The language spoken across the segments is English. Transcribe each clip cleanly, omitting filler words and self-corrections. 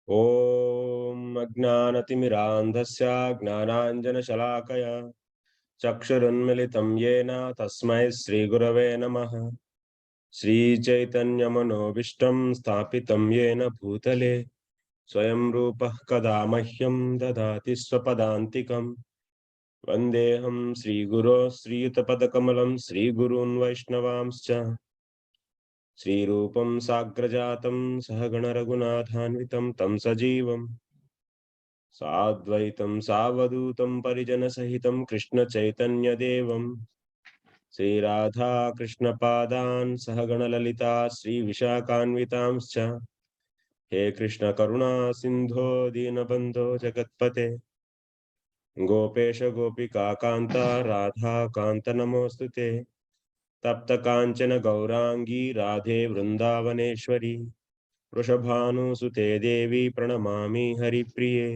Om Ajnanatimirandhasya Gnananjana-shalakaya Chakshurunmilitam Yena Tasmai Sri Gurave Namaha Sri Chaitanya Manobishtam Sthapitam Yena Bhutale Swayam Rupah Kada Mahyam Dadati Swapadantikam Vandeham Sri Guru Sri Yutapadakamalam Sri Gurun Vaishnavamscha Sri Rupam Sagrajatam Sahagana Raghunathanvitam Tam Sajivam साद्वैतं सावधूतं परिजनसहितं Krishna Chaitanya देवं श्री राधा कृष्ण पादान् सहगणललिता श्री विशाखान्वितांश्च हे कृष्ण करुणा सिंधो दीनबंधो जगत्पते गोपेश गोपिका कांता राधा कांत नमोस्तुते तप्त कांचन गौरांगी राधे वृंदावनेश्वरी वृषभानुसुते देवी प्रणमामि हरिप्रिये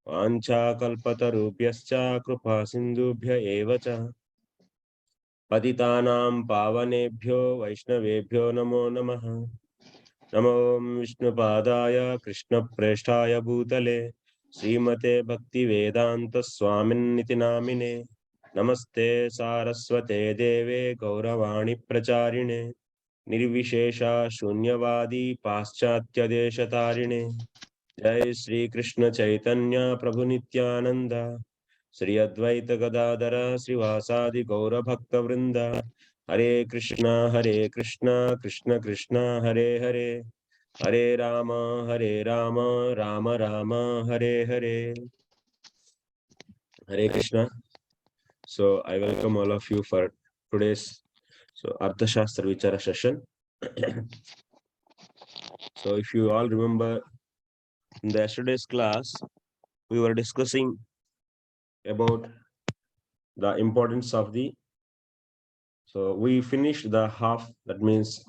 वाञ्छाकल्पतरुभ्यश्च कृपा सिन्धुभ्य एव च पतितानां पावनेभ्यो वैष्णवेभ्यो नमो नमः। नमो विष्णुपादाय कृष्णप्रेष्ठाय भूतले श्रीमते भक्तिवेदान्त स्वामिन्निति नामिने नमस्ते सारस्वते देवे गौरवाणी प्रचारिणे निर्विशेषा शून्यवादी पाश्चात्यदेशतारिणे जय श्री कृष्ण चैतन्य प्रभु नित्यानंद श्री अद्वैत गदाधर श्रीवासादि गौर भक्त वृंद हरे Krishna Krishna Krishna Hare Hare Hare Ram Ram Ram Hare Hare Hare Krishna. So I welcome all of you for today's Artha Shastra Vichara session. So if you all remember, in the yesterday's class we were discussing about the importance of the, so we finished the half, that means,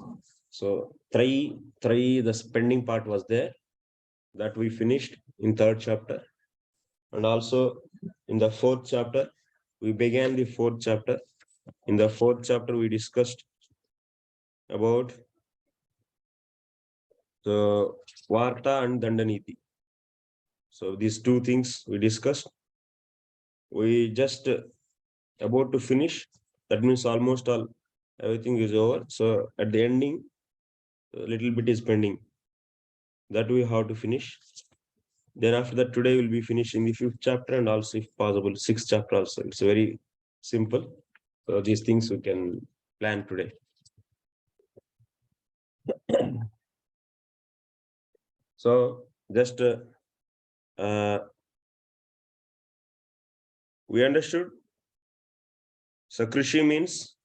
so three the spending part was there, that we finished in third chapter, and also in the fourth chapter we began the fourth chapter. In the fourth chapter we discussed about the Varta and danḍanīti. So these two things we discussed. We just about to finish, that means almost all everything is over. So at the ending a little bit is pending, that we have to finish. Then after that, today we'll be finishing the fifth chapter and also, if possible, sixth chapter also. It's very simple. So these things we can plan today. So just we understood. So Krishi means,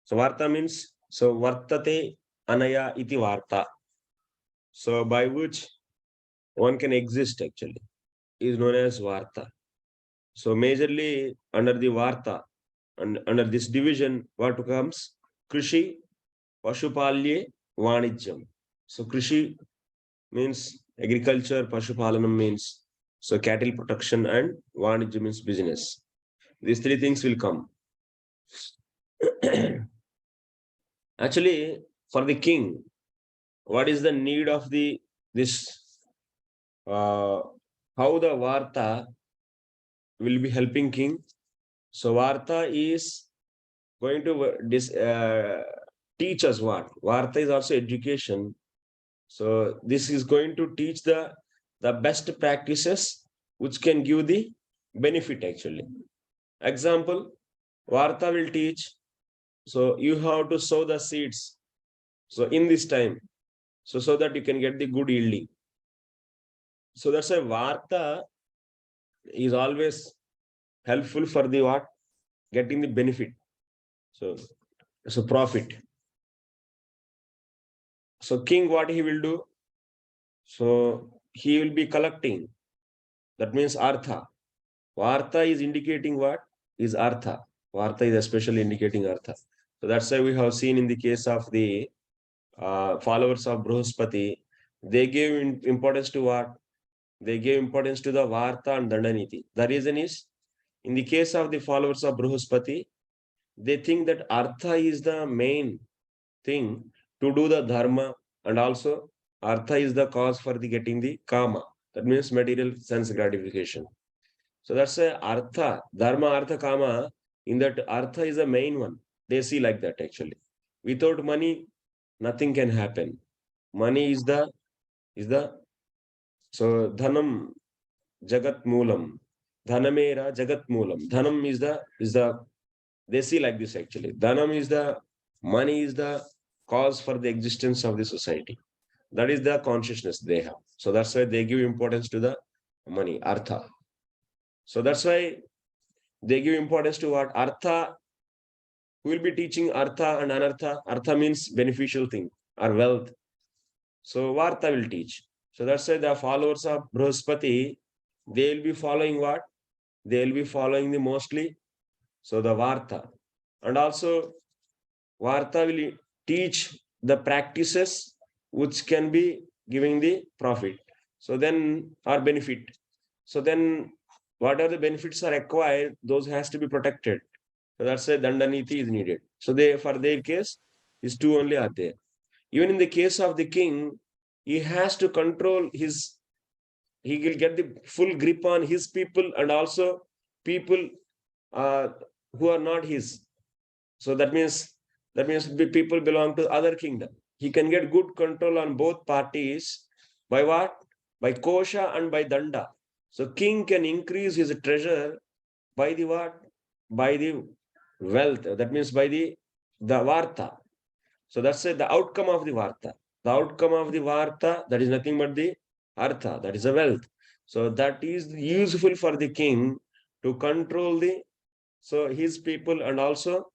so Varta means, so Vartate Anaya iti Varta. So by which one can exist actually is known as Varta. So majorly under the Varta, and under this division, what comes? Krishi, Pashupalye, Vanijyam. So Krishi means agriculture, Pashupalanam means so cattle protection, and Vanijyam means business. These three things will come. Actually, for the king, what is the need of this? How the Varta will be helping king? So Varta is going to teach us what? Varta is also education. So this is going to teach the best practices which can give the benefit actually. Example, Varta will teach, so you have to sow the seeds. So in this time, so that you can get the good yielding. So that's why Varta is always helpful for the what? Getting the benefit. So profit. So king, what he will do? So he will be collecting. That means Artha. Varta is indicating what? Is Artha. Varta is especially indicating Artha. So that's why we have seen in the case of the followers of Bruhaspati, they gave importance to what? They gave importance to the Varta and danḍanīti. The reason is, in the case of the followers of Bruhaspati, they think that Artha is the main thing to do the dharma, and also Artha is the cause for the getting the kama. That means material sense gratification. So that's a Artha, Dharma, Artha, Kama. In that, Artha is the main one. They see like that actually. Without money, nothing can happen. Money is the so dhanam jagat moolam. Dhanamera jagat moolam. Dhanam is the they see like this actually. Dhanam is the money is the cause for the existence of the society. That is the consciousness they have. So that's why they give importance to the money, Artha. So that's why they give importance to what? Artha. Who will be teaching Artha and Anartha? Artha means beneficial thing or wealth. So Varta will teach. So that's why the followers of Brahaspati, they will be following what? They will be following the mostly. So the Varta. And also Varta will teach the practices which can be giving the profit. So then, or benefit. So then, whatever the benefits are acquired, those has to be protected. So that's why danḍanīti is needed. So they, for their case, these two only are there. Even in the case of the king, he has to control his, he will get the full grip on his people and also people who are not his. So that means people belong to other kingdom. He can get good control on both parties by what? By kosha and by danda. So king can increase his treasure by the what? By the wealth. That means by the varta. So that's the outcome of the varta. The outcome of the varta, that is nothing but the artha, that is a wealth. So that is useful for the king to control the so his people and also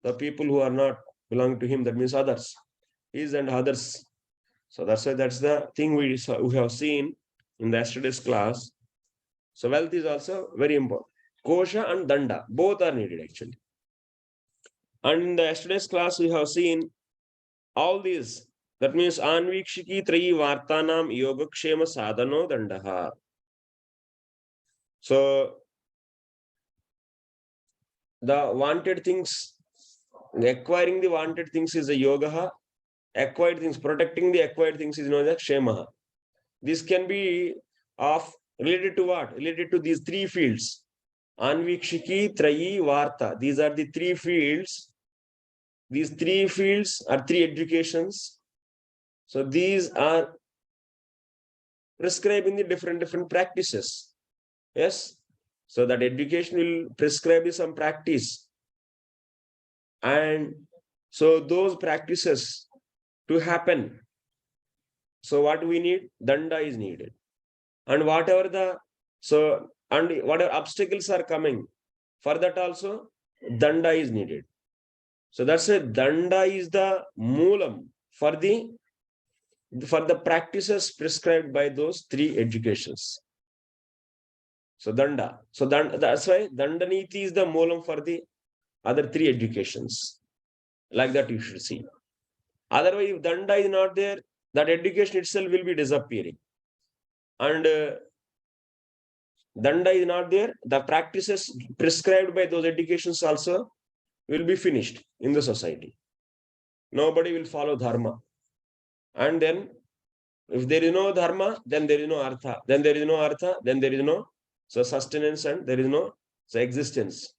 the people who are not belong to him, that means others, his and others. So that's why that's the thing we have seen in the yesterday's class. So wealth is also very important. Kosha and danda, both are needed actually. And in the yesterday's class, we have seen all these. That means anvikshiki trayi vartanam yogakshema sadhano dandaha. So the wanted things, acquiring the wanted things is a yoga. Acquired things, protecting the acquired things is known as kshema. This can be of related to what? Related to these three fields. Anvikshiki, Trayi, Varta. These are the three fields. These three fields are three educations. So these are prescribing the different practices. Yes. So that education will prescribe some practice. And so those practices to happen. So what we need? Danda is needed. And whatever the, so, and whatever obstacles are coming, for that also, danda is needed. So that's a danda is the moolam for the practices prescribed by those three educations. So danda. So that's why danḍanīti is the moolam for the other three educations. Like that you should see. Otherwise, if danda is not there, that education itself will be disappearing. And danda is not there, the practices prescribed by those educations also will be finished in the society. Nobody will follow dharma. And then, if there is no dharma, then there is no artha. Then there is no artha, then there is no sustenance and there is no existence.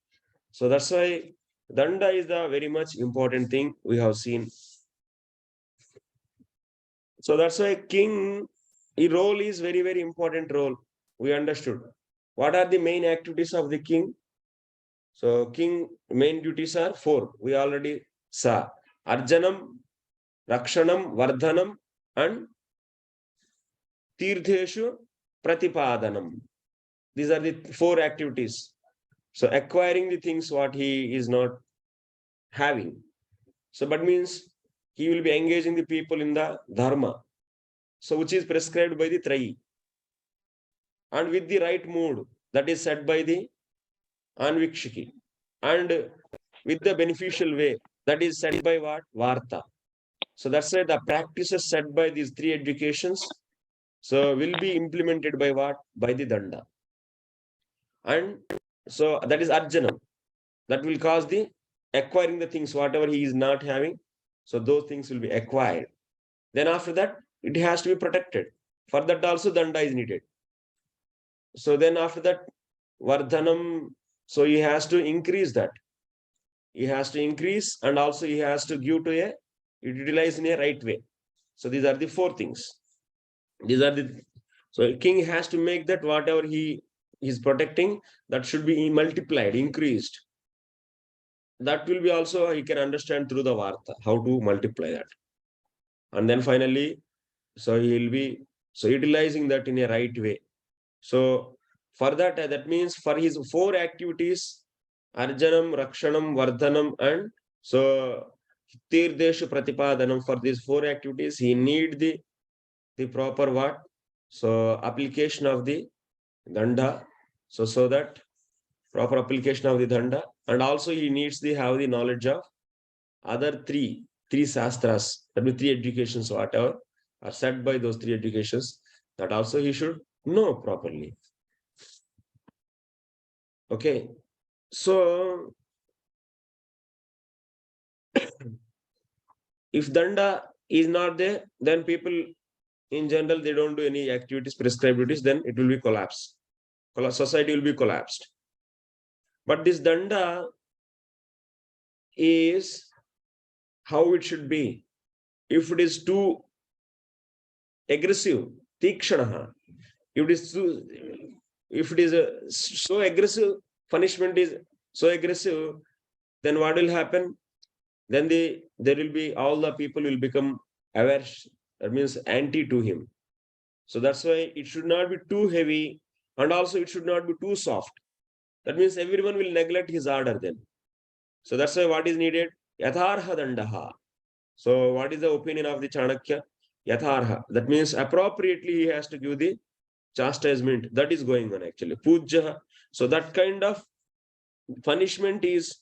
So that's why danda is the very much important thing we have seen. So that's why king, his role is very important role. We understood. What are the main activities of the king? So king main duties are four. We already saw. Arjanam, Rakshanam, Vardhanam, and Tirtheshu Pratipadanam. These are the four activities. So acquiring the things what he is not having. So but means he will be engaging the people in the dharma. So which is prescribed by the Trayi. And with the right mood that is set by the Anvikshiki. And with the beneficial way that is set by what? Varta. So that's why the practices set by these three educations so will be implemented by what? By the danda. And so that is arjanam. That will cause the acquiring the things, whatever he is not having. So those things will be acquired. Then after that, it has to be protected. For that also danda is needed. So then after that, vardhanam, so he has to increase that. He has to increase, and also he has to give to a, utilize in a right way. So these are the four things. These are the, so king has to make that whatever he is protecting, that should be multiplied, increased. That will be also, he can understand through the varta, how to multiply that. And then finally, so he will be, so utilizing that in a right way. So for that, that means for his four activities, arjanam, rakshanam, vardhanam, and so tirdeshu pratipadanam, for these four activities, he need the proper what? So application of the danda. So that proper application of the danda, and also he needs to have the knowledge of other three shastras, that means three educations, whatever are set by those three educations, that also he should know properly. Okay, so if danda is not there, then people in general, they don't do any activities, prescribed duties, then it will be collapse. Society will be collapsed. But this danda is how it should be. If it is too aggressive, tikshanaha, if it is so aggressive, punishment is so aggressive, then what will happen? Then there will be, all the people will become averse, that means anti to him. So that's why it should not be too heavy, and also it should not be too soft. That means everyone will neglect his order then. So that's why what is needed? Yatharha dandaha. So what is the opinion of the Chanakya? Yatharha. That means appropriately he has to give the chastisement. That is going on actually. Pujya. So that kind of punishment is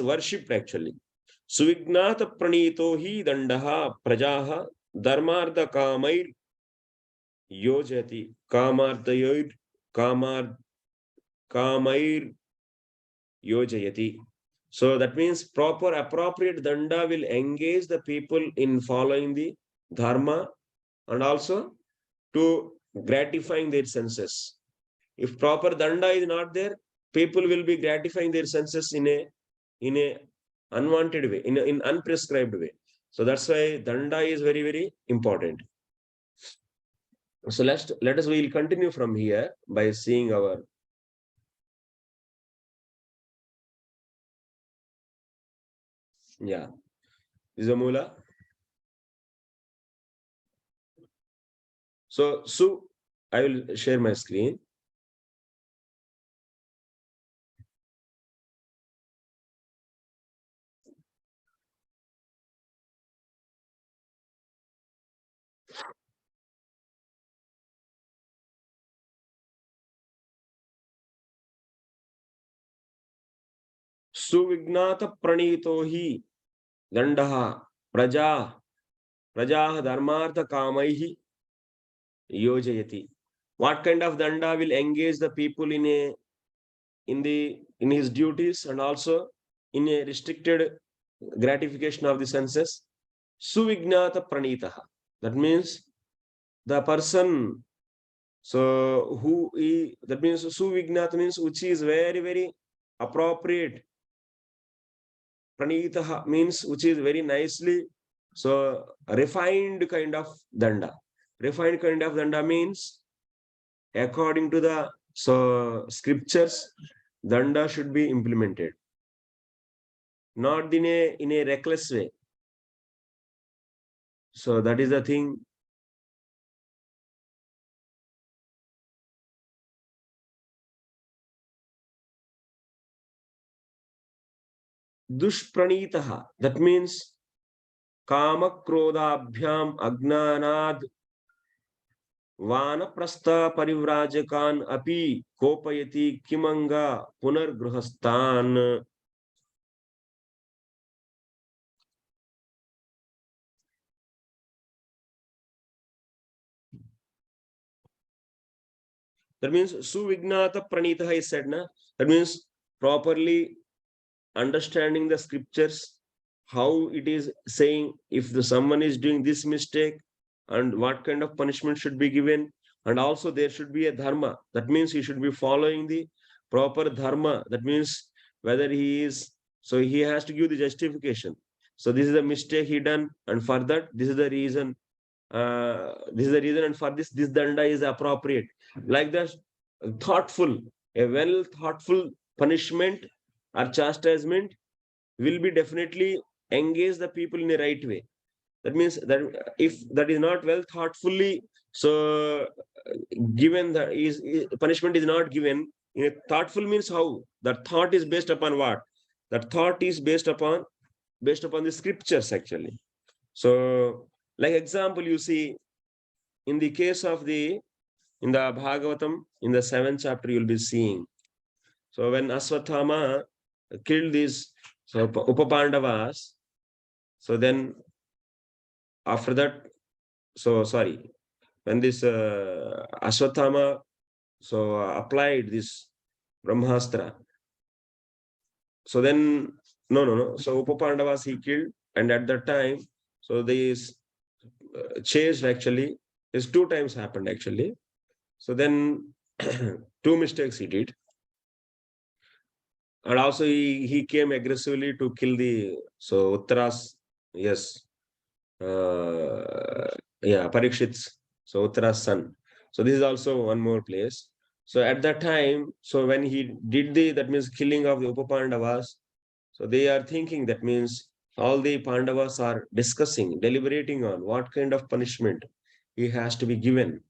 worshipped actually. Suvignata pranito hi dandaha prajaha dharmartha kamair yojati. Kamarthayoir kamair yojayati. So that means proper appropriate danda will engage the people in following the dharma, and also to gratifying their senses. If proper danda is not there, people will be gratifying their senses in a unwanted way, in unprescribed way. So that's why danda is very, very important. So let us we'll continue from here by seeing our is a mula. So I will share my screen. Suvignata pranito hi dandaha prajah dharmartha kamaihi yojayati. What kind of danda will engage the people in his duties, and also in a restricted gratification of the senses? Suvignata pranitaha. That means the person, so that means suvignata means which is very, very appropriate. Pranitaha means which is very nicely, so refined kind of danda. Refined kind of danda means according to the scriptures, danda should be implemented, not in a reckless way. So that is the thing. Dushpranitaha, that means kama krodabhyam agnanad vanaprastha parivrajakan api kopayati kimanga punargrahastan. That means suvignata pranitaha is said, na? That means properly understanding the scriptures, how it is saying, if someone is doing this mistake, and what kind of punishment should be given. And also there should be a dharma. That means he should be following the proper dharma. That means whether he is, so he has to give the justification. So this is the mistake he done, and for that, this is the reason. This is the reason, and for this danda is appropriate. Like that, thoughtful, a well thoughtful punishment or chastisement will be definitely engage the people in the right way. That means that if that is not well thoughtfully, so given that punishment is not given in a thoughtful means, how that thought is based upon what? That thought is based upon the scriptures actually. So like example, you see in the case of in the Bhagavatam, in the 7th chapter, you'll be seeing. So when Aswathama killed these Upapandavas, so then after that, so sorry, when this Aswathama applied this Brahmastra, so then no. So Upapandavas he killed, and at that time, so these changed actually. This 2 times happened actually. So then 2 mistakes he did. And also he came aggressively to kill Uttara's, yes, Parikshit's, so Uttara's son. So this is also one more place. So at that time, so when he did that means killing of the Upapandavas, so they are thinking, that means all the Pandavas are discussing, deliberating on what kind of punishment he has to be given.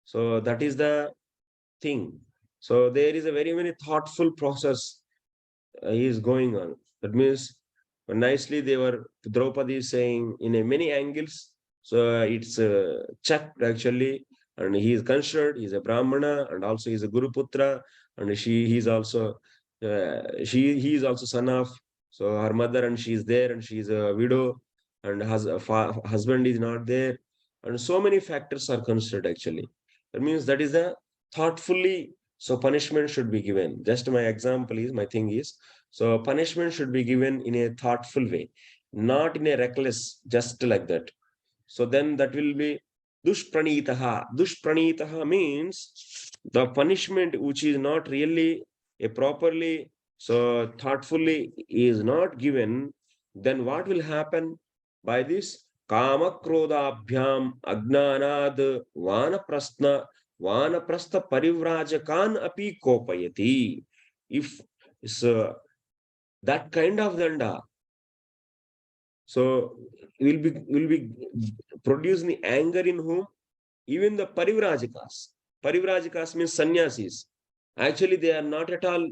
So that is the thing. So there is a very thoughtful process is going on. That means nicely they were, Draupadi is saying in many angles. So it's Chap actually, and he is considered, he's a Brahmana, and also he's a Guru Putra, and he is also he is also son of, so her mother, and she is there, and she is a widow, and husband is not there, and so many factors are considered actually. That means that is a thoughtfully, so punishment should be given. Just my example is, my thing is, so punishment should be given in a thoughtful way, not in a reckless, just like that. So then that will be dushpranitaha. Dushpranitaha means the punishment which is not really a properly, so thoughtfully is not given. Then what will happen by this? Kama krodabhyam agnanad vanaprastha parivrajakan api kopayati. If so, that kind of danda, so will be producing anger in whom? Even the parivrajakas. Parivrajakas means sannyasis. Actually, they are not at all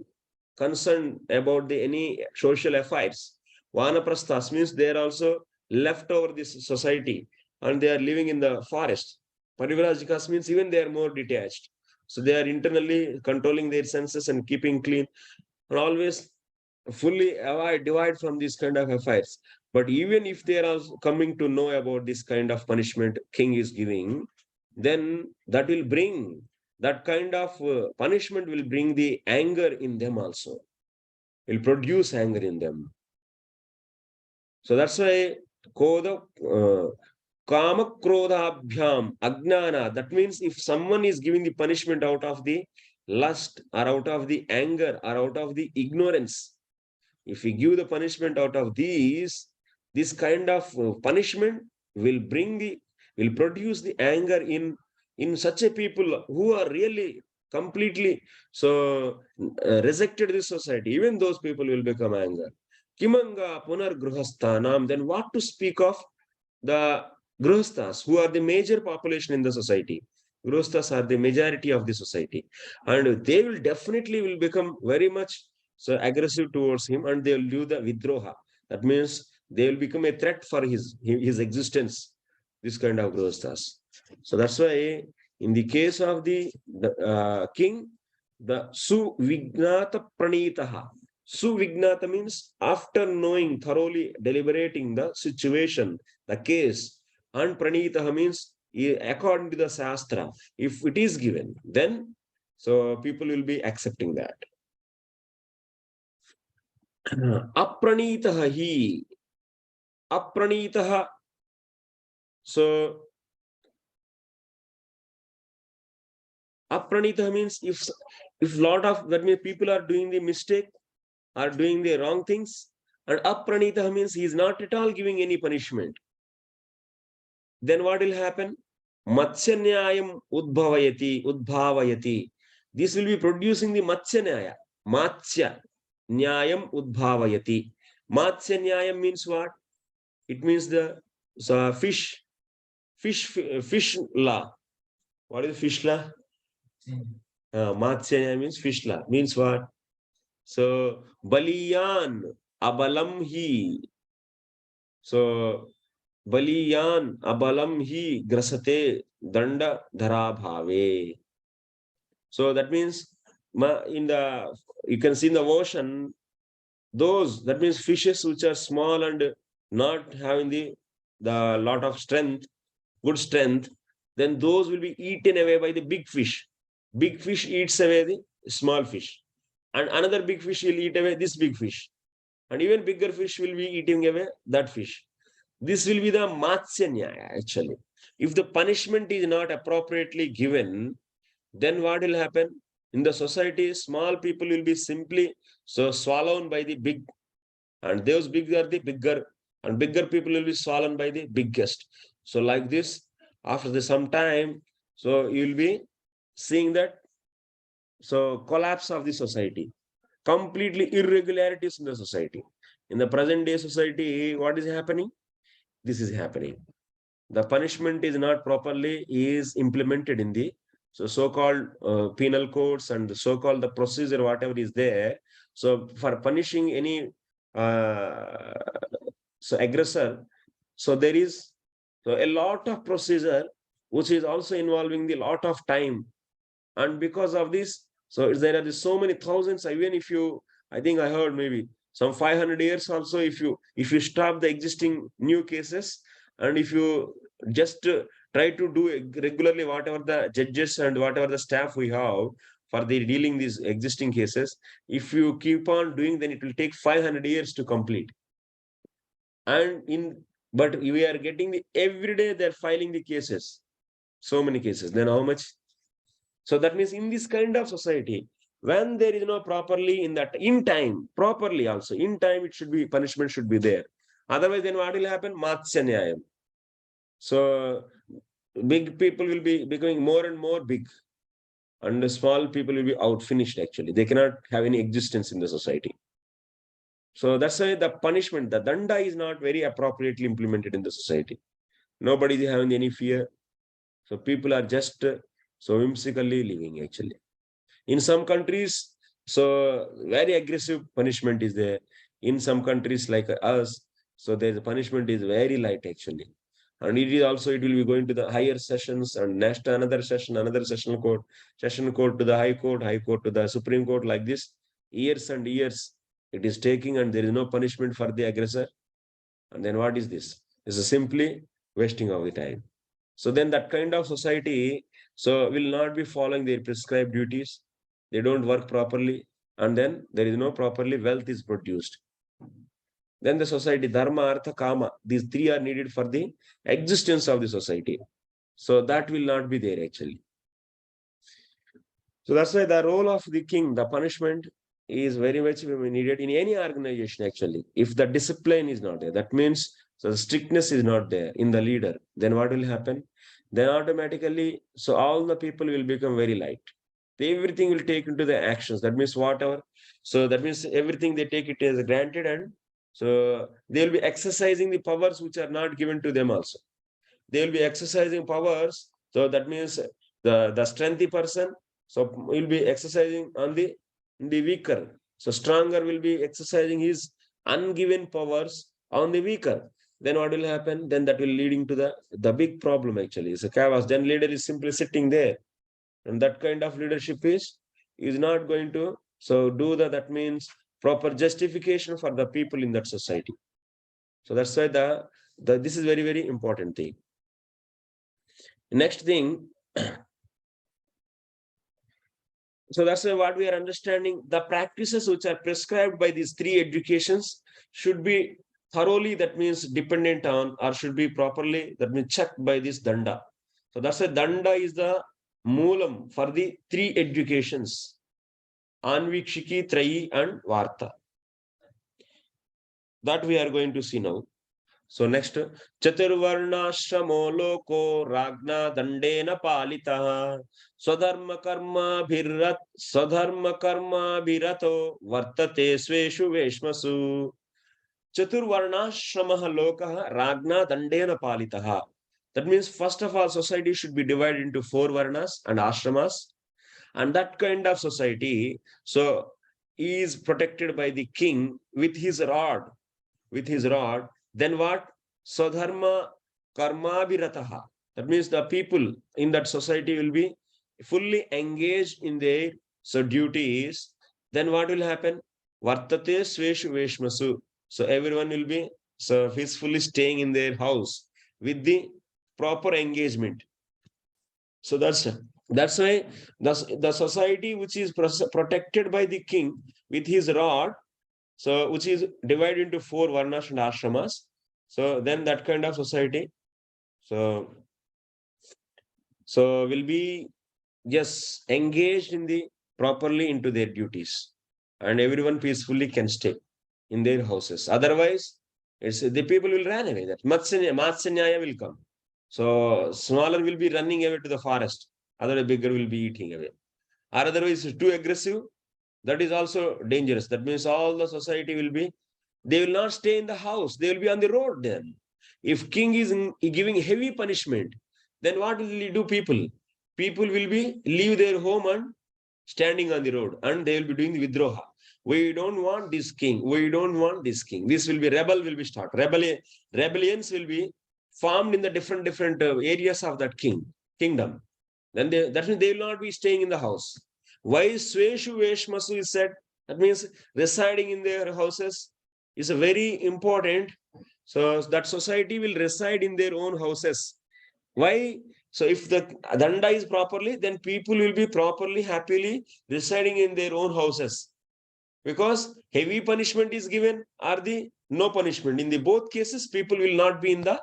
concerned about any social affairs. Vanaprasthas means they are also left over this society and they are living in the forest. Parivrajakas means even they are more detached. So they are internally controlling their senses and keeping clean, and always fully divide from this kind of affairs. But even if they are coming to know about this kind of punishment king is giving, then that will bring, that kind of punishment will bring the anger in them also, will produce anger in them. So that's why koda kama krodhabhyam agnana, that means if someone is giving the punishment out of the lust or out of the anger or out of the ignorance, if we give the punishment out of this kind of punishment will produce the anger in such a people who are really completely rejected this society. Even those people will become anger. Kimanga punar gruhasthanam, then what to speak of the gruhasthas, who are the major population in the society. Gruhasthas are the majority of the society, and they will definitely become very much so aggressive towards him, and they will do the vidroha. That means they will become a threat for his existence, this kind of grostas. So that's why in the case of the king, the suvignata pranitaha. Suvignata means after knowing, thoroughly deliberating the situation, the case, and pranitaha means according to the Shastra, if it is given, then so people will be accepting that. Apranitaha hi. Apranitaha. So Apranita means if lot of, that means people are doing the mistake, are doing the wrong things, and apranita means he is not at all giving any punishment. Then what will happen? Matsyanyayam udbhavayati. This will be producing the Matsyanyaya. Matsya Nyayam udbhavayati. Matsyanyayam means what? It means the fish law. What is fish law? Matsya means fish law. Means what? So baliyan abalam hi. So baliyan abalam hi grasate danda dhara bhave. So that means you can see in the ocean, those, that means fishes which are small and not having the lot of strength, good strength, then those will be eaten away by the big fish. Big fish eats away the small fish, and another big fish will eat away this big fish, and even bigger fish will be eating away that fish. This will be the Matsya Nyaya actually. If the punishment is not appropriately given, then what will happen? In the society, small people will be simply swallowed by the big, and those big are the bigger, and bigger people will be swallowed by the biggest. So like this, after some time, so you will be seeing that collapse of the society, completely irregularities in the society. In the present day society, what is happening? This is happening. The punishment is not properly implemented in the so-called penal codes and the so-called the procedure, whatever is there. So for punishing any aggressor, so there is a lot of procedure which is also involving the lot of time, and because of this, so there are so many thousands. Even if you, I think I heard maybe some 500 years also, if you stop the existing new cases, and if you just try to do regularly whatever the judges and whatever the staff we have for the dealing these existing cases, if you keep on doing, then it will take 500 years to complete. And but we are getting every day they're filing the cases, so many cases. Then how much? So that means in this kind of society, when there is no properly in time, properly also in time, it should be, punishment should be there. Otherwise, then what will happen? Matsanyayam. So big people will be becoming more and more big, and the small people will be outfinished actually. They cannot have any existence in the society. So that's why the punishment, the danda, is not very appropriately implemented in the society. Nobody is having any fear. So people are just whimsically living actually. In some countries, so very aggressive punishment is there. In some countries like us, so the punishment is very light actually. And it will be going to the higher sessions, and next another session court to the high court to the Supreme Court, like this, years and years it is taking, and there is no punishment for the aggressor. And then what is this? This is simply wasting of the time. So then that kind of society, so will not be following their prescribed duties. They don't work properly, and then there is no properly wealth is produced. Then the society, dharma, artha, kama, these three are needed for the existence of the society. So that will not be there actually. So that's why the role of the king, the punishment, is very much needed in any organization actually. If the discipline is not there, that means so the strictness is not there in the leader, then what will happen? Then automatically, so all the people will become very light. Everything will take into the actions. That means whatever. So that means everything they take it as granted, and so they will be exercising the powers which are not given to them also. They will be exercising powers. So that means the strengthy person, so will be exercising on the weaker. So stronger will be exercising his ungiven powers on the weaker. Then what will happen? Then that will leading to the big problem actually. It's a chaos. Then leader is simply sitting there, and that kind of leadership is not going to do that means proper justification for the people in that society. So that's why this is very, very important thing. Next thing, so that's why what we are understanding, the practices which are prescribed by these three educations should be thoroughly, that means dependent on, or should be properly, that means checked by this danda. So that's why danda is the Moolam for the three educations, Anvikshiki, Trayi and Varta. That we are going to see now. So next, Chaturvarnashramo loko ragna dandena palitaha swadharma karma bhirato vartate sveshu veshmasu. Chaturvarnashramaha lokaha ragna dandena palitaha. That means, first of all, society should be divided into four varnas and ashramas. And that kind of society, so, is protected by the king with his rod. Then what? Swadharma karmabhirataha. That means the people in that society will be fully engaged in their duties. Then what will happen? Vartate sveshu veshmasu. So everyone will be peacefully staying in their house with the proper engagement. So that's why the society which is protected by the king with his rod, so which is divided into four varnas and ashramas. So then that kind of society, so will be just engaged in the properly into their duties, and everyone peacefully can stay in their houses. Otherwise, it's the people will run away. That Matsanyaya will come. So smaller will be running away to the forest. Otherwise, bigger will be eating away. Or otherwise, it's too aggressive. That is also dangerous. That means all the society will be, they will not stay in the house. They will be on the road then. If king is giving heavy punishment, then what will he do people? People will be leave their home and standing on the road, and they will be doing the vidroha. We don't want this king. We don't want this king. This will be rebel will be start. Rebellions will be formed in the different areas of that kingdom. Then that means they will not be staying in the house. Why Sveshu Veshmasu is said? That means residing in their houses is a very important. So that society will reside in their own houses. Why? So if the danda is properly, then people will be properly, happily residing in their own houses. Because heavy punishment is given or the no punishment. In the both cases, people will not be in the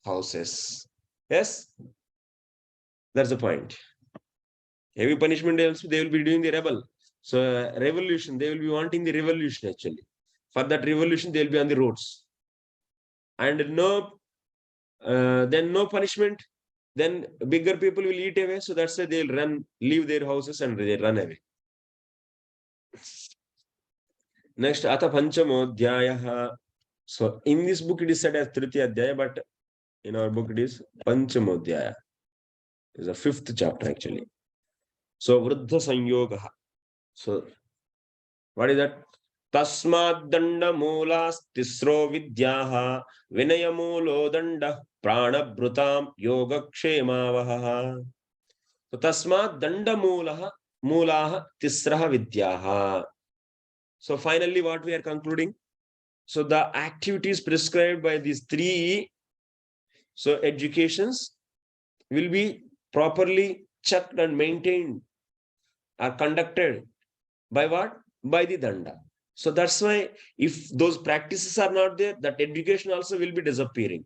houses. Yes? That's the point. Heavy punishment also, they will be doing the rebel. So revolution, they will be wanting the revolution actually. For that revolution, they will be on the roads. And then no punishment, then bigger people will eat away. So that's why they'll leave their houses and they run away. Next, Atha Panchamodhyayaha. So in this book it is said as Tritiya Adhyaya, but in our book it is Panchamodhyaya. It's the fifth chapter actually. So Vruddha Sanyogaha. So what is that? Tasmad danda moolas tisro vidyaha vinayamulo danda prana bhrutam yoga kshemavaha. So tasmad danda moolaha tisraha vidyaha. So finally what we are concluding? So the activities prescribed by these three educations will be properly checked and maintained, are conducted by what? By the danda. So that's why if those practices are not there, that education also will be disappearing.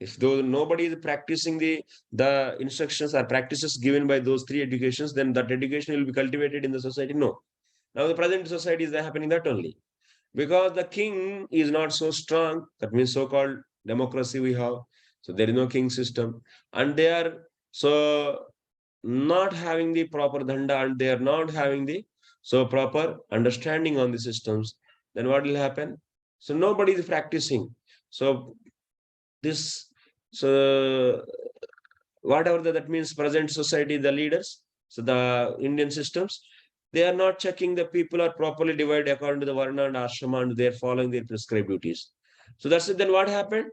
If though nobody is practicing the instructions or practices given by those three educations, then that education will be cultivated in the society. No. Now the present society is happening that only. Because the king is not so strong, that means so-called democracy we have. So there is no king system. And they are so not having the proper dhanda, and they are not having the proper understanding on the systems. Then what will happen? So nobody is practicing. So this, so whatever that means, present society, the leaders, so the Indian systems, they are not checking the people are properly divided according to the varna and ashrama, and they are following their prescribed duties. So that's it. Then what happened?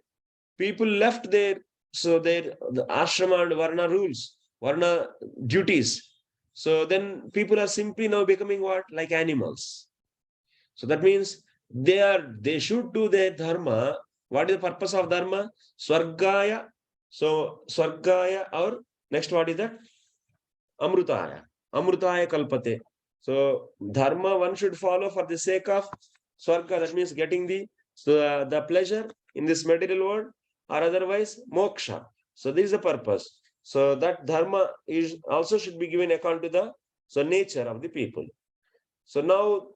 People left their the ashrama and varna rules, varna duties. So then people are simply now becoming what? Like animals. So that means they should do their dharma. What is the purpose of dharma? Swargaya. So Swargaya, or next what is that? Amrutaya. Amrutaya kalpate. So dharma one should follow for the sake of Swarga. That means getting the pleasure in this material world, or otherwise moksha. So this is the purpose. So that dharma is also should be given account to the nature of the people. So now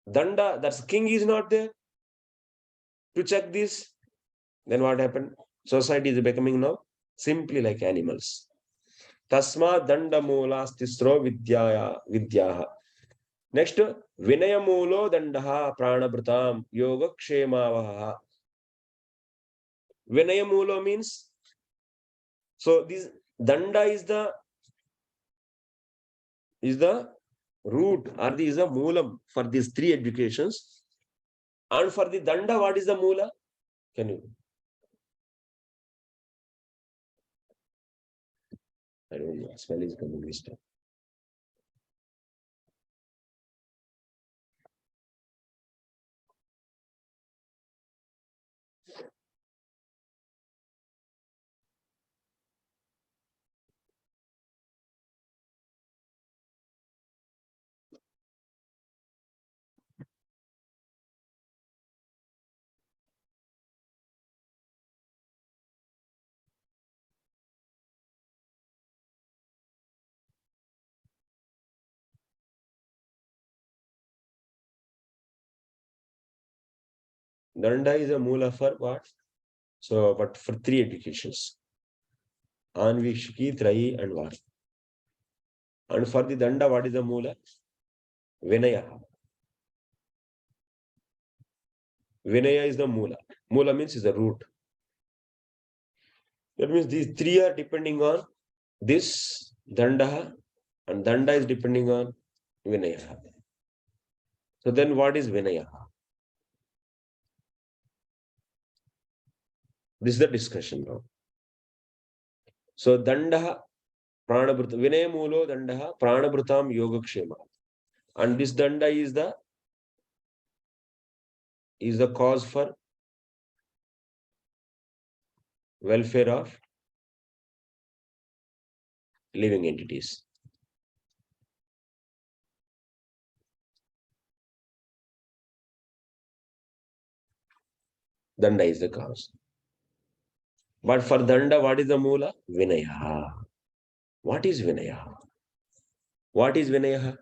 danda, that's king is not there to check this. Then what happened? Society is becoming now simply like animals. Tasma danda moolastisro vidyaha. Next, vinayamulo dandaha pranabhritam yoga kshemavaha. Vinayamulo means, so this danda is the root or is the moolam for these three educations. And for the danda, what is the moola? Can you? I don't know. Smell is coming this time. Danda is a moola for what? So, but for three educations. Anvikshiki, Trayi, and Var. And for the danda, what is the moola? Vinaya. Vinaya is the moola. Moola means is the root. That means these three are depending on this danda, and danda is depending on Vinaya. So then what is Vinaya? This is the discussion now. So danda, pranabhrita, Vinaya Mulo danda, pranabhritam yogakshema. And this danda is the cause for welfare of living entities. Danda is the cause. But for danda, what is the moola? Vinaya. What is Vinaya? What is Vinaya?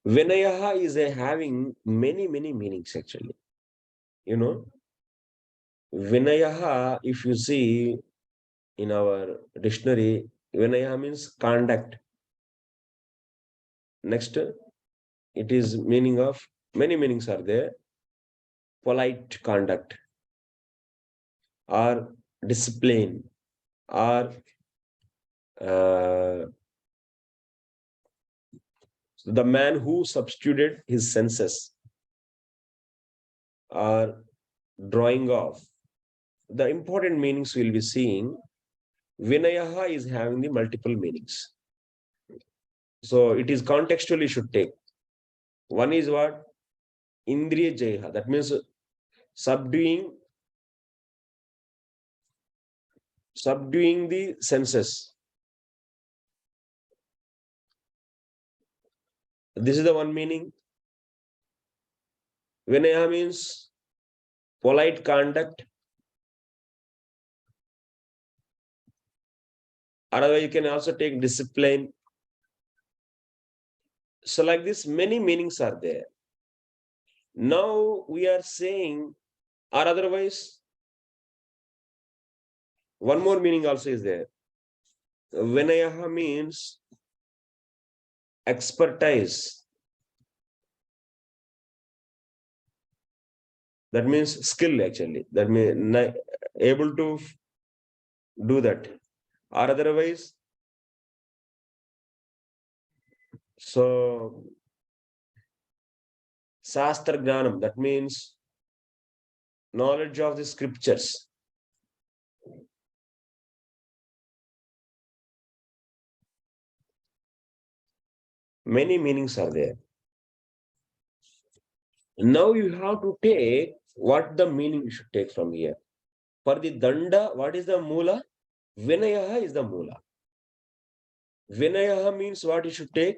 Vinaya is having many meanings actually. You know, Vinaya, if you see in our dictionary, Vinaya means conduct. Next, it is meaning of many meanings are there. Polite conduct, or discipline, or the man who substituted his senses, or drawing off. The important meanings we'll be seeing. Vinayaha is having the multiple meanings. So it is contextually should take. One is what? Indriya Jaya. That means subduing the senses. This is the one meaning. Vinaya means polite conduct. Otherwise, you can also take discipline. So like this, many meanings are there. Now we are saying, or otherwise, one more meaning also is there. Vinayaha means expertise. That means skill actually. That means able to do that. Or otherwise, so Shastra Jnanam, that means knowledge of the scriptures. Many meanings are there. Now you have to take what the meaning you should take from here. For the danda, what is the moola? Vinayaha is the moola. Vinayaha means what you should take.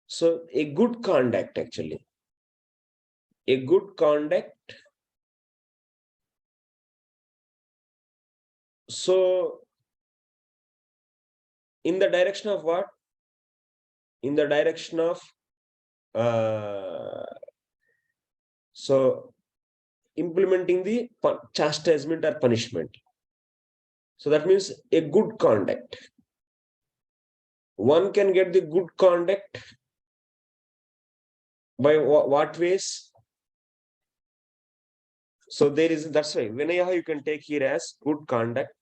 So a good conduct actually. A good conduct So, in the direction of what? In the direction of so implementing the chastisement or punishment. So that means a good conduct. One can get the good conduct by what ways? So there is, that's why vinayaḥ you can take here as good conduct,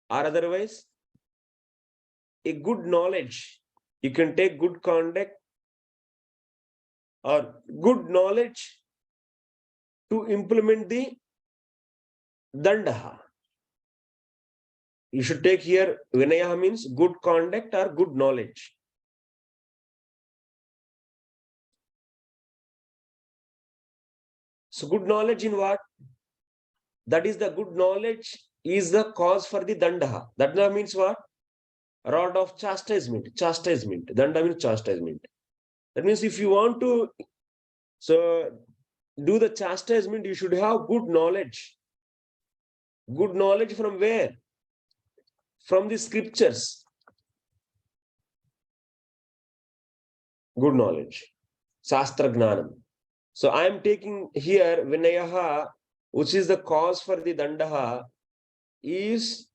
or otherwise a good knowledge. You can take good conduct or good knowledge to implement the dandaha. You should take here vinayaḥ means good conduct or good knowledge. So good knowledge in what? That is the good knowledge is the cause for the dandaha. Dandaha means what? Rod of chastisement. Chastisement. Danda means chastisement. That means if you want to do the chastisement, you should have good knowledge. Good knowledge from where? From the scriptures. Good knowledge. Shastra gnanam. So I am taking here vinayaḥ, which is the cause for the dandaha, is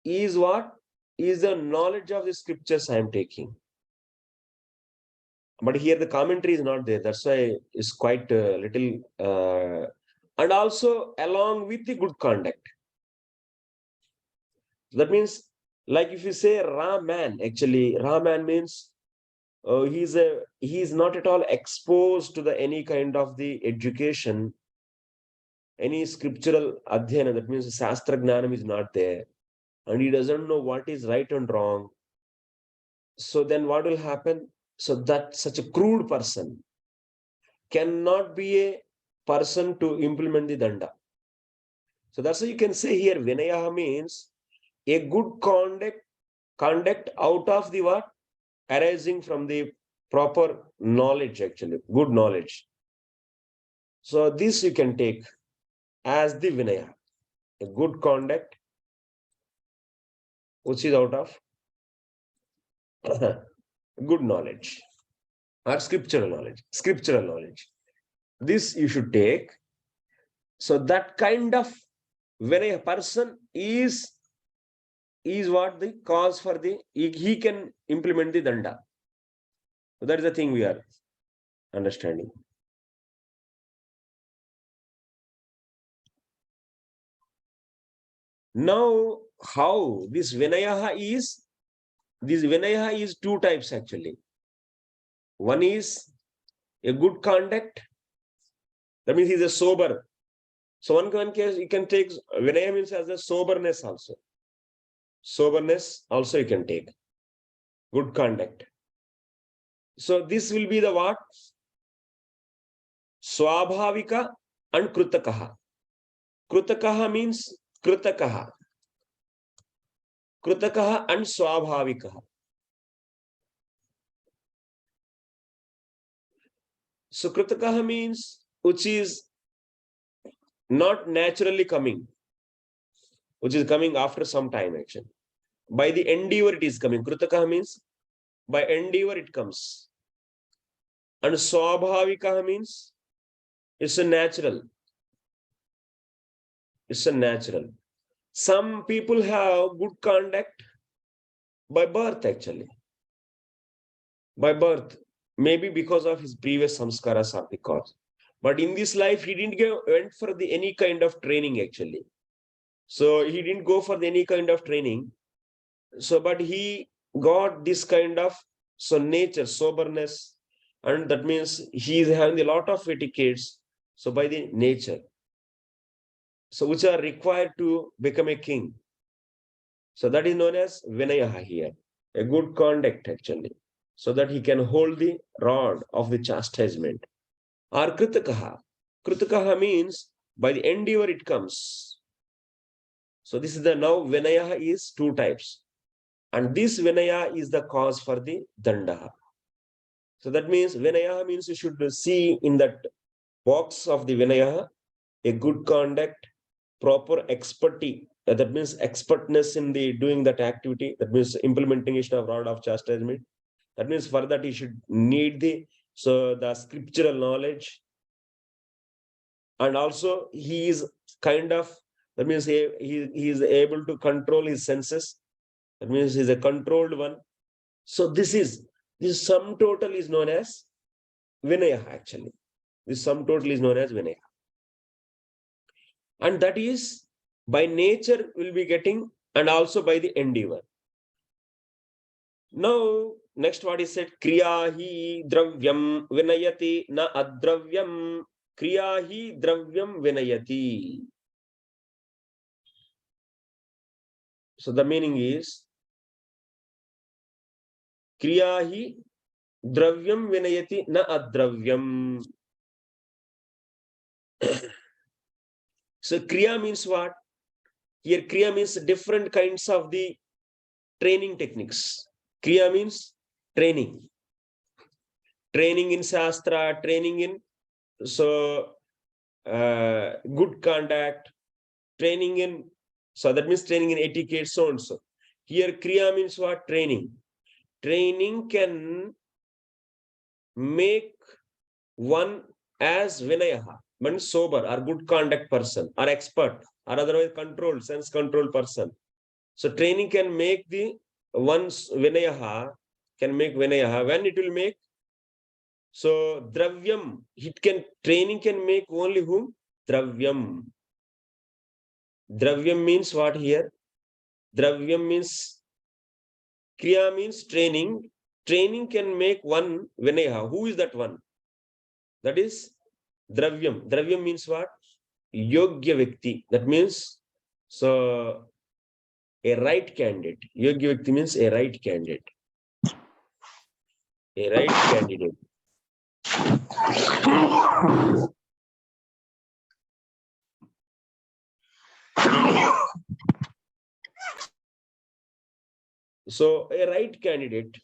what? Is the knowledge of the scriptures I am taking. But here the commentary is not there. That's why it's quite little. And also along with the good conduct. That means, like if you say Raman, actually Raman means he is not at all exposed to the any kind of the education, any scriptural adhyana. That means Shastra gnanam is not there, and he doesn't know what is right and wrong. So then what will happen? So that such a crude person cannot be a person to implement the danda. So that's why you can say here vinayaḥ means a good conduct out of the what? Arising from the proper knowledge, actually, good knowledge. So this you can take as the vinayaḥ, a good conduct which is out of good knowledge or scriptural knowledge. This you should take. So that kind of when a person is what the cause for the he can implement the danda. So that is the thing we are understanding. Now, how this vinayaḥ is? This vinayaḥ is two types actually. One is a good conduct. That means he's a sober. So one case you can take vinayaḥ means as a soberness also. Soberness also you can take. Good conduct. So this will be the what? Swabhavika and krutakaha. Krutakaha means krutakaha. Krutakaha and swabhavikaha. So krutakaha means which is not naturally coming, which is coming after some time action. By the endeavor it is coming. Krutakaha means by endeavor it comes. And swabhavikaha means it's a natural. It's a natural. Some people have good conduct by birth actually. By birth. Maybe because of his previous samskaras or because. But in this life, he didn't went for any kind of training actually. So he didn't go for any kind of training. So, but he got this kind of nature, soberness, and that means he is having a lot of etiquettes. So by the nature, so which are required to become a king. So that is known as vinayaḥ here, a good conduct actually, so that he can hold the rod of the chastisement. Or krutakaha. Krutakaha means by the endeavor it comes. So this is the now vinayaḥ is two types. And this vinayaḥ is the cause for the dandaha. So that means vinayaḥ means you should see in that box of the vinayaḥ a good conduct proper expertise. That means expertness in the doing that activity. That means implementation of rod of chastisement. That means for that he should need the scriptural knowledge, and also he is kind of, that means he is able to control his senses. That means he's a controlled one. So this sum total is known as vinayaḥ actually. This sum total is known as vinayaḥ. And that is by nature will be getting, and also by the endeavor. Now, next what is said, kriya hi dravyam vinayati na adravyam. Kriya hi dravyam vinayati. So the meaning is, kriya hi dravyam vinayati na adravyam. So kriya means what? Here kriya means different kinds of the training techniques. Kriya means training. Training in Shastra, training in good conduct, training in, so that means training in etiquette, so and so. Here kriya means what? Training. Training can make one as vinayaḥ, means sober or good conduct person, or expert, or otherwise controlled, sense controlled person. So training can make the one's vinayaḥ, can make vinayaḥ. When it will make? So dravyam, training can make only whom? Dravyam. Dravyam means what here? Dravyam means, kriya means training. Training can make one vinayaḥ. Who is that one? That is dravyam. Dravyam means what? Yogya Vyakti. That means so a right candidate. Yogya Vyakti means a right candidate. A right candidate. So a right candidate.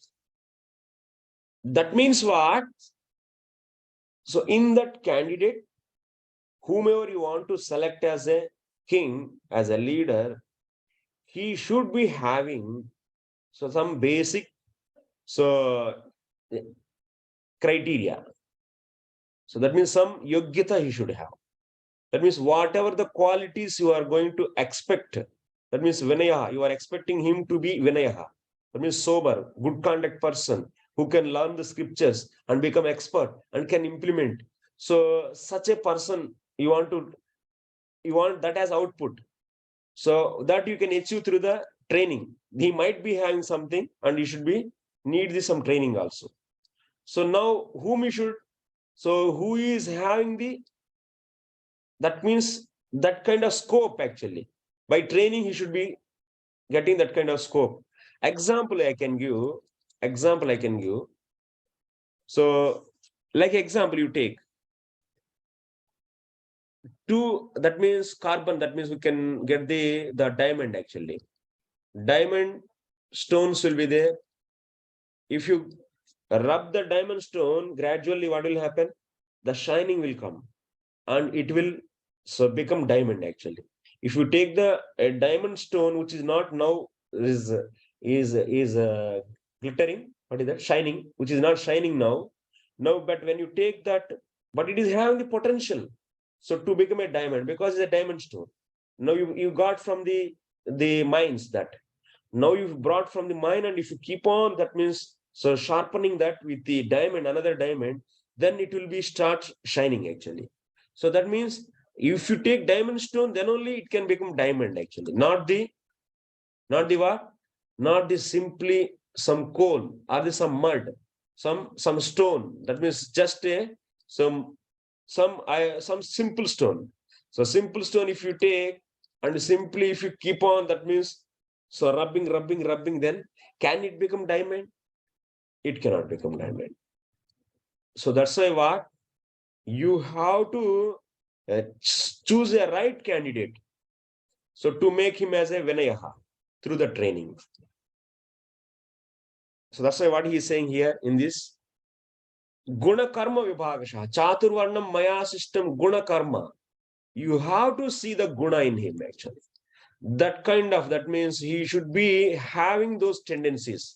That means what? So in that candidate, whomever you want to select as a king, as a leader, he should be having some basic criteria. So that means some yogyata he should have. That means whatever the qualities you are going to expect, that means vinayaḥ, you are expecting him to be vinayaḥ. That means sober, good conduct person who can learn the scriptures and become expert and can implement. So such a person you want that as output. So that you can achieve through the training. He might be having something and you should need some training also. So now whom you should, who is having that means that kind of scope actually. By training, he should be getting that kind of scope. Example I can give. So like example you take two, that means carbon, that means we can get the diamond actually. Diamond stones will be there. If you rub the diamond stone, gradually what will happen? The shining will come and it will become diamond actually. If you take the diamond stone, which is not now is glittering, what is that? Shining, which is not shining now. But when you take that, but it is having the potential so to become a diamond, because it's a diamond stone. Now you got from the mines that. Now you've brought from the mine, and if you keep on, that means sharpening that with the diamond, another diamond, then it will start shining actually. So that means if you take diamond stone, then only it can become diamond actually. Not the what? Not the simply some coal or some mud, some stone. That means just some simple stone. So simple stone if you take and simply if you keep on, that means rubbing, then can it become diamond? It cannot become diamond. So that's why what? You have to choose a right candidate. So to make him as a vinayaḥ through the training. So that's why what he is saying here in this guna karma vibhagasha chaturvarnam maya system guna karma. You have to see the guna in him actually. That means he should be having those tendencies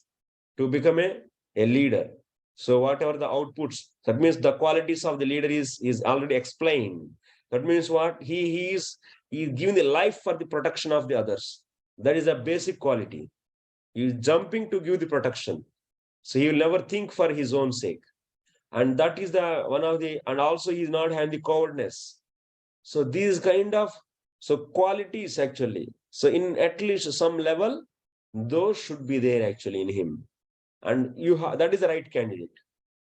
to become a leader. So whatever the outputs, that means the qualities of the leader is already explained. That means what? He is giving the life for the protection of the others. That is a basic quality. He is jumping to give the protection. So he will never think for his own sake. And that is the one of the, and also he is not having the cowardness. So these kind of qualities actually. So in at least some level, those should be there actually in him. And that is the right candidate.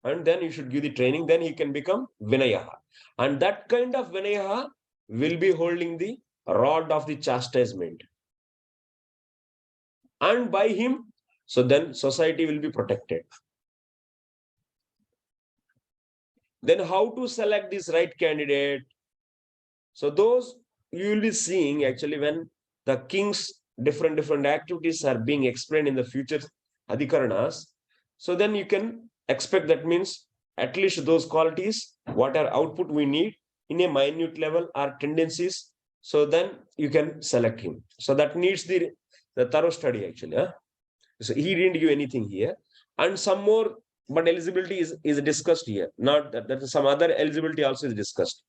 And then you should give the training, then he can become vinayaḥ. And that kind of vinayaḥ will be holding the rod of the chastisement. And by him, so then society will be protected. Then how to select this right candidate? So those you will be seeing actually when the king's different activities are being explained in the future Adhikaranas. So then you can expect, that means at least those qualities, what are output we need in a minute level are tendencies. So then you can select him. So that needs the thorough study actually. Huh? So he didn't give anything here. And some more, but eligibility is discussed here. Not that some other eligibility also is discussed.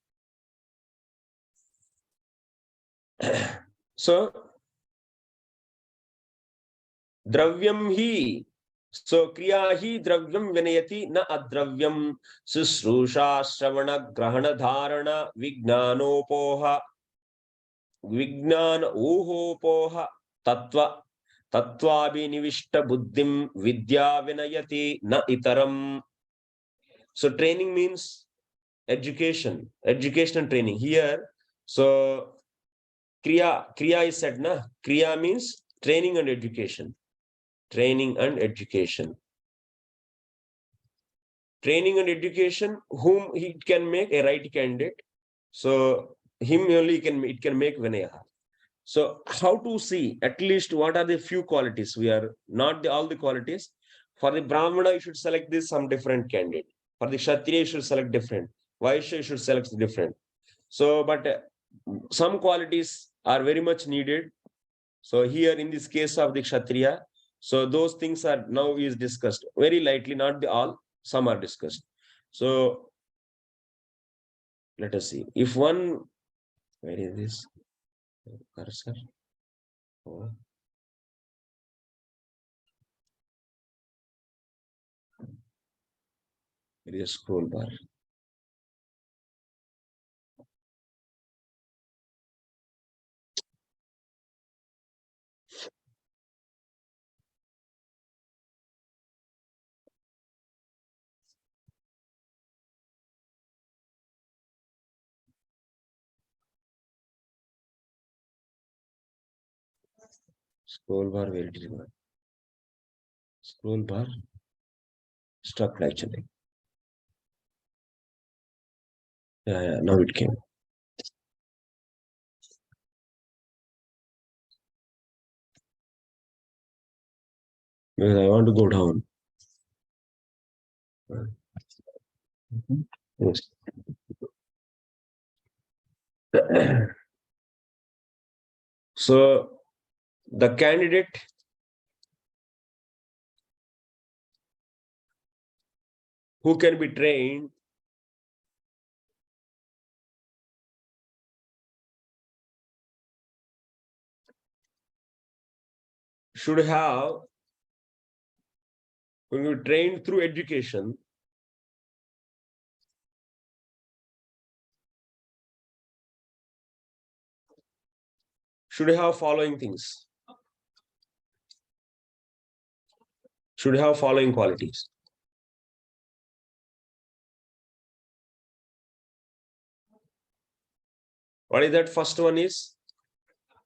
So dravyam hi. So kriya hi dravyam vinayati na adravyam susrusha shravana grahana dharana vignanopoha vignan uhopoha tattva tattvaabhinivishta buddhim vidya vinayati na itaram. So training means education and training here. So kriya is said na. Kriya means training and education. Training and education. Training and education, whom he can make a right candidate. So him only it can make vinayaḥ. So how to see at least what are the few qualities? We are not all the qualities. For the Brahmana, you should select this some different candidate. For the Kshatriya, you should select different. Vaishya, you should select different. So, but some qualities are very much needed. So here in this case of the Kshatriya, so those things are now is discussed very lightly, not the all, some are discussed. So let us see. If one, where is this cursor? Oh. There is a scroll bar. Scroll bar, where it is? Scroll bar stuck actually. Yeah, now it came. Because I want to go down. Yes. So the candidate who can be trained should have, when you trained through education, should have following things. Should have following qualities. What is that? First one is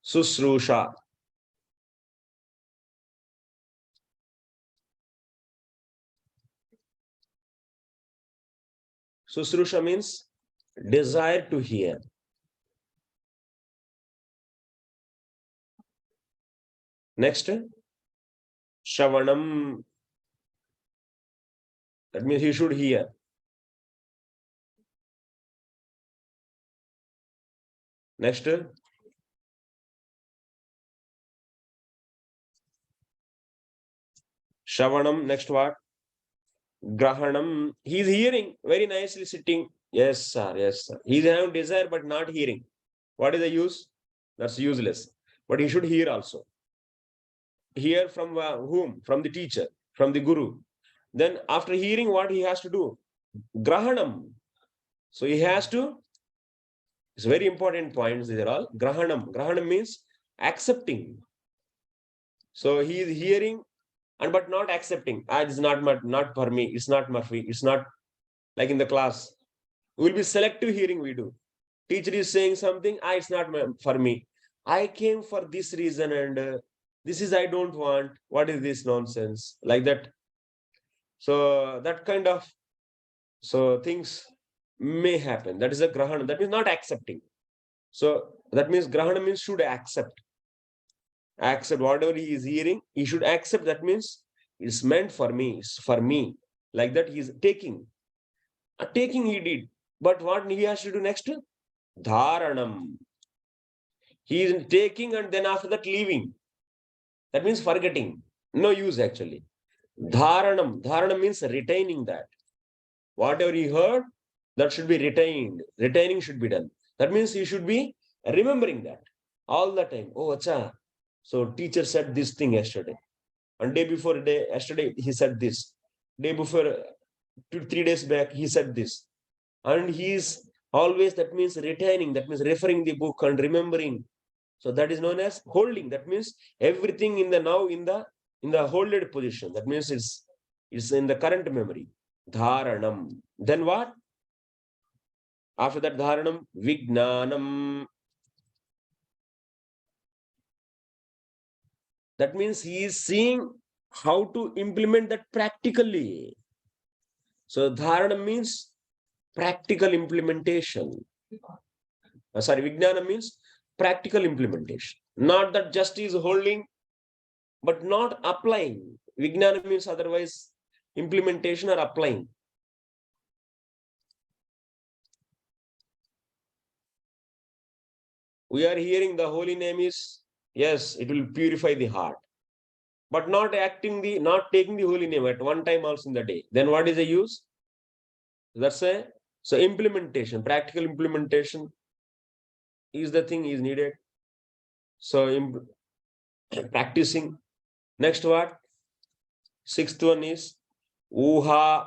susrusha. Susrusha means desire to hear. Next, shravanam. That means he should hear. Next. Shravanam. Next what? Grahanam. He is hearing, very nicely sitting. Yes, sir. Yes, sir. He is having desire but not hearing. What is the use? That's useless. But he should hear also. Hear from whom? From the teacher, from the guru. Then after hearing, what he has to do? Grahanam. So he has to, it's very important points. These are all. Grahanam. Grahanam means accepting. So he is hearing and but not accepting. It's not for me. It's not for me. It's not like in the class. We will be selective hearing we do. Teacher is saying something. It's not for me. I came for this reason and this is I don't want. What is this nonsense? Like that. So that kind of things may happen. That is a grahana. That means not accepting. So that means grahana means should accept. Accept whatever he is hearing. He should accept. That means it's meant for me. It's for me. Like that he is taking. Taking he did. But what he has to do next? Dharanam. He is taking and then after that leaving. That means forgetting. No use actually. Dharanam. Dharanam means retaining that. Whatever he heard, that should be retained. Retaining should be done. That means he should be remembering that all the time. Oh, acha. So teacher said this thing yesterday. And yesterday he said this. Day before, 2-3 days back, he said this. And he is always, that means retaining, that means referring the book and remembering. So that is known as holding. That means everything in the now in the holded position. That means it's in the current memory. Dharanam. Then what? After that dharanam, vijnanam. That means he is seeing how to implement that practically. So dharanam means practical implementation. Vijnanam means practical implementation. Not that just is holding, but not applying. Vijnana means otherwise implementation or applying. We are hearing the holy name is, yes, it will purify the heart. But not taking the holy name at one time also in the day. Then what is the use? That's so implementation, practical implementation is the thing is needed. So practicing. Next what? Sixth one is uha.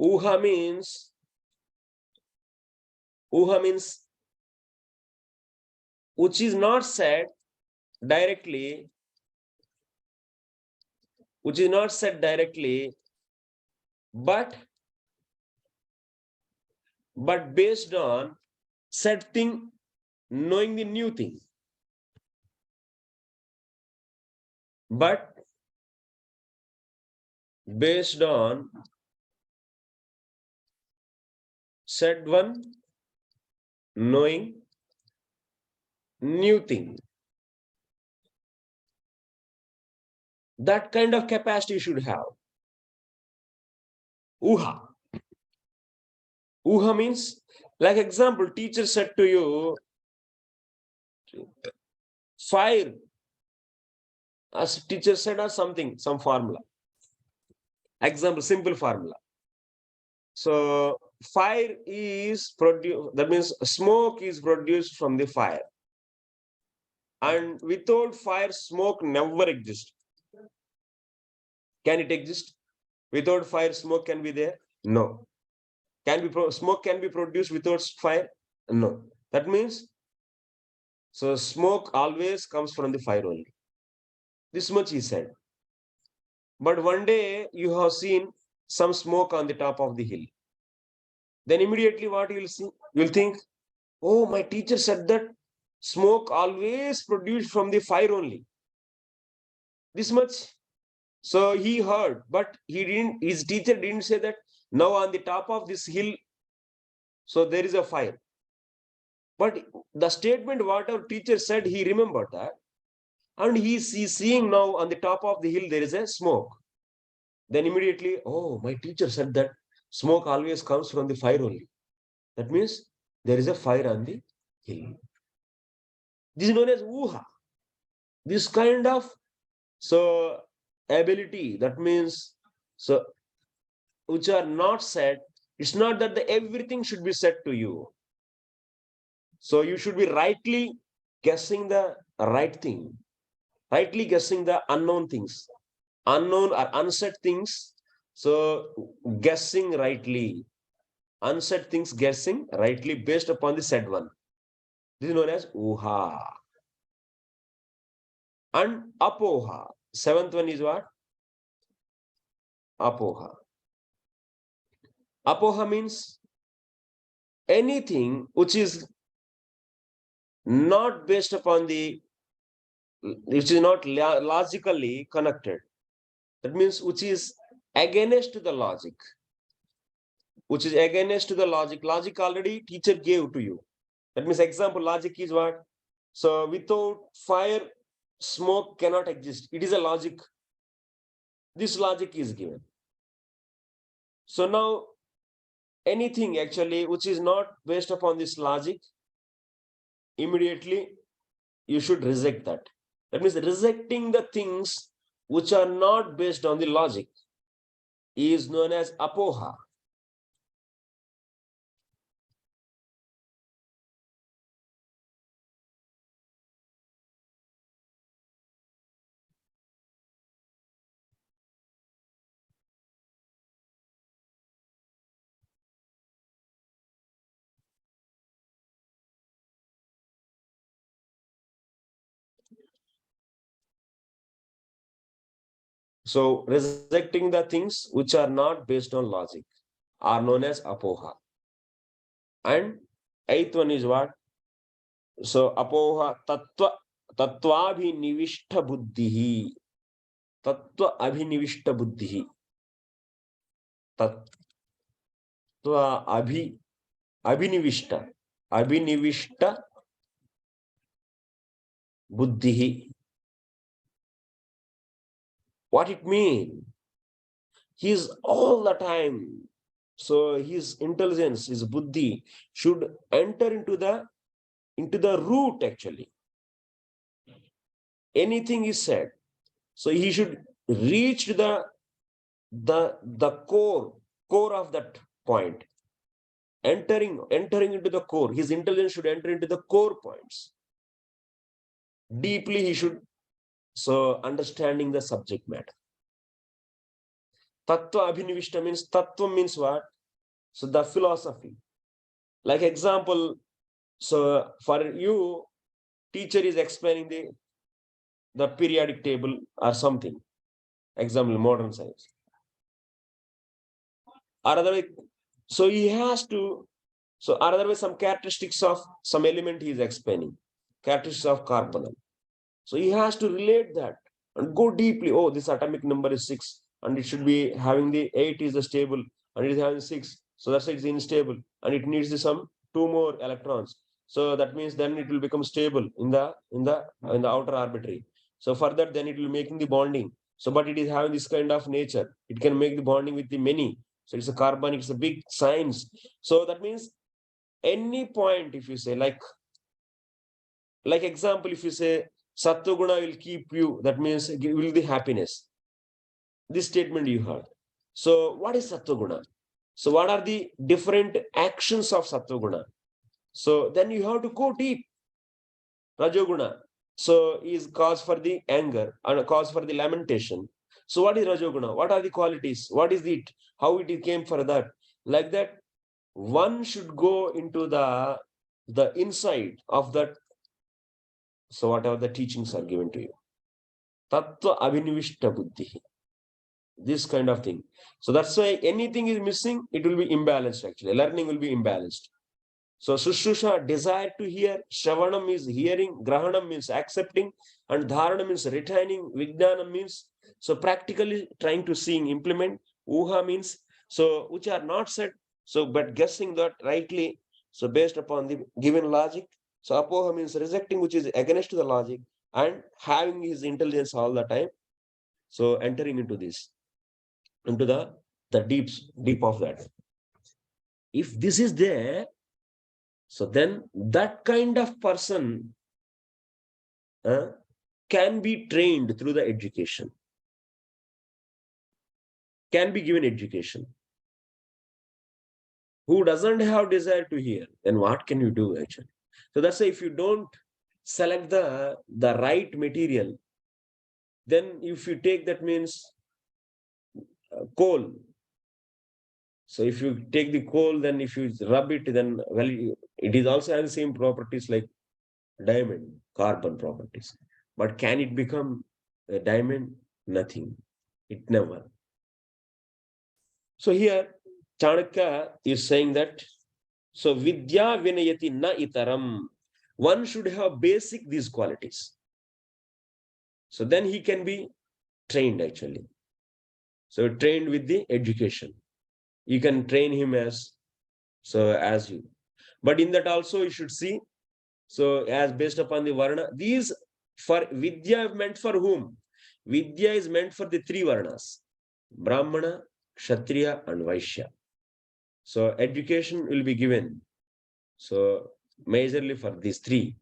Uha means which is not said directly, but based on said thing, knowing the new thing. But based on said one, knowing new thing. That kind of capacity you should have. Uha. Uha means, like example, teacher said to you, fire. As teacher said or something, some formula. Example, simple formula. So fire is produced, that means smoke is produced from the fire. And without fire, smoke never exists. Can it exist? Without fire, smoke can be there? No. Smoke can be produced without fire? No. That means, so smoke always comes from the fire only. This much he said. But one day you have seen some smoke on the top of the hill. Then immediately what you will see? You will think, oh, my teacher said that smoke always produced from the fire only. This much. So he heard, but his teacher didn't say that now on the top of this hill, so there is a fire. But the statement, what our teacher said, he remembered that. And he's seeing now on the top of the hill, there is a smoke. Then immediately, oh, my teacher said that smoke always comes from the fire only. That means there is a fire on the hill. This is known as uha. This kind of ability, that means which are not said. It's not that everything should be said to you. So you should be rightly guessing the right thing, rightly guessing the unknown things, unknown or unsaid things. So guessing rightly, unsaid things guessing rightly based upon the said one. This is known as uha. And apoha. Seventh one is what? Apoha. Apoha means anything which is not based upon which is not logically connected. That means which is against the logic. Which is against the logic. Logic already teacher gave to you. That means example, logic is what? So without fire, smoke cannot exist. It is a logic. This logic is given. So now anything actually which is not based upon this logic, immediately you should reject that. That means rejecting the things which are not based on the logic is known as apoha. So rejecting the things which are not based on logic are known as apoha. And eighth one is what? So apoha tattva abhinivishta buddhihi. Tattva abhinivishta buddhihi. Tattva abhinivishta buddhihi. What it means? He is all the time. So his intelligence, his buddhi should enter into the root actually. Anything is said. So he should reach the core of that point. Entering into the core. His intelligence should enter into the core points. Deeply he should understanding the subject matter. Tattva abhinivishta means, tattva means what? So the philosophy. Like example, so for you, teacher is explaining the periodic table or something. Example, modern science. Or otherwise, so he has to, or otherwise some characteristics of some element he is explaining. Characteristics of carbon. So he has to relate that and go deeply. Oh, this atomic number is 6 and it should be having the 8 is the stable and it is having 6. So that's why it's unstable and it needs some 2 more electrons. So that means then it will become stable in the outer arbitrary. So for that, then it will making the bonding. So, but it is having this kind of nature. It can make the bonding with the many. So it's a carbon, it's a big science. So that means any point, if you say like example, if you say Sattva Guna will keep you, that means it will be happiness. This statement you heard. So what is Sattva Guna? So what are the different actions of Sattva Guna? So then you have to go deep. Rajoguna. So is cause for the anger and a cause for the lamentation. So what is Rajoguna? What are the qualities? What is it? How it came for that? Like that, one should go into the inside of that. So whatever the teachings are given to you. Tattva abhinivishta buddhi. This kind of thing. So that's why anything is missing, it will be imbalanced actually. Learning will be imbalanced. So Sushusha, desire to hear, Shravanam is hearing, Grahanam means accepting, and Dharana means retaining, Vijnanam means, so practically trying to seeing, implement, Uha means, so which are not said, so but guessing that rightly, so based upon the given logic. So Apoha means rejecting which is against the logic and having his intelligence all the time. So entering into this, into the deep of that. If this is there, So then that kind of person can be trained through the education, can be given education. Who doesn't have desire to hear, then what can you do actually? So that's why if you don't select the right material, then if you take, that means coal. So if you take the coal, then if you rub it, then well, it is also has the same properties like diamond, carbon properties. But can it become a diamond? Nothing. It never. So here Chanakya is saying that, so vidya vinayati na itaram. One should have basic these qualities. So then he can be trained actually. So trained with the education. You can train him as you. But in that also you should see, so as based upon the varna, these for vidya meant for whom? Vidya is meant for the three varnas: Brahmana, Kshatriya, and Vaishya. So education will be given. So majorly for these three.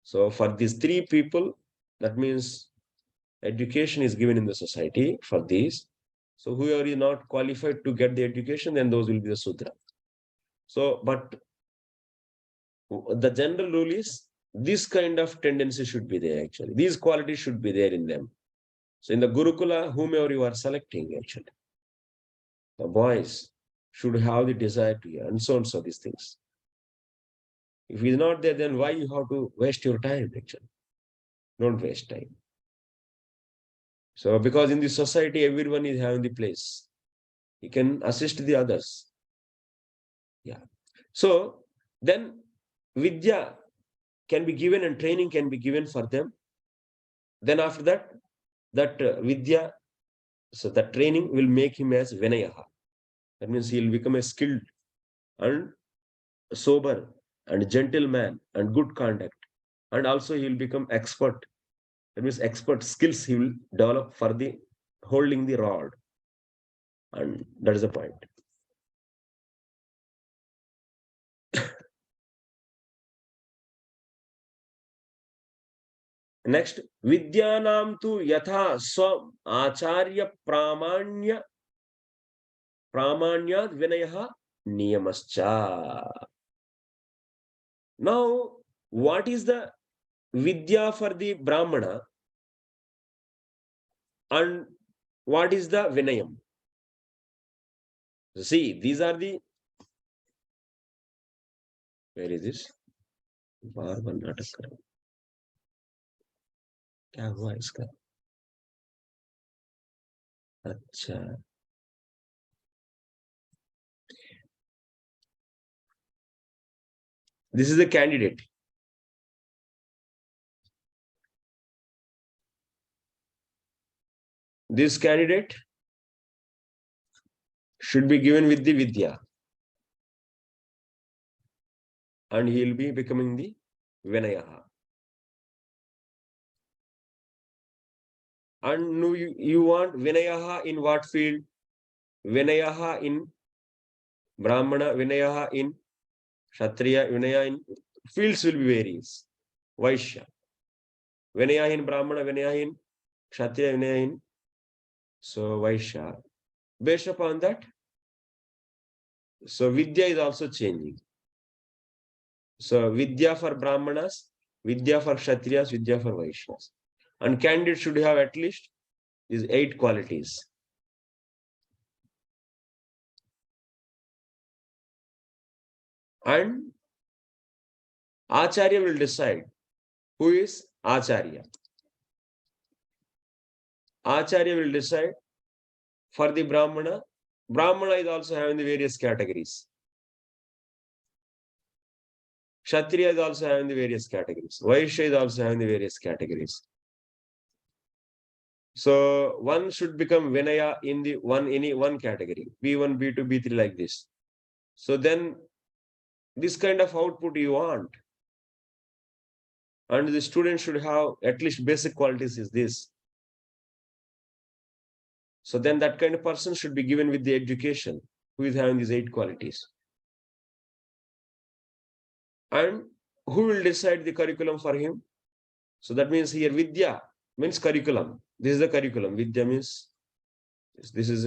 So for these three people, that means education is given in the society for these. So whoever is not qualified to get the education, then those will be the Sudra. So, but the general rule is this kind of tendency should be there actually. These qualities should be there in them. So in the Gurukula, whomever you are selecting actually, the boys should have the desire to hear, and so on, so these things. If he's not there, then why you have to waste your time actually? Don't waste time. So because in the society, everyone is having the place. He can assist the others. Yeah. So then Vidya can be given and training can be given for them. Then after that Vidya, so that training will make him as vinayaḥ. That means he will become a skilled and sober and gentle man and good conduct. And also he will become expert. That means expert skills he will develop for the holding the rod. And that is the point. Next, Vidyanam tu yatha swam acharya pramanyad vinayaḥ niyamascha. Now, what is the Vidya for the Brahmana and what is the Vinayam? See, these are the, where is this? बार बार नाटक कर क्या हुआ इसका? अच्छा, this is the candidate. This candidate should be given with the Vidya. And he will be becoming the Vinayaḥ. And you want Vinayaḥ in what field? Vinayaḥ in Brahmana, Vinayaḥ in Kshatriya, Vinaya in fields will be varies. Vaishya. Vinaya in Brahmana, Vinaya in Kshatriya, Vinaya in so Vaishya. Based upon that, so Vidya is also changing. So Vidya for Brahmanas, Vidya for Kshatriyas, Vidya for Vaishyas. And candidate should have at least these 8 qualities. And Acharya will decide who is Acharya. Acharya will decide for the Brahmana. Brahmana is also having the various categories. Kshatriya is also having the various categories. Vaishya is also having the various categories. So one should become Vinaya in the any one category, B1, B2, B3 like this. So then this kind of output you want. And the student should have at least basic qualities is this. So then that kind of person should be given with the education who is having these 8 qualities. And who will decide the curriculum for him? So that means here Vidya means curriculum. This is the curriculum. Vidya means this is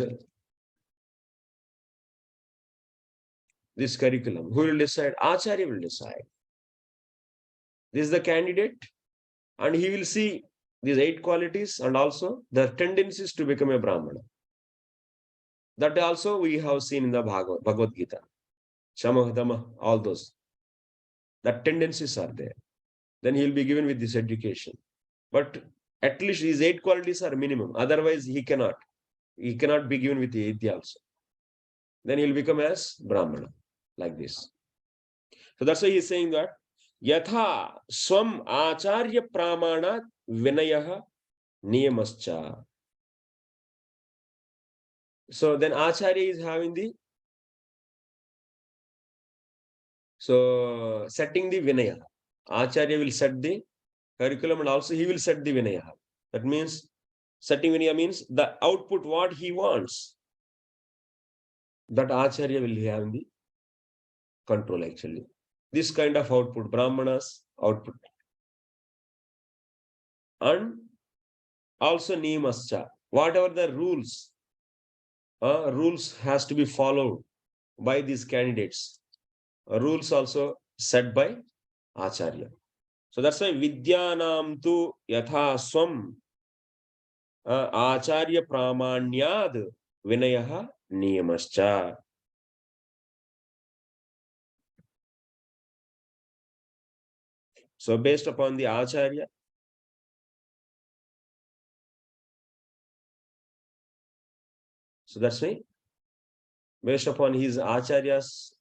this curriculum. Who will decide? Acharya will decide. This is the candidate, and he will see these 8 qualities and also the tendencies to become a Brahmana. That also we have seen in the Bhagavad Gita. Shama, Dama, all those. That tendencies are there. Then he will be given with this education. But at least these 8 qualities are minimum. Otherwise, he cannot. He cannot be given with the Vidya also. Then he will become as Brahmana, like this. So that's why he is saying that Yatha swam acharya pramana vinayaḥ niyamascha. So then Acharya is having the setting the Vinaya. Acharya will set the curriculum and also he will set the Vinaya. That means setting Vinaya means the output what he wants. That Acharya will have the control actually. This kind of output, Brahmana's output. And also Niyamascha. Whatever the rules has to be followed by these candidates. Rules also set by Acharya. So that's why Vidyanam tu yatha swam Acharya pramanyad vinayaḥ niyamascha. So based upon the Acharya, so that's why based upon his Acharya's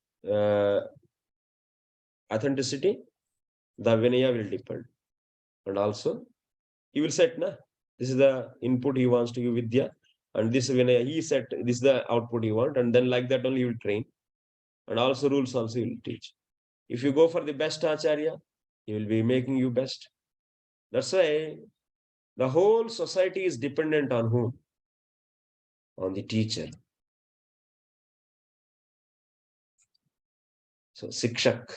authenticity, the Vinaya will depend. And also, he will set, this is the input he wants to give Vidya, and this Vinaya, he set, this is the output he wants, and then like that only he will train. And also rules also he will teach. If you go for the best Acharya, he will be making you best. That's why the whole society is dependent on whom? On the teacher. So, Sikshak.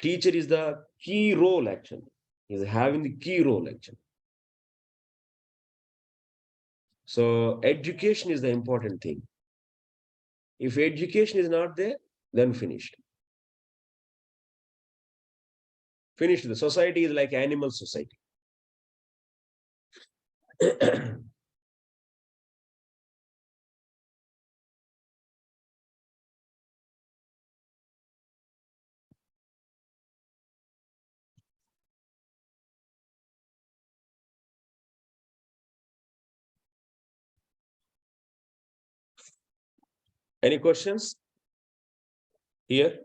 Teacher is the key role actually. He is having the key role actually. So, education is the important thing. If education is not there, then finished. Finished. The society is like animal society. Any questions here?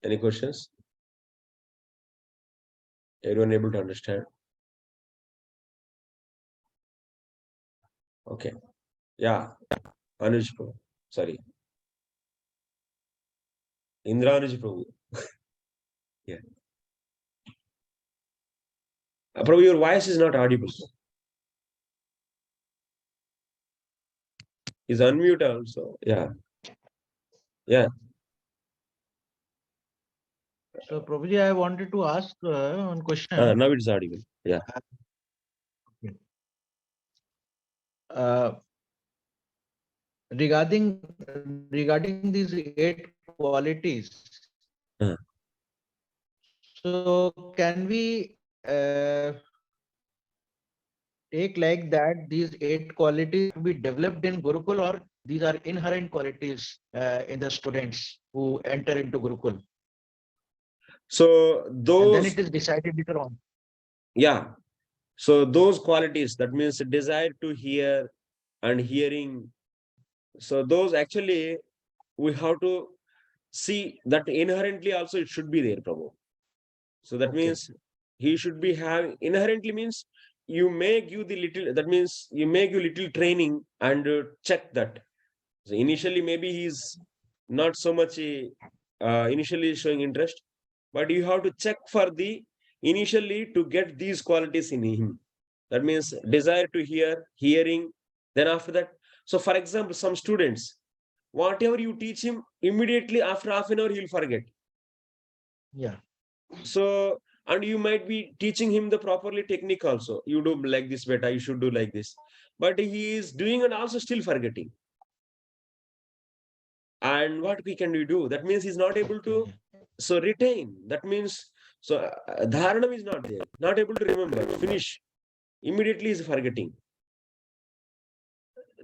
Any questions? Everyone able to understand? Okay. Yeah. Anuj Prabhu. Sorry. Indra Anuj Prabhu. Yeah. Prabhu, your voice is not audible. Is unmute also. Yeah. Yeah. So, Prabhuji, I wanted to ask one question. Now it's audible. Yeah. Regarding these 8 qualities, so can we take like that these 8 qualities to be developed in Gurukul, or these are inherent qualities in the students who enter into Gurukul? So those. And then it is decided later on. Yeah. So those qualities, that means desire to hear and hearing. So those actually we have to see that inherently also it should be there, Prabhu. So that means he should be having inherently means you may give the little, that means you may give little training and check that. So initially maybe he's not so much initially showing interest, but you have to check for the initially to get these qualities in him. That means desire to hear, hearing, then after that. So for example, some students, whatever you teach him, immediately after half an hour, he'll forget. Yeah. So, and you might be teaching him the properly technique also. You do like this better, you should do like this. But he is doing and also still forgetting. And what we can we do? That means he's not able to Okay. retain. That means dharanam is not there, not able to remember, finish. Immediately is forgetting.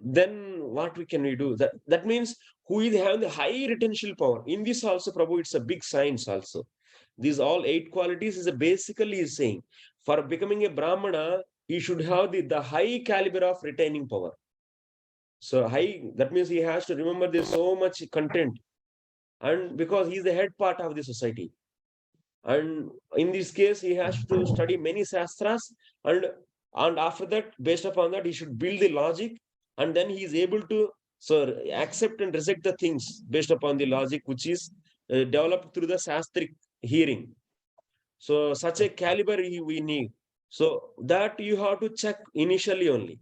Then what can we do? That means who is having the high retention power. In this also, Prabhu, it's a big science also. These all 8 qualities is basically is saying for becoming a Brahmana, he should have the high caliber of retaining power. So high, that means he has to remember there's so much content. And because he's the head part of the society. And in this case, he has to study many Shastras, and after that, based upon that, he should build the logic, and then he is able to accept and reject the things based upon the logic which is developed through the Shastric hearing. So such a caliber we need. So that you have to check initially only.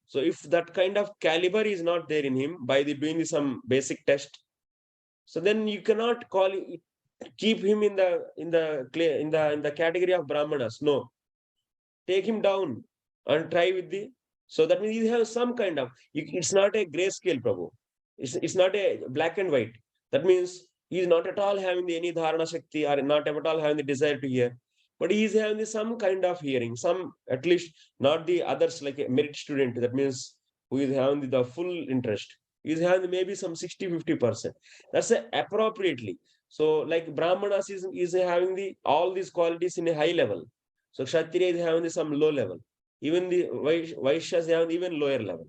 So if that kind of caliber is not there in him by doing some basic test, so then you cannot call it, keep him in the category of Brahmanas. No, take him down and try with the. So that means you have some kind of. It's not a grayscale, Prabhu. It's not a black and white. That means he is not at all having any dharana shakti or not at all having the desire to hear, but he is having some kind of hearing. Some, at least not the others, like a merit student. That means who is having the full interest. He is having maybe some 60-50%. That's appropriately. So like Brahmanas is having all these qualities in a high level. So Kshatriya is having some low level. Even the Vaishyas have even lower level.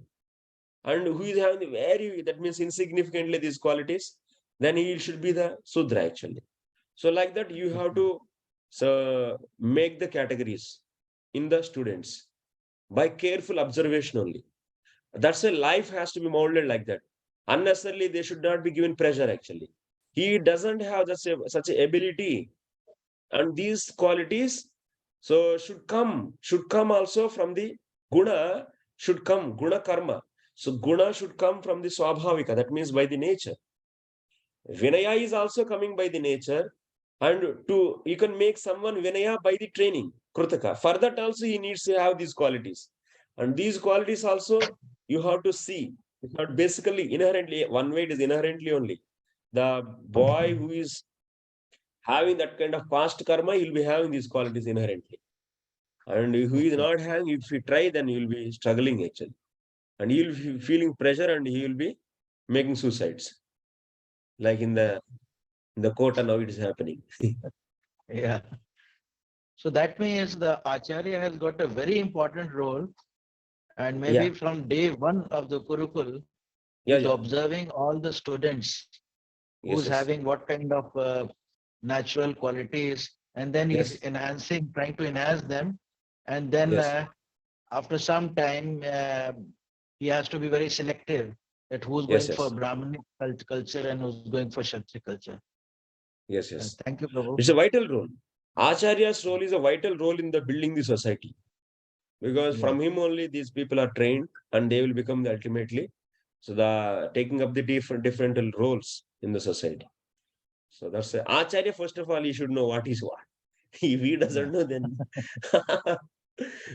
And who is having the very, that means insignificantly these qualities, then he should be the Sudra actually. So like that, you have to make the categories in the students by careful observation only. That's a life has to be molded like that. Unnecessarily, they should not be given pressure actually. He doesn't have such a ability, and these qualities should come also from the guna karma. So guna should come from the swabhavika, that means by the nature. Vinaya is also coming by the nature, and you can make someone vinaya by the training, krutaka. For that also he needs to have these qualities, and these qualities also you have to see. It's not basically inherently one way. It is inherently only the boy who is having that kind of past karma, he'll be having these qualities inherently. And who is not having, if you try, then you'll be struggling actually. And he'll be feeling pressure and he will be making suicides. Like in the quota now it is happening. Yeah. So that means the Acharya has got a very important role, and maybe Yeah. from day one of the Gurukul, Yeah, he's yeah. observing all the students Yes, who's yes. having what kind of natural qualities, and then he's Yes. enhancing, trying to enhance them, and then Yes. after some time, he has to be very selective that who's Yes, going for yes. Brahminic culture and who's going for Kshatriya culture. Yes, yes. Thank you, Prabhu. It's a vital role. Acharya's role is a vital role in the building the society. Because Yeah. from him only these people are trained and they will become ultimately the taking up the different roles in the society. So that's Acharya. First of all, he should know what is what. If he Yeah. doesn't know, then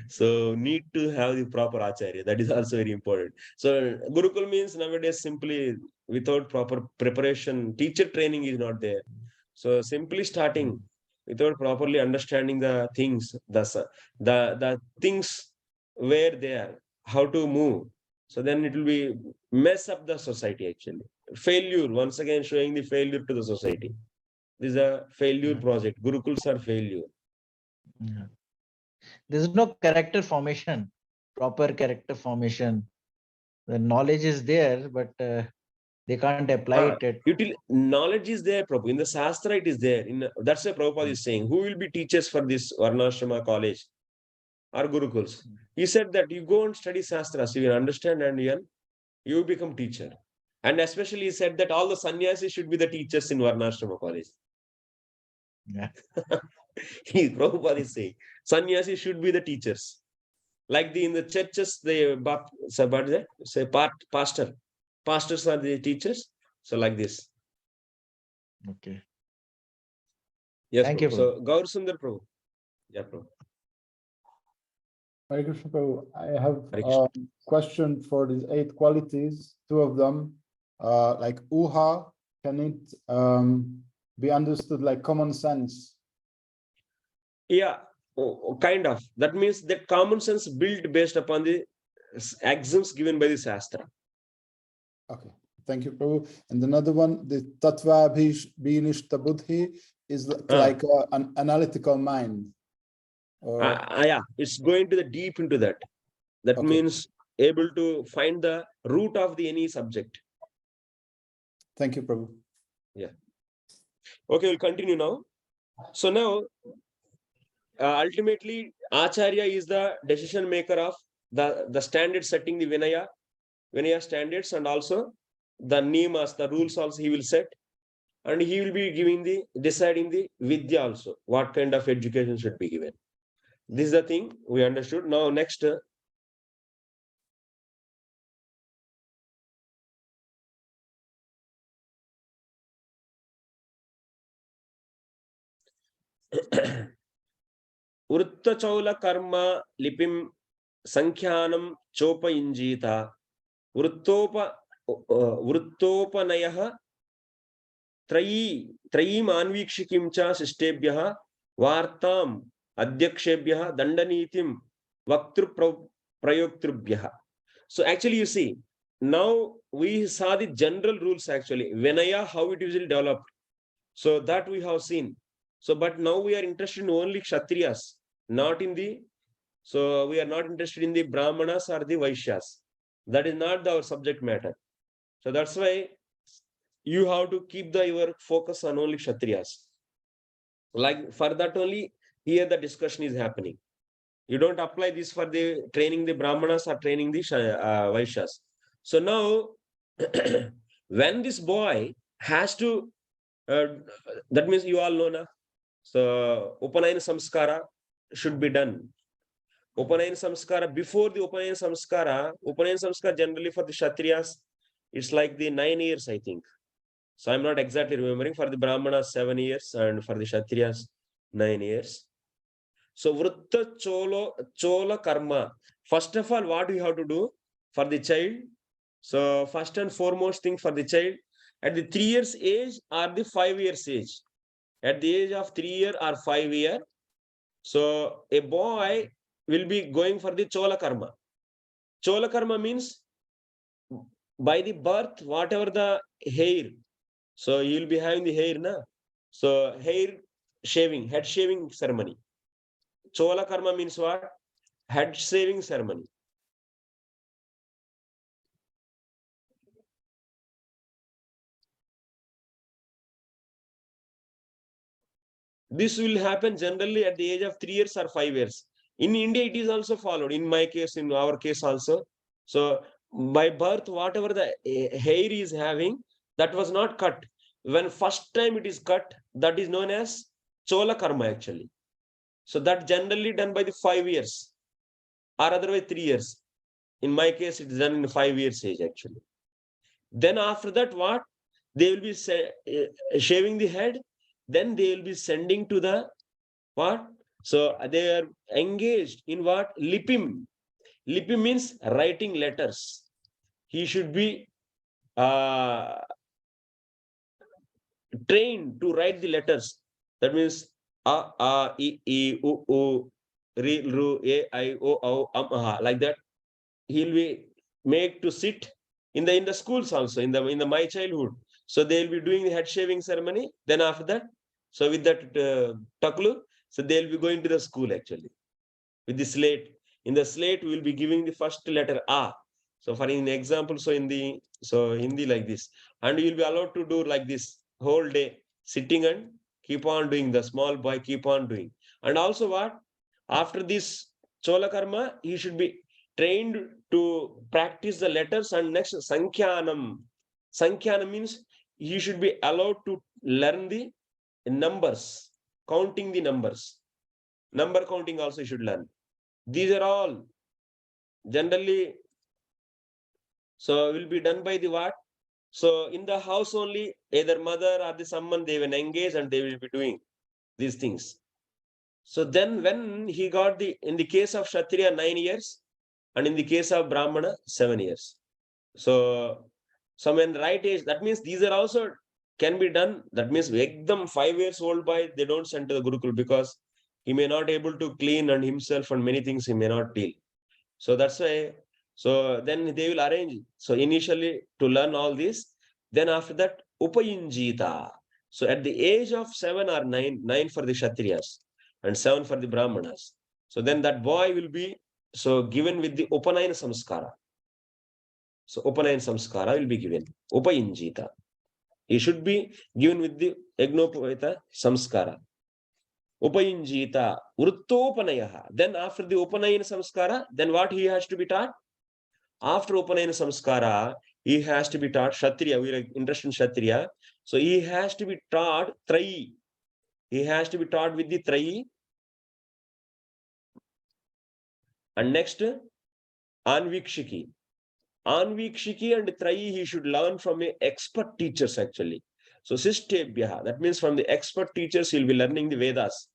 so need to have the proper Acharya. That is also very important. So Gurukul means nowadays simply without proper preparation, teacher training is not there. So simply starting without properly understanding the things, the things where they are, how to move. So then it will be mess up the society actually. Failure, once again showing the failure to the society. This is a failure Yeah. project. Gurukuls are failure. Yeah. There's no character formation, proper character formation. The knowledge is there, but they can't apply Ah, it. knowledge is there, Prabhu. In the Shastra, it is there. That's why Prabhupada is saying, who will be teachers for this Varnashrama college or Gurukuls? He said that you go and study Shastras, you will understand and you become teacher. And especially he said that all the sannyasis should be the teachers in Varnashrama college. Yeah. Prabhupada is saying, sannyasis should be the teachers. Like in the churches, pastors are the teachers. So like this. Okay. Yes, Thank Prabhu. you, So Gaur Sundar Prabhu. Yeah, Prabhu. Hare Krishna Prabhu, I have Hare a Krishna. question for these 8 qualities. 2 of them, like uha, can it be understood like common sense? Yeah, kind of. That means that common sense built based upon the axioms given by the Shastra. Okay, thank you, Prabhu. And another one, the tattva bhinishta buddhi is like an analytical mind. Or Yeah, it's going to the deep into that. That okay, means able to find the root of the any subject. thank you, Prabhu. Yeah. Okay, we'll continue now. So now, ultimately, Acharya is the decision maker of the standard setting the Vinaya standards, and also the niyamas, the rules also he will set, and he will be giving the deciding the vidya also, what kind of education should be given. This is the thing we understood. Now next, वृत्तचौल कर्म लिपिम संख्यानम चोपयुञ्जीता वृत्तोप वृत्तोपनयः त्रयीम् आन्वीक्षिकीं च शिष्टेभ्यः वार्ताम् अध्यक्षेभ्यः दण्डनीतिं वक्तृ प्रयोक्तृभ्यः. So actually you see, now we saw the general rules actually, Vinaya, how it usually developed. So that we have seen. So but now we are interested in only Kshatriyas, not in the, so we are not interested in the Brahmanas or the Vaishyas. That is not our subject matter. So that's why you have to keep your focus on only Kshatriyas. Like for that only, here the discussion is happening. You don't apply this for the training the Brahmanas or training the Vaishyas. So now, when this boy has to, that means you all know na. So Upanayana Samskara should be done. Upanayana Samskara, before the Upanayana Samskara generally for the Kshatriyas, it's like the 9 years, I think. So I'm not exactly remembering. For the Brahmanas, 7 years, and for the Kshatriyas, 9 years. So Vrutta Chola Karma. First of all, what we have to do for the child? So first and foremost thing for the child, at the 3 years age or the 5 years age. At the age of 3 year or 5 year, so a boy will be going for the Chola Karma. Chola Karma means by the birth, whatever the hair, so you'll be having the hair, na? So hair shaving, head shaving ceremony. Chola Karma means what? Head shaving ceremony. This will happen generally at the age of 3 years or 5 years. In India, it is also followed. In my case, in our case also. So by birth, whatever the hair is having, that was not cut. When first time it is cut, that is known as Chola Karma actually. So that generally done by the 5 years or otherwise 3 years. In my case, it is done in 5 years age actually. Then after that, what? They will be shaving the head. Then they will be sending to the what? So they are engaged in what? Lipim. Lipim means writing letters. He should be trained to write the letters. That means a, I, U, U, Ri, Ru, A, I, O, Au, Aha, like that. He'll be made to sit in the schools also, in the my childhood. So they'll be doing the head shaving ceremony. Then after that, so with that taklu, so they'll be going to the school actually with the slate. In the slate, we will be giving the first letter A. So for an example, so Hindi like this, and you'll be allowed to do like this whole day, sitting and keep on doing. The small boy keep on doing, and also what? After this Chola Karma, he should be trained to practice the letters, and next Sankhyanam. Sankhyanam means he should be allowed to learn the numbers, counting the numbers. Number counting also he should learn. These are all generally, so will be done by the what? So in the house only, either mother or the someone, they will engage and they will be doing these things. So then when he got in the case of Kshatriya, 9 years, and in the case of Brahmana, 7 years. So when the right age, that means these are also can be done. That means ekdam 5 years old boy, they don't send to the Gurukul because he may not able to clean and himself and many things he may not deal. So that's why, so then they will arrange. So initially to learn all this, then after that, Upayinjita. So at the age of 7 or 9 for the Kshatriyas and 7 for the Brahmanas. So then that boy will be given with the Upanayana Samskara. So Upanayana Samskara will be given. Upayinjita. He should be given with the Yagnopavita Samskara. Upayinjita, Vruttopanaya. Then after the Upanayana Samskara, then what he has to be taught? After Upanayana Samskara, he has to be taught Kshatriya. We are interested in Kshatriya. So he has to be taught Trayi. He has to be taught with the Trayi. And next, Anvikshiki. Anvikshiki and Trayi he should learn from expert teachers actually. So Sishtebhya, that means from the expert teachers he'll be learning the Vedas.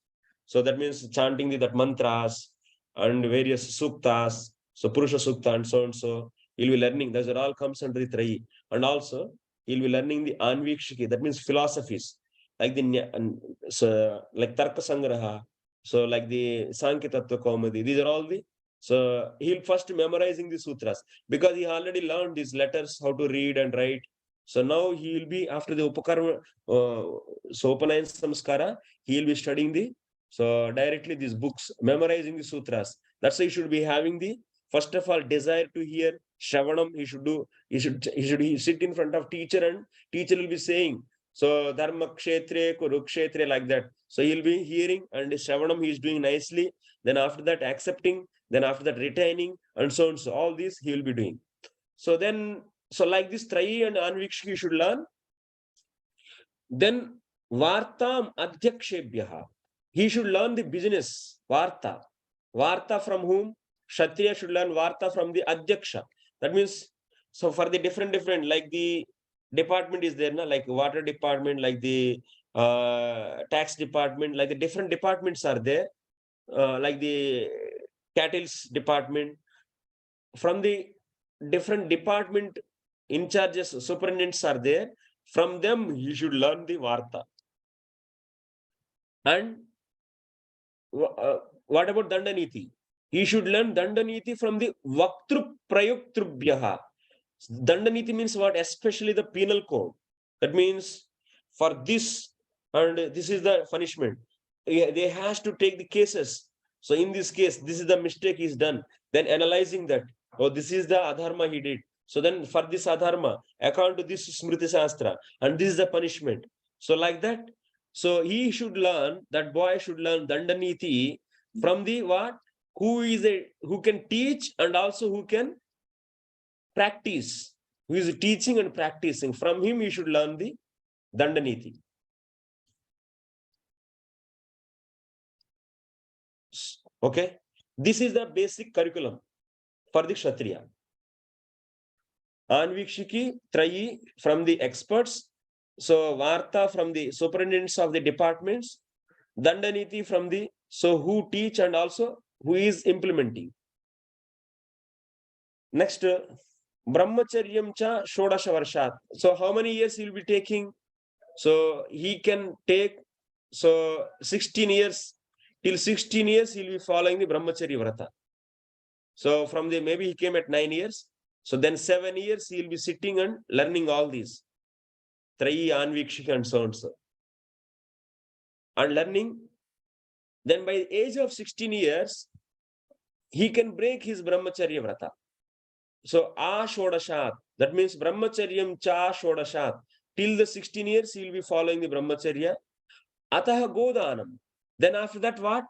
So that means chanting that mantras and various suktas. So Purusha Sukta and so and so. He'll be learning. Those are all comes under the Trayi. And also he'll be learning the Anvikshiki. That means philosophies. Like like Tarka Sangraha. So like the Sankhya Tattva Kaumadi. These are all the. So he'll first memorizing the sutras because he already learned these letters, how to read and write. So now he will be after the Upakarma, Upanayana Samskara, he will be studying directly these books, memorizing the sutras. That's why he should be having first of all, desire to hear Shravanam. He should sit in front of teacher and teacher will be saying, so Dharma Kshetre, Kurukshetre, like that. So he'll be hearing and Shravanam he is doing nicely. Then after that, accepting. Then after that, retaining and so on. So all these he will be doing. So then, like this Trayi and Anvikshiki you should learn. Then Vartam Adhyakshebhyaha. He should learn the business. Varta. Varta from whom? Kshatriya should learn Varta from the Adhyaksha. That means, so for the different, like the department is there, like water department, like the tax department, like the different departments are there, like the cattle's department. From the different department in charges, superintendents are there. From them, he should learn the Varta. And what about danḍanīti? He should learn danḍanīti from the Vaktru Prayuktrubhyaha. Danḍanīti means what? Especially the penal code. That means for this, and this is the punishment. They has to take the cases. So in this case, this is the mistake he's done. Then analyzing that, oh, this is the adharma he did. So then for this adharma, according to this Smriti Shastra, and this is the punishment. So like that, so he should learn, that boy should learn danḍanīti from the what? Who can teach and also who can practice. Who is teaching and practicing. From him, he should learn the danḍanīti. Okay, this is the basic curriculum for the Kshatriya. Anvikshiki, Trayi from the experts. So Varta from the superintendents of the departments. danḍanīti from the, who teach and also who is implementing. Next, Brahmacharyam cha Shodasha Varshat. So how many years he will be taking? So he can take 16 years. Till 16 years, he will be following the Brahmacharya Vrata. So from the, maybe he came at 9 years. So then 7 years, he will be sitting and learning all these. Trayi, Anvikshika and so and so. And learning. Then by the age of 16 years, he can break his Brahmacharya Vrata. So Shodashat, that means Brahmacharyam cha Shodashat. Till the 16 years, he will be following the Brahmacharya. Ataha Godanam. Then after that, what?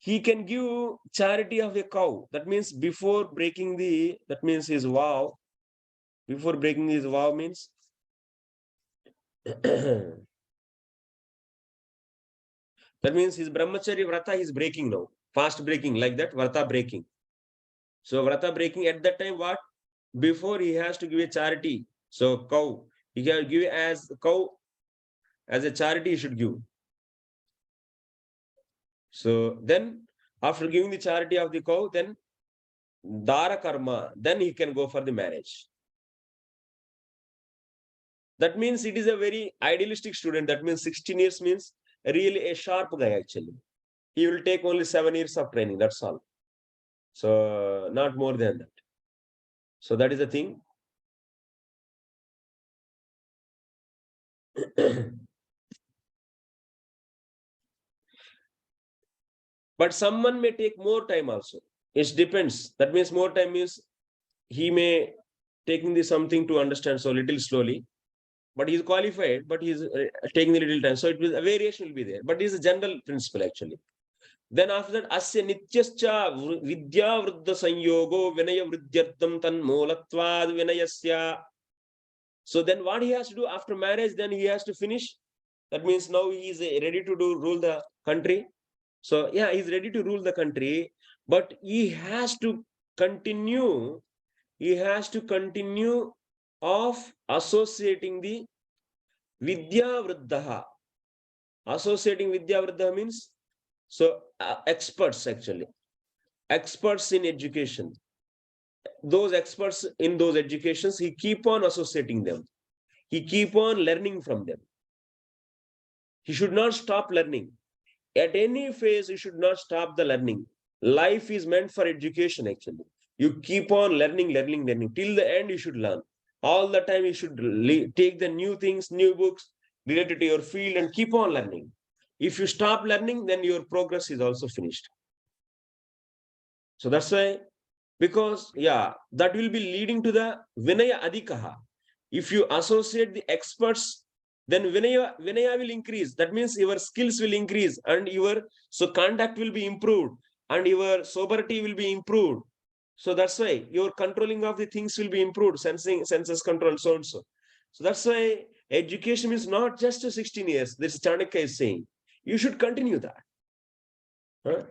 He can give charity of a cow. That means before breaking that means his vow. Before breaking his vow means that means his Brahmacharya Vrata is breaking now. Fast breaking, like that, Vrata breaking. So Vrata breaking at that time, what? Before he has to give a charity. So cow. He can give as cow, as a charity he should give. So then after giving the charity of the cow, then Dara karma, then he can go for the marriage. That means it is a very idealistic student. That means 16 years means really a sharp guy actually. He will take only 7 years of training, that's all. So not more than that. So that is the thing. But someone may take more time also. It depends. That means more time means he may taking the something to understand so little slowly, but he is qualified, but he is taking a little time. So it will, a variation will be there. But it is a general principle actually. Then after that, asya nityascha vidya vruddha sanyogo vinaya vrudyartam tan molatvad vinayasya. So then what he has to do after marriage, then he has to finish. That means now he is ready to rule the country. So yeah, he's ready to rule the country, but he has to continue. He has to continue of associating the vidya vruddha. Associating vidya vruddha means so experts actually, experts in education. Those experts in those educations, he keep on associating them. He keep on learning from them. He should not stop learning. At any phase, you should not stop the learning. Life is meant for education actually. You keep on learning. Till the end, you should learn. All the time, you should take the new things, new books related to your field and keep on learning. If you stop learning, then your progress is also finished. So that's why, because yeah, that will be leading to the vinaya adhikaha. If you associate the experts, then vinaya will increase. That means your skills will increase and your conduct will be improved and your sobriety will be improved. So that's why your controlling of the things will be improved, senses control, so and so. So that's why education is not just 16 years. This Chanakya is saying. You should continue that. Huh?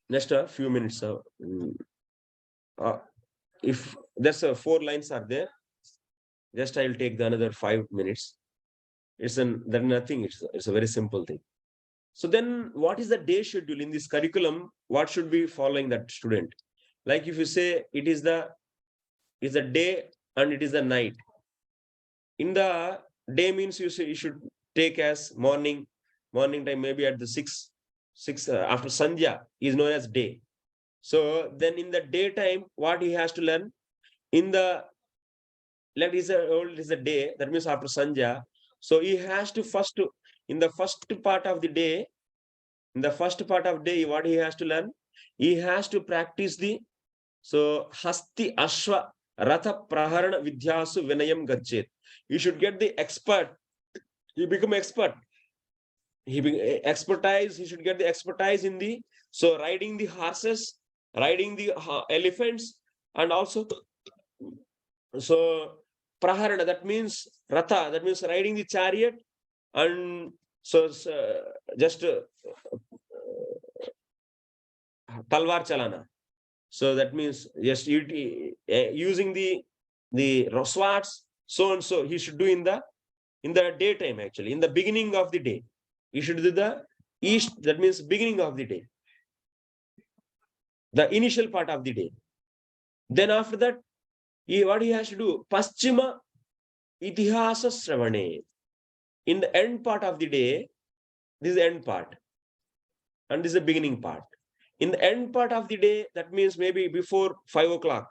Just a few minutes. If there's 4 lines are there, just I will take the another 5 minutes. There's nothing. It's a very simple thing. So then, what is the day schedule in this curriculum? What should be following that student? Like if you say it is the day and it is the night. In the day means you should take as morning time, maybe at the 6 after Sandhya is known as day. So then in the daytime, what he has to learn in the it is a day, that means after Sandhya. So he has to in the first part of the day, what he has to learn, he has to practice the hasti ashwa ratha praharana vidyasu vinayam gachet. You should get the expert. He become expert. He should get the expertise in the riding the horses, riding the elephants, and also praharana, that means ratha, that means riding the chariot, and just talwar chalana. So that means just using the swords, so and so he should do in the daytime actually, in the beginning of the day. He should do the east, that means beginning of the day, the initial part of the day. Then after that, what he has to do, paschima itihasa sravane. In the end part of the day, this is the end part, and this is the beginning part. In the end part of the day, that means maybe before 5 o'clock.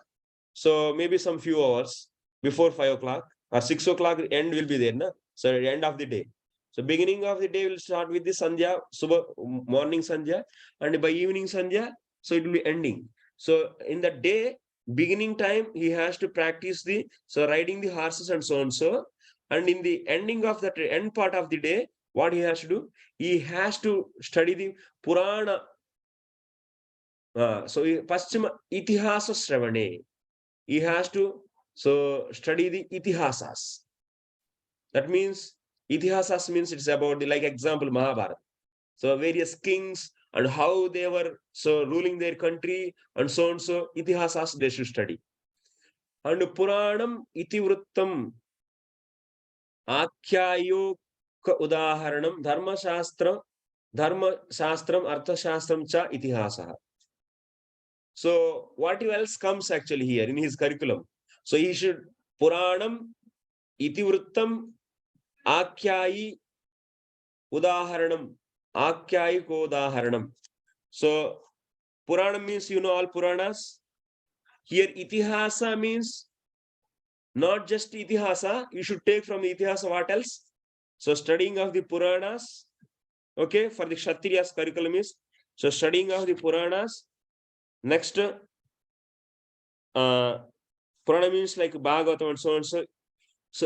So maybe some few hours before 5 o'clock or 6 o'clock, end will be there. Na? So at the end of the day. So beginning of the day will start with the Sandhya, morning Sandhya, and by evening Sandhya, so it will be ending. So in the day, beginning time, he has to practice the riding the horses and so and so. And in the ending of that end part of the day, what he has to do? He has to study the Purana. Paschima itihasa sravane. He has to study the itihasas. That means itihasas means it's about the, like example, Mahabharata. So various kings and how they were ruling their country and so itihasas they should study. And Puranam itivrittam, Akhyayo udaharanam dharma shastram arthashastram cha itihasaha. So what else comes actually here in his curriculum? So he should Puranam, Itivrittam, Akyayi, Udaharanam, Akyayi ko Udaharanam. So Puranam means you know all Puranas. Here Itihasa means not just Itihasa. You should take from the Itihasa what else? So studying of the Puranas. Okay, for the Kshatriya's curriculum is so studying of the Puranas. Next, Purana means like Bhagavatam and so on. So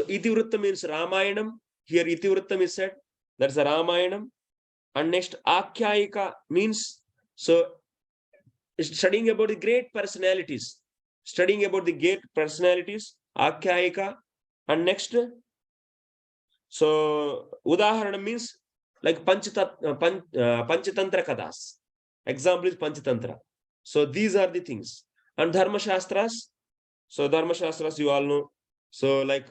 Itivritta means Ramayanam. Here Itivrittam is said. That's the Ramayanam. And next Akyayika means so studying about the great personalities. Studying about the great personalities, Akyayika. And next, so Udaharana means like Panchatantra Kadas. Example is Panchatantra. So these are the things. And Dharma Shastras. So Dharma Shastras you all know. So like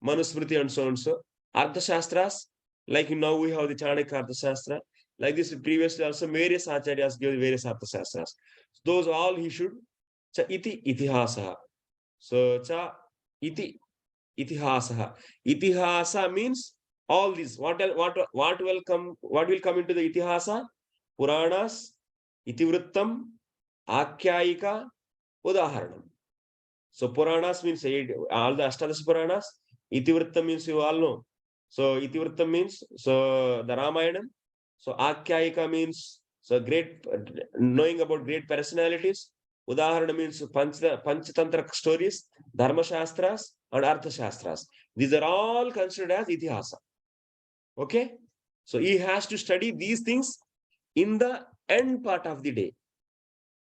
Manusmriti and so on. So Artha Shastras, like now we have the Chanakya Artha Shastra. Like this previously also various acharyas give various Artha Shastras. Those all he should. Cha iti itihasaha. So cha iti itihasaha. Itihasa means all these. What will come into the itihasa? Puranas, itivrittam, akyayika, udaharanam. So Puranas means all the Ashtadasha Puranas. Itivrittam means you all know. So Itivrittam means so the Ramayanam. So Akyayika means so great knowing about great personalities. Udaharana means Panchatantra stories, Dharma Shastras and Artha Shastras. These are all considered as Itihasa. Okay? So he has to study these things in the end part of the day.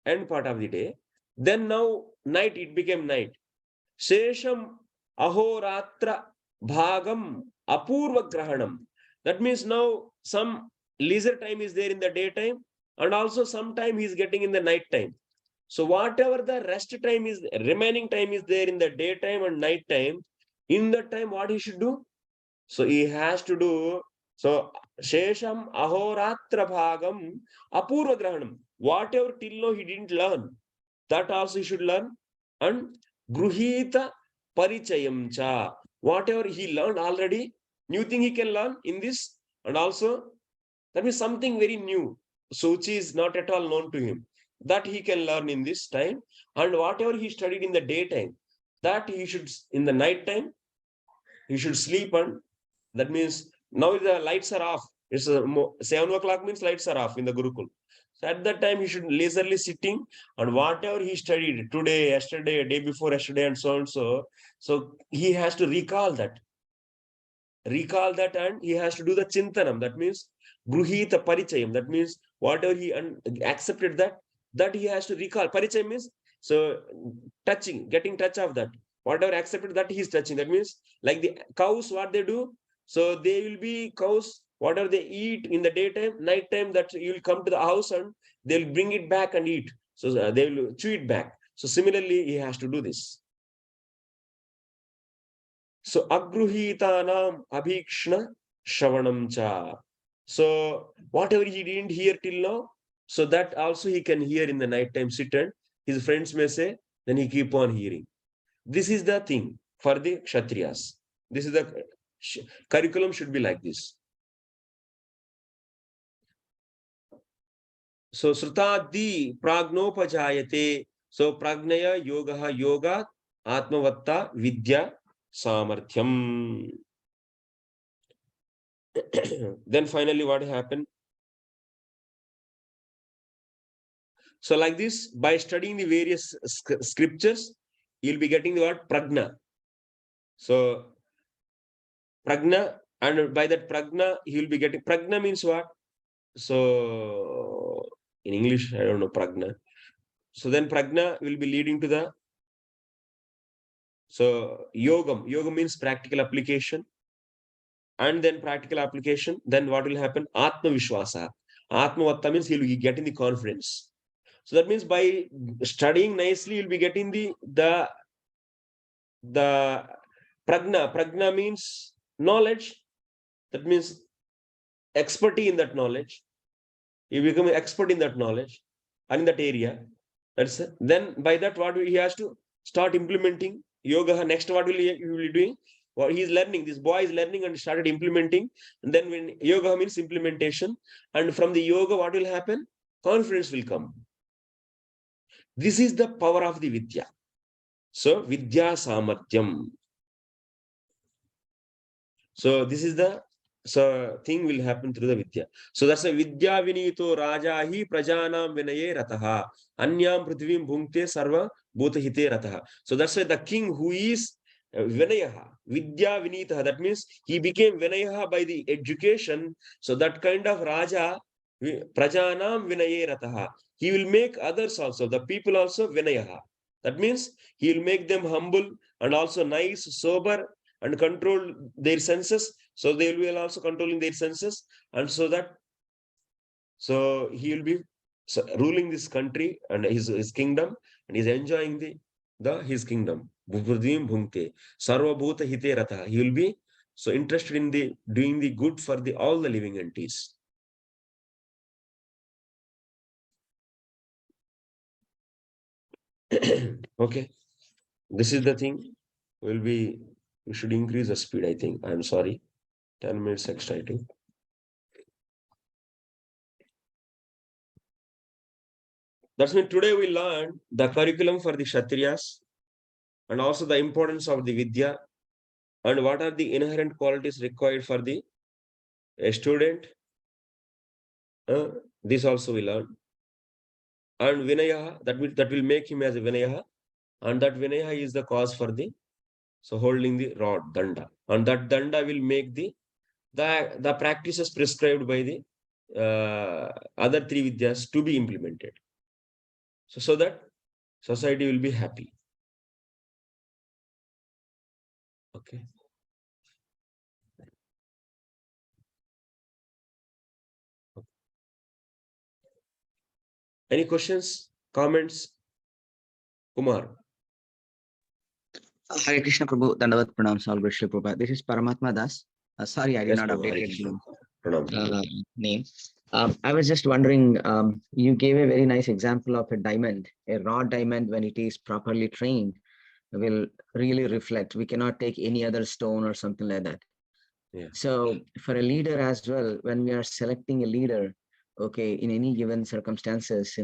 End part of the day. Then now night, it became night. Shesham ahoratra bhagam apurva grahanam. That means now some leisure time is there in the daytime and also some time he is getting in the night time. So whatever the rest time is, remaining time is there in the daytime and night time, in that time what he should do? So he has to do, so Shesham ahoratra bhagam apurva grahanam. Whatever till now he didn't learn, that also he should learn. And gruhita parichayam cha. Whatever he learned already, new thing he can learn in this. And also, that means something very new. So which is not at all known to him. That he can learn in this time. And whatever he studied in the daytime, that he should, in the night time, he should sleep. And that means now the lights are off. It's 7 o'clock means lights are off in the Gurukul. So at that time, he should leisurely sitting and whatever he studied today, yesterday, day before yesterday, and so on. So he has to recall that. Recall that, and he has to do the chintanam. That means gruhita parichayam. That means whatever he accepted that he has to recall. Parichayam means so touching, getting touch of that. Whatever accepted that he is touching. That means like the cows, what they do. So they will be cows. Whatever they eat in the daytime, nighttime, that you will come to the house and they'll bring it back and eat. So they will chew it back. So similarly, he has to do this. So agruhitanam abhikshna shravanam cha. So whatever he didn't hear till now, so that also he can hear in the nighttime, sit and his friends may say, then he keep on hearing. This is the thing for the Kshatriyas. This is the curriculum should be like this. So Srutadi pragnopajayate. So pragnaya yoga yoga atmavatta vidya samarthyam. Then finally what happened? So like this, by studying the various scriptures, you'll be getting the word pragna. So pragna, and by that pragna, he will be getting, pragna means what? So in English, I don't know pragna. So then pragna will be leading to the, so yogam. Yogam means practical application. And then practical application, then what will happen? Atma Vishwasa. Atmavatta means he'll be getting the confidence. So that means by studying nicely, you'll be getting the pragna. Pragna means knowledge, that means expertise in that knowledge. You become an expert in that knowledge and in that area. Then by that, what he has to start implementing yoga. Next, what will he will be doing? What he is learning. This boy is learning and started implementing. And then when yoga means implementation, and from the yoga, what will happen? Confidence will come. This is the power of the vidya. So vidya samarthyam. So this is the thing will happen through the vidya. So that's a vidya vinito raja hi prajanam vinaye rataha anyam prithvim bhunkte sarva bhutahite rataha. So that's why the king who is vinayaḥ, vidya vinita, that means he became vinayaḥ by the education. So that kind of raja, prajanam vinaye rataha, he will make others also, the people also vinayaḥ. That means he will make them humble and also nice, sober, and control their senses. So they will be also controlling their senses, and so that, so he will be ruling this country and his kingdom, and he's enjoying his kingdom. Sarvabhuta hite ratha. He will be so interested in the doing the good for all the living entities. Okay, this is the thing. We should increase the speed, I think. I'm sorry. 10 minutes extra, I think. That's mean today we learned the curriculum for the Kshatriyas and also the importance of the Vidya and what are the inherent qualities required for a student. This also we learned. And Vinayaḥ, that will make him as a Vinayaḥ, and that Vinayaḥ is the cause for holding the rod, danda. And that danda will make the practices prescribed by the other three Vidyas to be implemented. So that society will be happy. Okay. Any questions, comments? Kumar. Hare Krishna Prabhu, Dandavat Pranam, Salve Shri Prabhupada. This is Paramatma Das. Sorry, I did not update the name. I was just wondering, you gave a very nice example of a diamond. A raw diamond, when it is properly trained, will really reflect. We cannot take any other stone or something like that. Yeah. So for a leader as well, when we are selecting a leader, okay, in any given circumstances,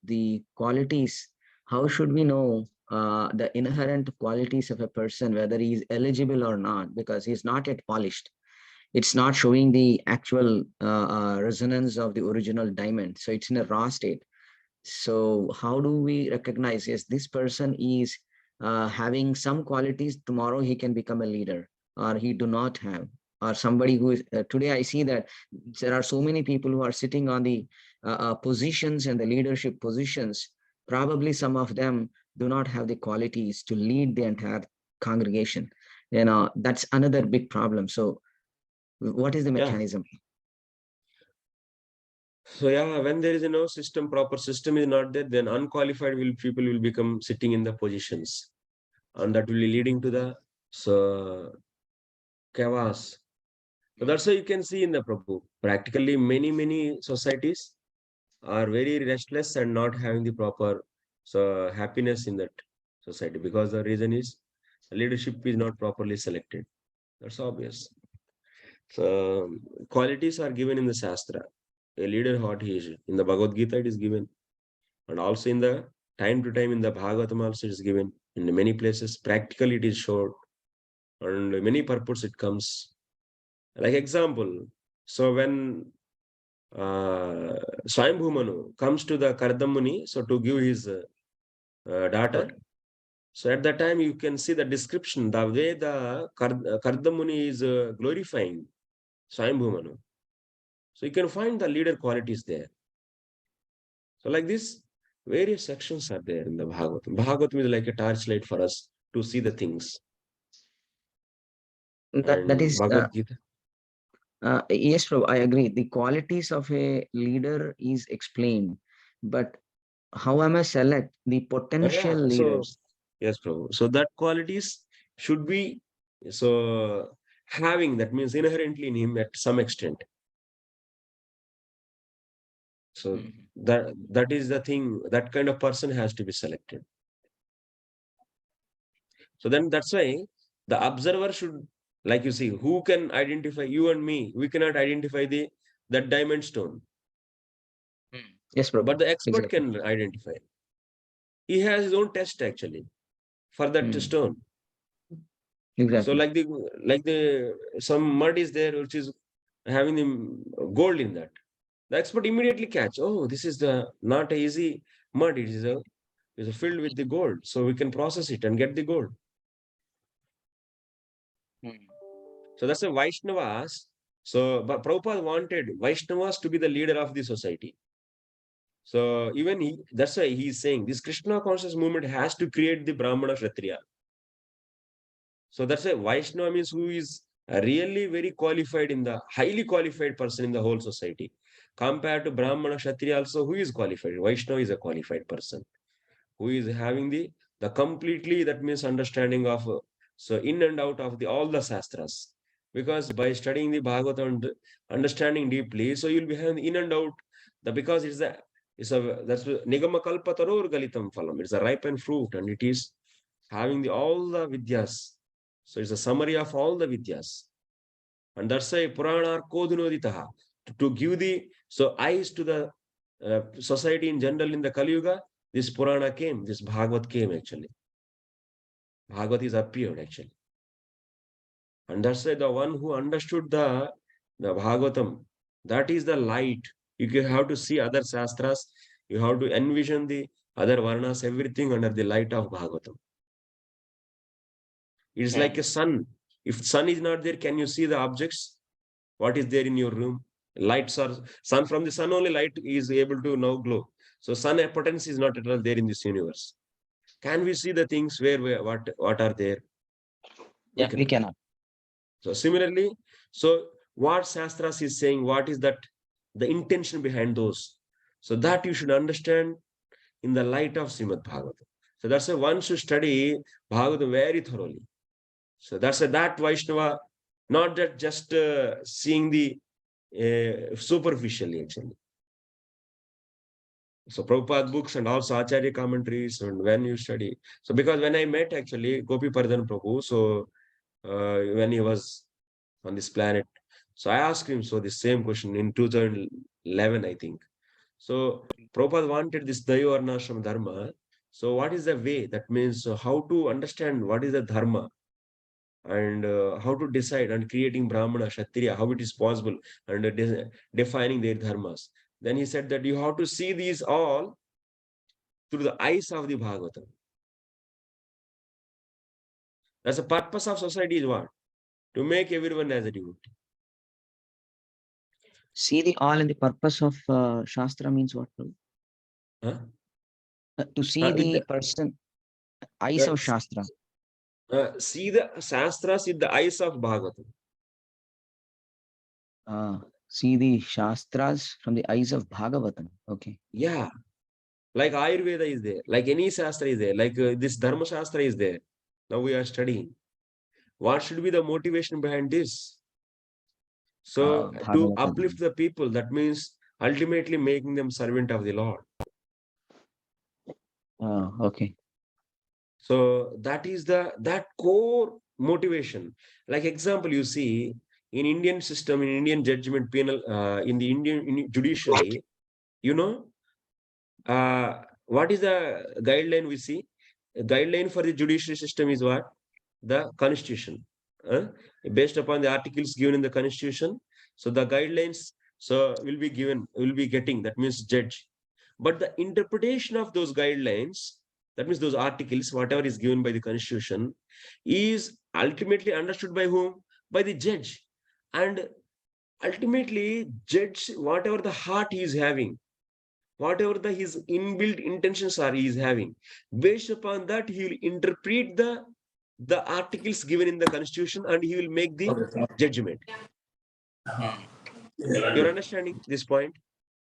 the qualities, how should we know the inherent qualities of a person, whether he is eligible or not, because he's not yet polished. It's not showing the actual resonance of the original diamond. So it's in a raw state. So how do we recognize, yes, this person is having some qualities, tomorrow he can become a leader, or he do not have, or somebody who is, today I see that there are so many people who are sitting on the positions and the leadership positions. Probably some of them do not have the qualities to lead the entire congregation. That's another big problem. So what is the mechanism? So yeah, when there is no system, proper system is not there, then unqualified people will become sitting in the positions, and that will be leading to the chaos. So that's why you can see in the Prabhu, practically many societies are very restless and not having the proper happiness in that society, because the reason is leadership is not properly selected. That's obvious. So qualities are given in the Shastra. A leader, what he is. In the Bhagavad Gita, it is given. And also in the time to time in the Bhagavatam also it is given. In many places, practically it is showed. And many purpose it comes. Like example, so when Swayambhumanu comes to the Kardamuni, so to give his daughter. So at that time, you can see the description, the way the Kardamuni is glorifying Swayambhumanu. So you can find the leader qualities there. So like this, various sections are there in the Bhagavatam. Bhagavatam is like a torchlight for us to see the things. That is Bhagavad Gita. Yes, Prabhu, I agree. The qualities of a leader is explained, but how am I select the potential leaders? Yes, Prabhu. So that qualities should be having, that means inherently in him at some extent. So that is the thing, that kind of person has to be selected. So then that's why the observer should, like you see, who can identify? You and me, we cannot identify that diamond stone. Yes, Prabhu. But the expert Exactly. can identify. He has his own test actually for that stone. Exactly. So like the some mud is there which is having the gold in that. The expert immediately catch, oh, this is not a easy mud. It is filled with the gold. So we can process it and get the gold. So that's a Vaishnavas. So but Prabhupada wanted Vaishnavas to be the leader of the society. So even that's why he's saying this Krishna conscious movement has to create the Brahmana Kshatriya. So that's why Vaishnava means who is really very qualified highly qualified person in the whole society. Compared to Brahmana Kshatriya also, who is qualified? Vaishnava is a qualified person who is having the completely, that means understanding of so in and out of all the Shastras. Because by studying the Bhagavatam and understanding deeply, so you'll be having in and out because that's Nigama Kalpataror Galitam Phalam. It's a ripened fruit and it is having all the Vidyas. So it's a summary of all the Vidyas. And that's why Purana Kodunoditaha, to give the eyes to the society in general in the Kali Yuga, this Purana came, this Bhagavad came actually. Bhagavad is appeared actually. And that's why the one who understood the Bhagavatam, that is the light. You have to see other Shastras, you have to envision the other Varnas, everything under the light of Bhagavatam. It is like a sun. If sun is not there, can you see the objects? What is there in your room? Lights are sun, from the sun only light is able to now glow. So sun potency is not at all there in this universe. Can we see the things what are there? Yeah, we cannot. So similarly, so what Shastras is saying, what is that the intention behind those? So that you should understand in the light of Srimad Bhagavatam. So that's why one should study Bhagavatam very thoroughly. So that's that Vaishnava, not that just seeing the superficially actually. So Prabhupada books and also Acharya commentaries, and when you study. So because when I met actually Gopi Pardhan Prabhu, so when he was on this planet, so I asked him the same question in 2011, I think. So Prabhupada wanted this Dayo Varnashram Dharma. So what is the way? That means how to understand what is the Dharma and how to decide and creating Brahmana, Kshatriya, how it is possible and defining their dharmas. Then he said that you have to see these all through the eyes of the Bhagavatam. That's the purpose of society is what? To make everyone as a devotee. See the all and the purpose of Shastra means what? Huh? To see the person, eyes of Shastra. See the Shastras with the eyes of Bhagavatam. See the Shastras from the eyes of Bhagavatam. Okay. Yeah. Like Ayurveda is there. Like any Shastra is there. Like this Dharma Shastra is there. Now we are studying. What should be the motivation behind this? So to uplift the people, that means ultimately making them servant of the Lord. Okay. So that is that core motivation. Like example, you see in Indian system, in Indian judgment penal, in the Indian judiciary, what is the guideline we see? A guideline for the judiciary system is what? The Constitution. Based upon the articles given in the Constitution. So the guidelines will be getting, that means judge. But the interpretation of those guidelines, that means those articles, whatever is given by the Constitution, is ultimately understood by whom? By the judge. And ultimately, judge whatever the heart he is having, whatever his inbuilt intentions are he is having. Based upon that, he will interpret the articles given in the Constitution and he will make the judgment. You're understanding this point?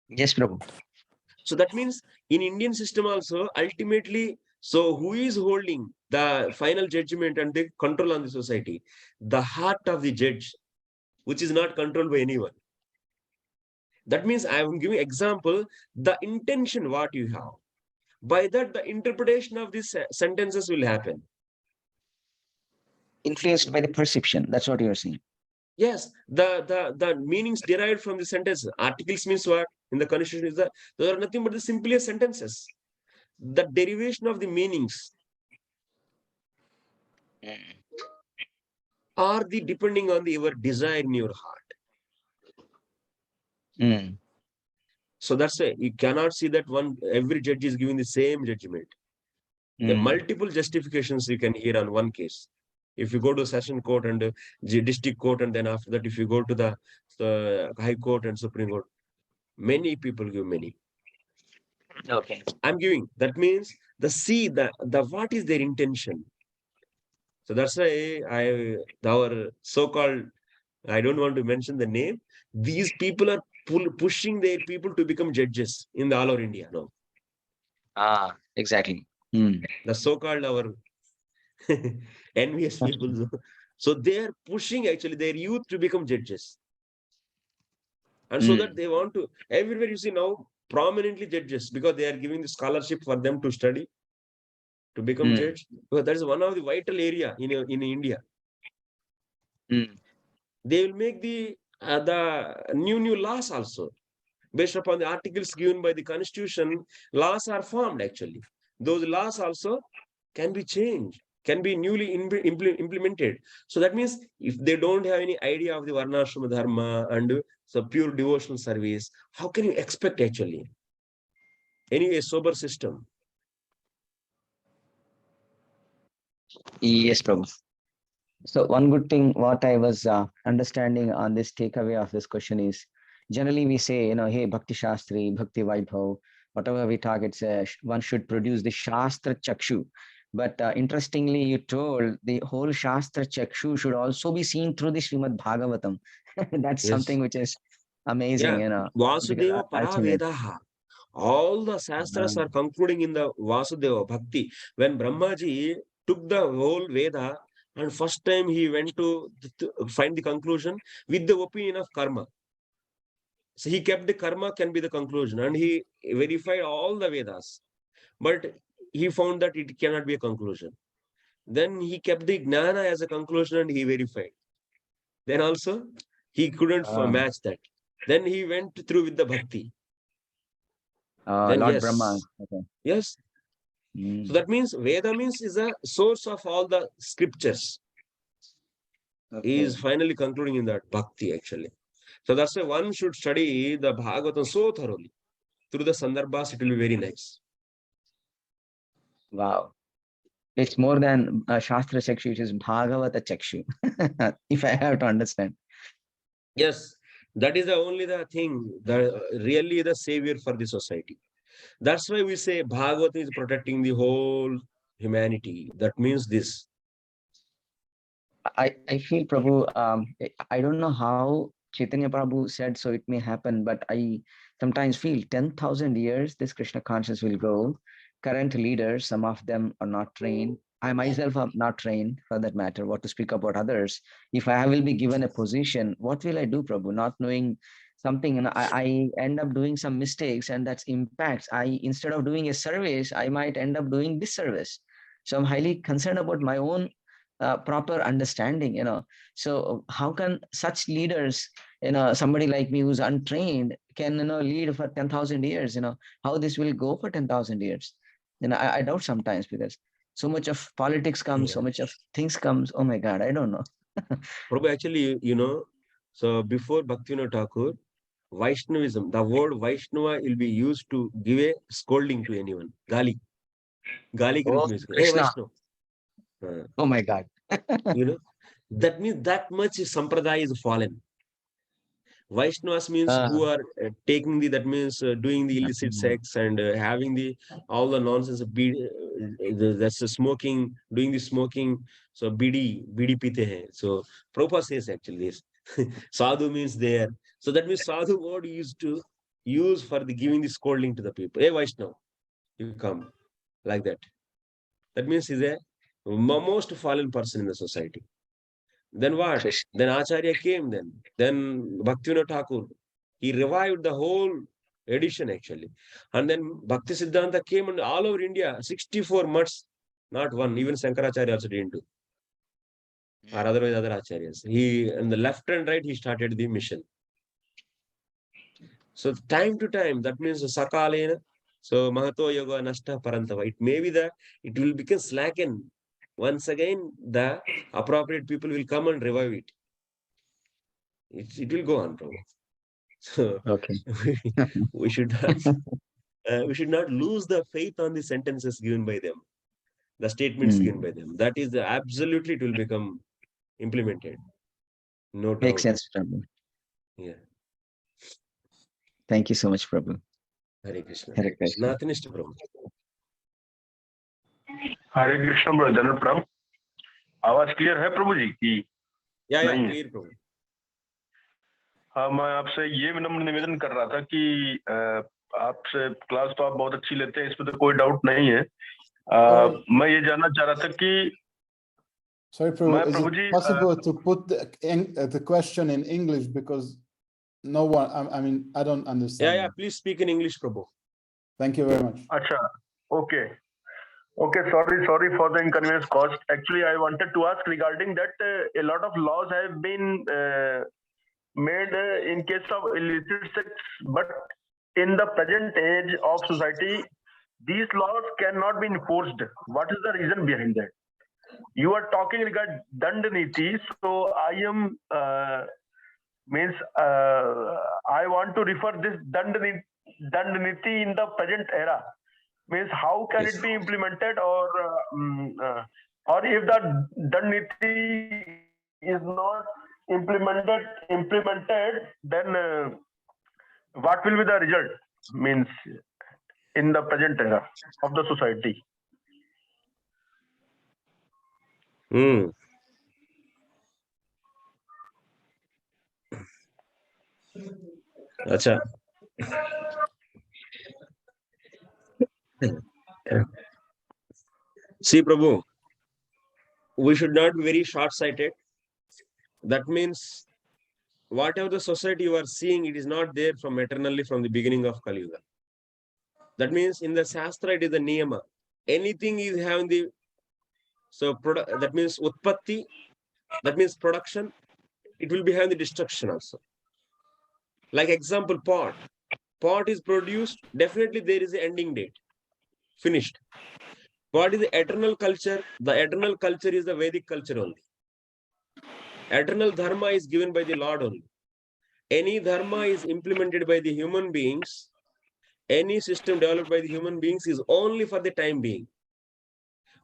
Yes, Prabhu. So that means in Indian system also, ultimately, So who is holding the final judgment and the control on the society? The heart of the judge, which is not controlled by anyone. That means I am giving example, the intention what you have. By that, the interpretation of these sentences will happen. Influenced by the perception. That's what you're saying. Yes, the meanings derived from the sentences. Articles means what? In the constitution is that those are nothing but the simplest sentences. The derivation of the meanings are the depending on the your desire in your heart. So that's why you cannot see that every judge is giving the same judgment. The multiple justifications you can hear on one case. If you go to session court and district court, and then after that, if you go to the high court and supreme court, many people give many. Okay. I'm giving. That means the what is their intention. So that's why our so-called, I don't want to mention the name. These people are pushing their people to become judges in all over India. No. Exactly. The so-called our envious people. So they are pushing actually their youth to become judges. And so that they want to, everywhere you see now, prominently judges, because they are giving the scholarship for them to study, to become judge. Because that is one of the vital area in India. They will make the new laws also. Based upon the articles given by the constitution, laws are formed actually. Those laws also can be changed, can be newly implemented. So that means if they don't have any idea of the varnashrama dharma and so pure devotional service, how can you expect actually a sober system? Yes, Prabhu. So one good thing what I was understanding on this takeaway of this question is, generally we say, hey, Bhakti Shastri, Bhakti Vaibhav, whatever we talk, it's one should produce the Shastra Chakshu. But interestingly, you told the whole Shastra Chakshu should also be seen through the Srimad Bhagavatam. That's something which is amazing, Vasudeva ultimate. Paravedaha. All the Shastras are concluding in the Vasudeva Bhakti. When Brahmaji took the whole Veda, and first time he went to find the conclusion with the opinion of karma. So he kept the karma can be the conclusion, and he verified all the Vedas. But he found that it cannot be a conclusion. Then he kept the Gnana as a conclusion and he verified. Then also he couldn't match that. Then he went through with the Bhakti. Then Lord yes. Brahma. Okay. Yes. So that means Veda means is a source of all the scriptures. Okay. He is finally concluding in that Bhakti actually. So that's why one should study the Bhagavatam so thoroughly. Through the Sandarbhas, it will be very nice. Wow. It's more than Shastra Chakshu, it is Bhagavata Chakshu, if I have to understand. Yes, that is the only the thing, really the savior for the society. That's why we say Bhagavatam is protecting the whole humanity. That means this. I feel, Prabhu, I don't know how Chaitanya Prabhu said so it may happen, but I sometimes feel 10,000 years this Krishna conscious will go. Current leaders, some of them are not trained. I myself am not trained for that matter, what to speak about others. If I will be given a position, what will I do, Prabhu? Not knowing something, and I end up doing some mistakes, and that's impacts. Instead of doing a service, I might end up doing disservice. So I'm highly concerned about my own proper understanding, So how can such leaders, somebody like me who's untrained can, lead for 10,000 years, how this will go for 10,000 years? I doubt sometimes, because so much of politics comes, so much of things comes. Oh my God, I don't know. Probably actually, so before Bhaktivinoda Thakur, Vaishnavism, the word Vaishnava will be used to give a scolding to anyone. Gali. Gali Oh, means, hey, Krishna. Vaishnava. Oh my God. That means that much Sampradaya is fallen. Vaishnavas means who are taking that means doing the illicit sex and having all the nonsense of that's the smoking, doing the smoking. So bidi pite hai. So Prabhupada says actually this. Sadhu means there. So that means sadhu word used to use for the giving the scolding to the people. Hey Vaishnava, you come like that. That means he's a most fallen person in the society. Then what? Then Acharya came then Bhaktivinoda Thakur, he revived the whole edition actually. And then Bhakti Siddhanta came and all over India, 64 months, not one, even Shankaracharya also didn't do. Or otherwise other acharyas. He, on the left and right, he started the mission. So time to time, that means sakalena. So mahato yoga nashta parantava. It may be that it will become slackened. Once again, the appropriate people will come and revive it. It will go on, Prabhu. So Okay. we should not lose the faith on the sentences given by them, the statements given by them. That is absolutely, it will become implemented. No doubt. Makes sense, Prabhu. Yeah. Thank you so much, Prabhu. Hare Krishna. Hare Krishna. Nothing is to Prabhu. Hare Krishna brother Prabhu, आवाज clear है प्रभु जी की? Yeah, नहीं है। clear Prabhu. हाँ, मैं आपसे ये विनम्र निवेदन कर रहा था कि आपसे क्लास तो आप बहुत अच्छी लेते हैं, इसमें तो कोई डाउट नहीं है। मैं ये जानना चाह रहा था कि Sorry, Prabhu, मैं is Prabhu it ji possible to put the question in English, because no one, I mean, I don't understand. Yeah, please speak in English, Prabhu. Thank you very much. अच्छा, okay, sorry for the inconvenience caused. Actually, I wanted to ask regarding that a lot of laws have been made in case of illicit sex, but in the present age of society, these laws cannot be enforced. What is the reason behind that? You are talking regarding danḍanīti, so I am I want to refer this danḍanīti in the present era. Means how can Yes. it be implemented, or if the danḍanīti is not implemented, then what will be the result? Means in the present era of the society. Acha. See, Prabhu, we should not be very short-sighted. That means whatever the society you are seeing, it is not there from eternally from the beginning of Kali Yuga. That means in the Shastra, it is the niyama. Anything is having the, so that means utpatti, that means production, it will be having the destruction also. Like example, pot. Pot is produced, definitely there is an ending date. Finished. What is the eternal culture? The eternal culture is the Vedic culture only. Eternal dharma is given by the Lord only. Any dharma is implemented by the human beings, any system developed by the human beings is only for the time being.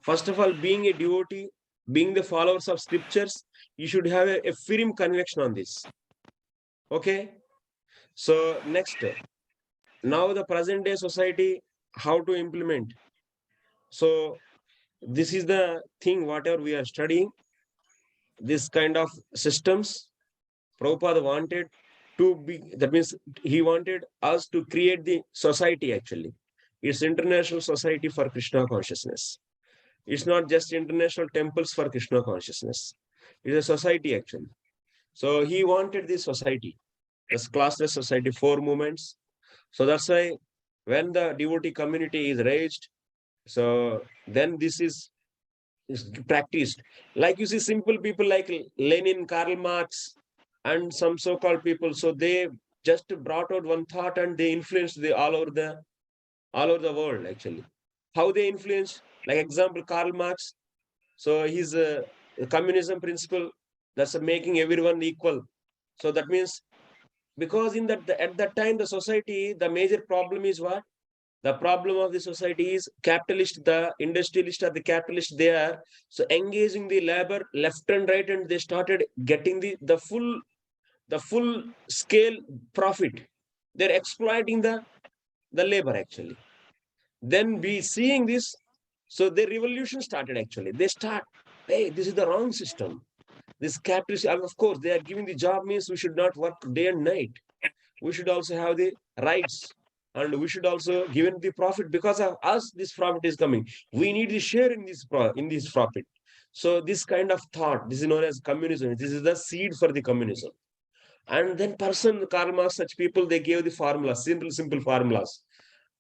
First of all, being a devotee, being the followers of scriptures, you should have a firm conviction on this. Okay? So next, now the present day society, how to implement? So this is the thing, whatever we are studying, this kind of systems, Prabhupada wanted to be, that means he wanted us to create the society actually. It's International Society for Krishna Consciousness. It's not just international temples for Krishna consciousness. It's a society actually. So he wanted this society, this classless society, 4 movements. So that's why when the devotee community is raised, so then this is practiced. Like you see, simple people like Lenin, Karl Marx, and some so-called people. So they just brought out one thought and they influenced all over the world actually. How they influence? Like example, Karl Marx. So his communism principle, that's making everyone equal. So that means because in that at that time the society, the major problem is what? The problem of the society is capitalist, the industrialist or the capitalist, they are so engaging the labor left and right, and they started getting the full scale profit. They're exploiting the labor actually. Then we seeing this, so the revolution started actually. They start, hey, this is the wrong system. This capitalist, of course, they are giving the job means we should not work day and night. We should also have the rights. and we should also give in the profit. Because of us, this profit is coming. We need the share in this profit. So this kind of thought, this is known as communism. This is the seed for the communism. And then Karl Marx, such people, they gave the formulas, simple formulas.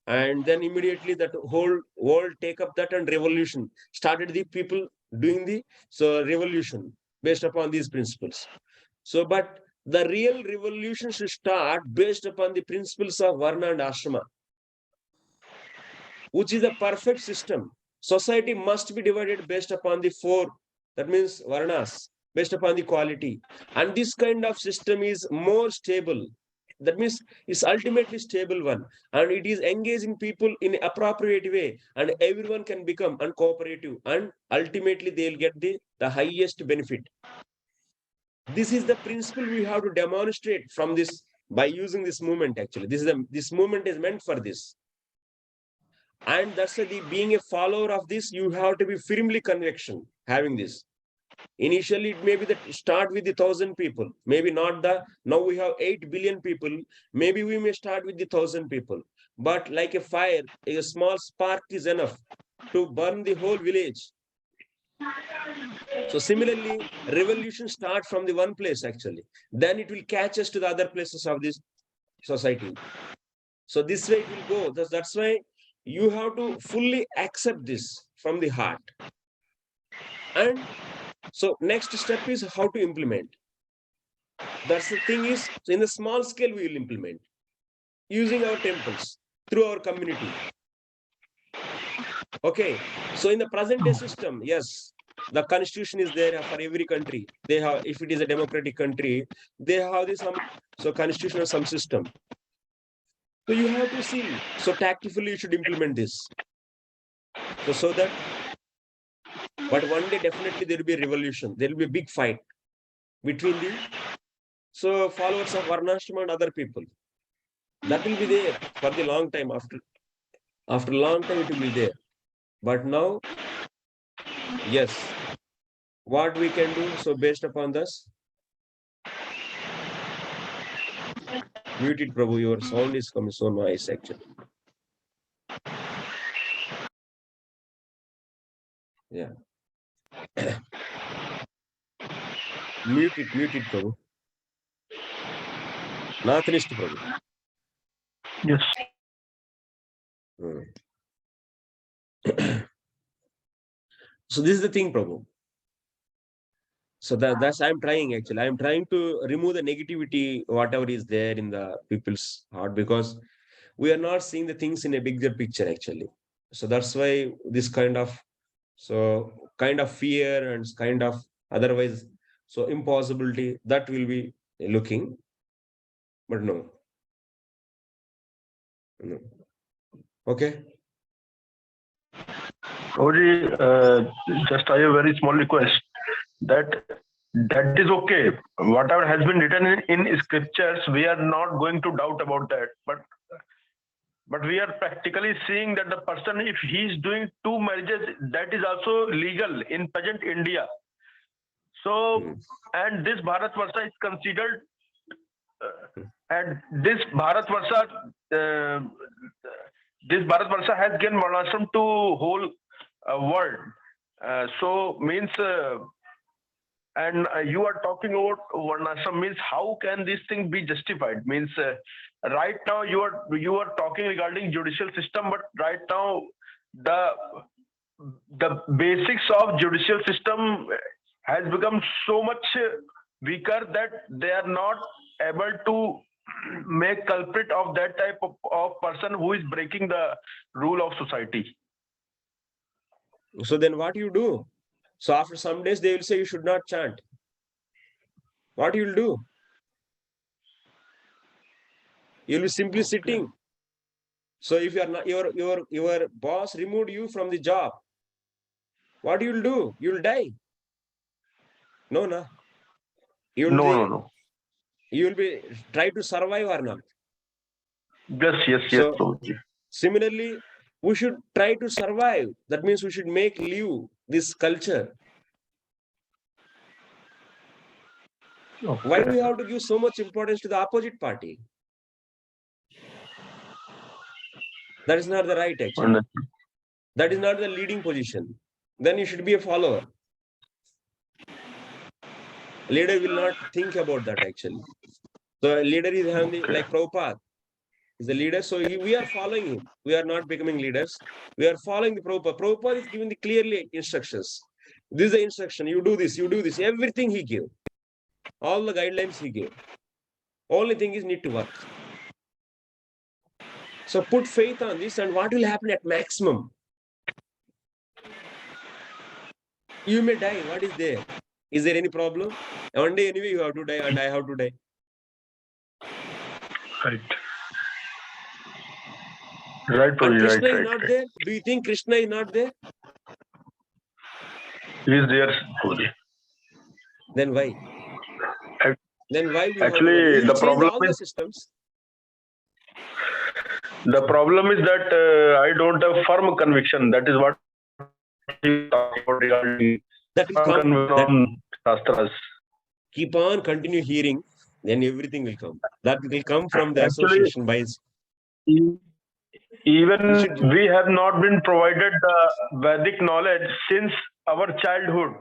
And then immediately that whole world take up that, and revolution started, the people doing the revolution based upon these principles. So, but the real revolution should start based upon the principles of Varna and Ashrama, which is a perfect system. Society must be divided based upon the 4, that means Varnas, based upon the quality. And this kind of system is more stable. That means it's ultimately stable one, and it is engaging people in appropriate way, and everyone can become uncooperative, and ultimately they'll get the highest benefit. This is the principle we have to demonstrate from this by using this movement. Actually, this movement is meant for this. And that's why being a follower of this, you have to be firmly conviction having this. Initially, it may be that start with the 1,000 people, maybe not now we have 8 billion people, maybe we may start with the 1,000 people, but like a fire, a small spark is enough to burn the whole village. So similarly, revolution starts from the one place actually, then it will catch us to the other places of this society. So this way it will go. That's why you have to fully accept this from the heart. And so next step is how to implement. That's the thing is, in the small scale we will implement using our temples through our community. Okay, so in the present day system, yes, the constitution is there for every country. They have, if it is a democratic country, they have this constitution or some system. So you have to see. So tactfully you should implement this. So that, but one day definitely there will be a revolution. There will be a big fight between the followers of Varnashrama and other people. That will be there for the long time. After a long time it will be there. But now, yes, what we can do, so based upon this, mute it, Prabhu, your sound is coming so nice actually. Yeah. Mute it, Prabhu. Not finished, Prabhu. Yes. So this is the thing, Prabhu. So that's I'm trying actually. I'm trying to remove the negativity, whatever is there in the people's heart, because we are not seeing the things in a bigger picture actually. So that's why this kind of fear and kind of otherwise impossibility that will be looking, but no. Okay. Oji, just I have a very small request that is okay. Whatever has been written in scriptures, we are not going to doubt about that. But we are practically seeing that the person, if he is doing 2 marriages, that is also legal in present India. So, and this Bharatvarsha is considered, and this Bharatvarsha has gained Varnashram to whole world. So means, and you are talking about Varnashram, means how can this thing be justified? Means right now you are talking regarding judicial system, but right now the basics of judicial system has become so much weaker that they are not able to make culprit of that type of person who is breaking the rule of society. So then what you do? So after some days they will say you should not chant. What you will do? You will be simply sitting. So if you are not, your boss removed you from the job, what you will do? You will die. No. You will No. You will be try to survive or not. Yes. So similarly, we should try to survive. That means we should live this culture. Okay. Why we have to give so much importance to the opposite party? That is not the right actually. Understood. That is not the leading position. Then you should be a follower. Leader will not think about that actually. So leader is having Okay. like Prabhupada is the leader. So we are following him. We are not becoming leaders. We are following the Prabhupada. Prabhupada is giving the clearly instructions. This is the instruction. You do this. You do this. Everything he gave. All the guidelines he gave. Only thing is need to work. So put faith on this, and what will happen at maximum? You may die. What is there? Is there any problem? One day anyway you have to die, and I have to die. Right. Right, And Prabhuji, Krishna is right. not there. Do you think Krishna is not there? He is there, Prabhuji. Then why? Ac- Then why we have to Actually, work? We will the change problem all the is systems. the problem is that I don't have firm conviction. That is what he talked about regarding That will firm come. conviction That on Shastras. keep on continue hearing, then everything will come. That will come from the Actually, association by e- even we should we have not been provided the Vedic knowledge since our childhood,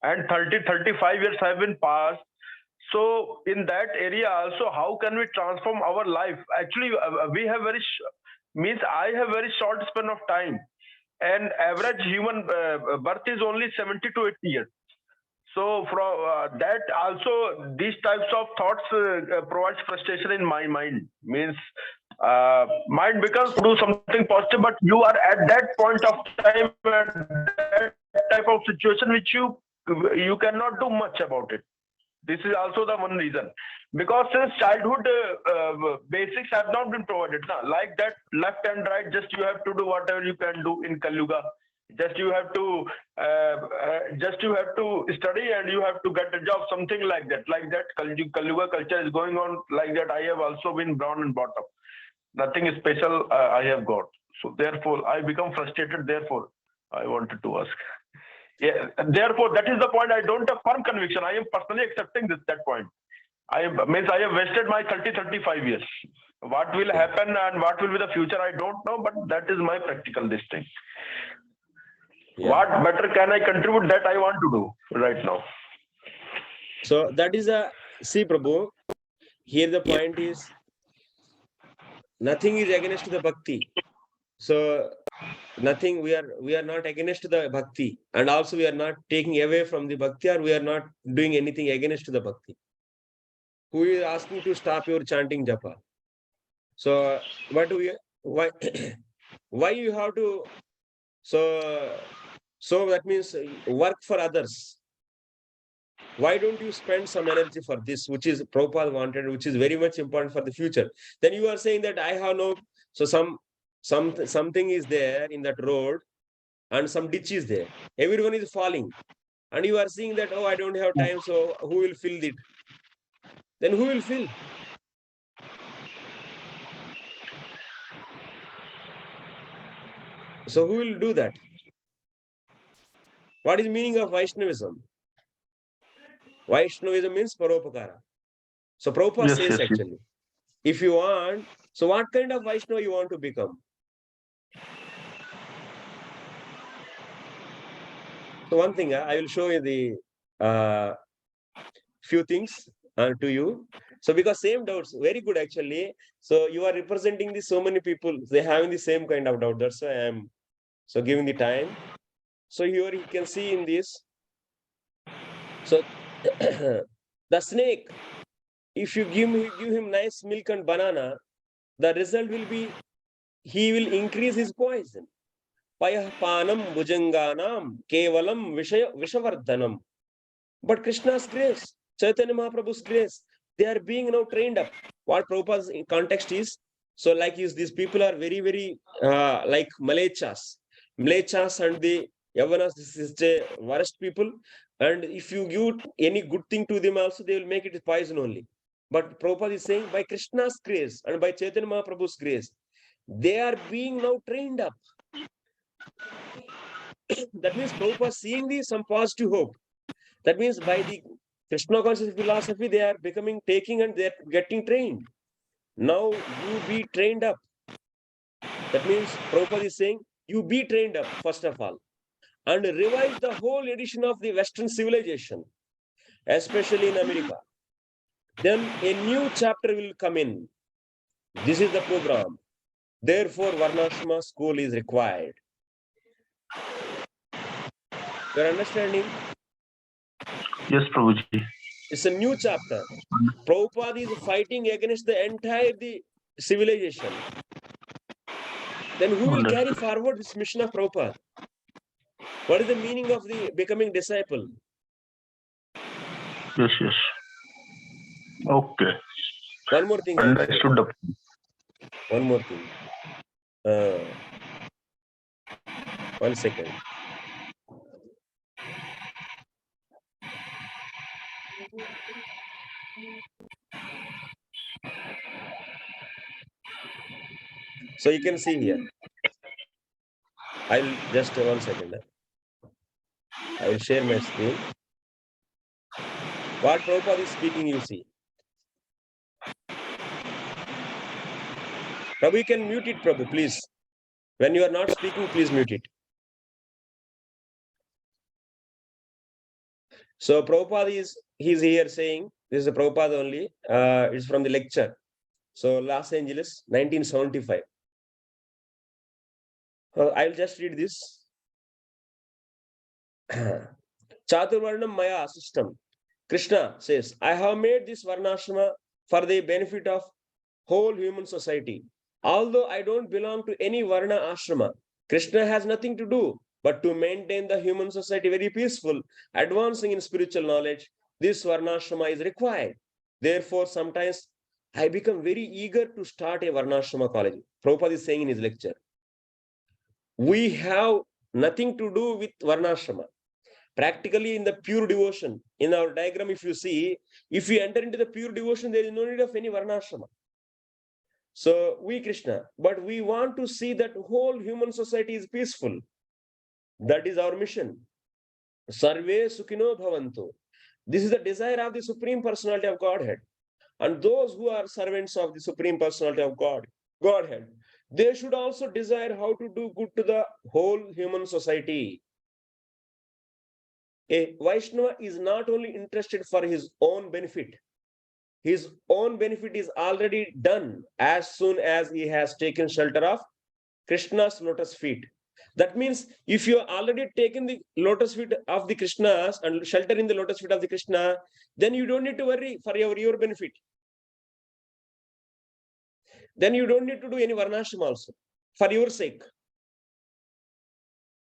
and 35 years have been passed. So in that area also, how can we transform our life? Actually, we have means I have very short span of time, and average human birth is only 70 to 80 years. So from that also, these types of thoughts provides frustration in my mind. Means mind becomes to do something positive, but you are at that point of time, that type of situation which you cannot do much about it. This is also the one reason, because since childhood basics have not been provided. Now, like that left and right, just you have to do whatever you can do in Kali Yuga. Just you have to study and you have to get a job, something like that. Like that, Kali Yuga culture is going on like that. I have also been born and brought up. Nothing special I have got. So therefore, I become frustrated. Therefore, I wanted to ask. Yeah, therefore, that is the point. I don't have firm conviction. I am personally accepting that point. I have wasted my 35 years. What will happen and what will be the future, I don't know, but that is my practical this thing. yeah. What better can I contribute, that I want to do right now. So that is a see, Prabhu. Here the point is nothing is against the bhakti. So nothing, we are not against the bhakti, and also we are not taking away from the bhakti, or we are not doing anything against the bhakti. Who is asking to stop your chanting japa? So what do we why why you have to so that means work for others. Why don't you spend some energy for this, which is Prabhupada wanted, which is very much important for the future? Then you are saying that I have no, so something is there in that road, and some ditch is there. Everyone is falling, and you are seeing that, oh, I don't have time, so who will fill it? Then who will fill? So who will do that? What is the meaning of Vaishnavism? Vaishnavism means Paropakara. So Prabhupada says actually, if you want, so what kind of Vaishnava you want to become? So one thing, I will show you the few things to you. So because same doubts, very good actually. So you are representing the so many people, they having the same kind of doubt. That's why I am so giving the time. So here you can see in this. So the snake, if you give him nice milk and banana, the result will be he will increase his poison. Payah panam bhujanganam kevalam vishavardhanam. But Krishna's grace, Chaitanya Mahaprabhu's grace, they are being now trained up. What Prabhupada's context is, so like these people are very, very like Malechas and the Yavanas, this is the worst people. And if you give any good thing to them also, they will make it poison only. But Prabhupada is saying by Krishna's grace and by Chaitanya Mahaprabhu's grace, they are being now trained up. That means Prabhupada seeing some positive hope. That means by the Krishna conscious philosophy, they are taking and they are getting trained. Now you be trained up. That means Prabhupada is saying, you be trained up, first of all, and revise the whole edition of the Western civilization, especially in America. Then a new chapter will come in. This is the program. Therefore, Varnashrama school is required. You are understanding? Yes, Prabhuji. It's a new chapter. Prabhupada is fighting against the entire civilization. Then who will carry forward this mission of Prabhupada? What is the meaning of the becoming disciple? Yes, yes. Okay. One more thing I will share. Understood. One more thing. 1 second. So you can see here. I'll just 1 second. I will share my screen. What Prabhupada is speaking, you see. Prabhu, you can mute it, Prabhu, please. When you are not speaking, please mute it. So Prabhupada he's here saying, this is a Prabhupada only, it's from the lecture. So Los Angeles, 1975. I'll just read this. Chaturvarnam Maya system. Krishna says, I have made this Varnashrama for the benefit of whole human society. Although I don't belong to any Varna ashrama, Krishna has nothing to do but to maintain the human society very peaceful, advancing in spiritual knowledge. This Varnashrama is required. Therefore, sometimes I become very eager to start a Varnashrama college. Prabhupada is saying in his lecture, we have nothing to do with Varnashrama. Practically in the pure devotion, in our diagram, if you see, if we enter into the pure devotion, there is no need of any Varnashrama. So we Krishna, but we want to see that whole human society is peaceful. That is our mission. Sarve Sukhino Bhavantu. This is the desire of the Supreme Personality of Godhead. And those who are servants of the Supreme Personality of Godhead, they should also desire how to do good to the whole human society. A Vaishnava is not only interested for his own benefit. His own benefit is already done as soon as he has taken shelter of Krishna's lotus feet. That means if you have already taken the lotus feet of the Krishnas and shelter in the lotus feet of the Krishna, then you don't need to worry for your benefit. Then you don't need to do any Varnashram also for your sake.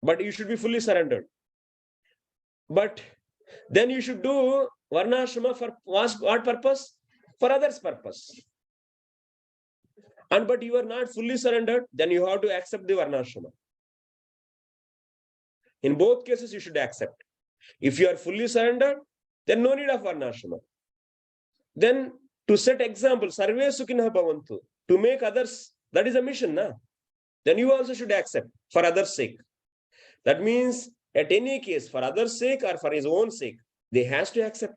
But you should be fully surrendered. But then you should do Varnashrama for what purpose? For others' purpose. And but you are not fully surrendered, then you have to accept the Varnashrama. In both cases, you should accept. If you are fully surrendered, then no need of Varnashrama. Then to set example, Sarve Sukhinah Bhavantu, to make others, that is a mission, na? Then you also should accept for others' sake. That means at any case, for others' sake or for his own sake, they has to accept.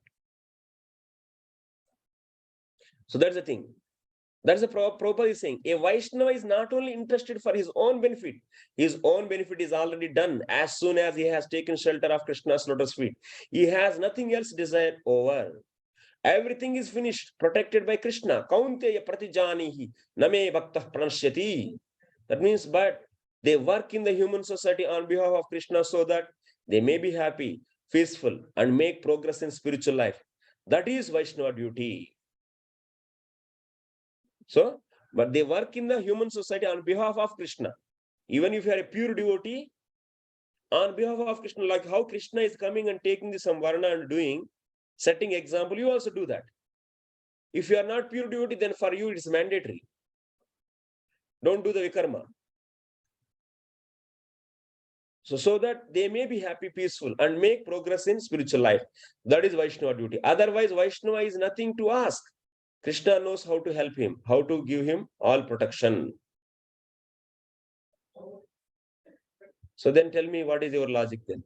So that's the thing. That's the Prabhupada is saying. A Vaishnava is not only interested for his own benefit is already done as soon as he has taken shelter of Krishna's lotus feet. He has nothing else desired over. Everything is finished, protected by Krishna. Kaunteya pratijanihi name bhaktah pranashyati. That means, but they work in the human society on behalf of Krishna so that they may be happy, peaceful, and make progress in spiritual life. That is Vaishnava duty. So, but they work in the human society on behalf of Krishna. Even if you are a pure devotee, on behalf of Krishna, like how Krishna is coming and taking the samvarna and doing, setting example, you also do that. If you are not pure devotee, then for you it is mandatory. Don't do the vikarma. So that they may be happy, peaceful, and make progress in spiritual life. That is Vaishnava duty. Otherwise, Vaishnava is nothing to ask. Krishna knows how to help him, how to give him all protection. So then tell me, what is your logic then?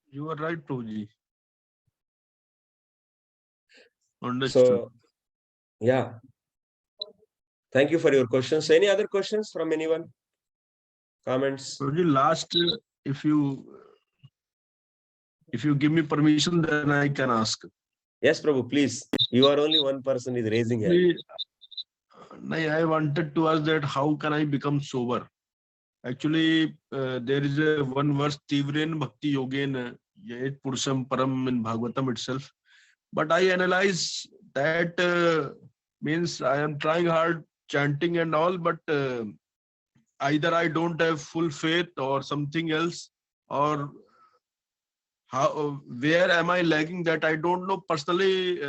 You are right, Prabhuji. Understood. So Yeah. Thank you for your questions. Any other questions from anyone? Comments? Prabhuji, last, if you give me permission, then I can ask. Yes, Prabhu, please. You are only one person is raising hand. Actually, I wanted to ask that how can I become sober? Actually, there is a one verse, Tivren Bhakti Yogena, Yet Purusham Param in Bhagavatam itself. But I analyze that means I am trying hard, chanting and all, but either I don't have full faith or something else, or how, where am I lagging that I don't know personally.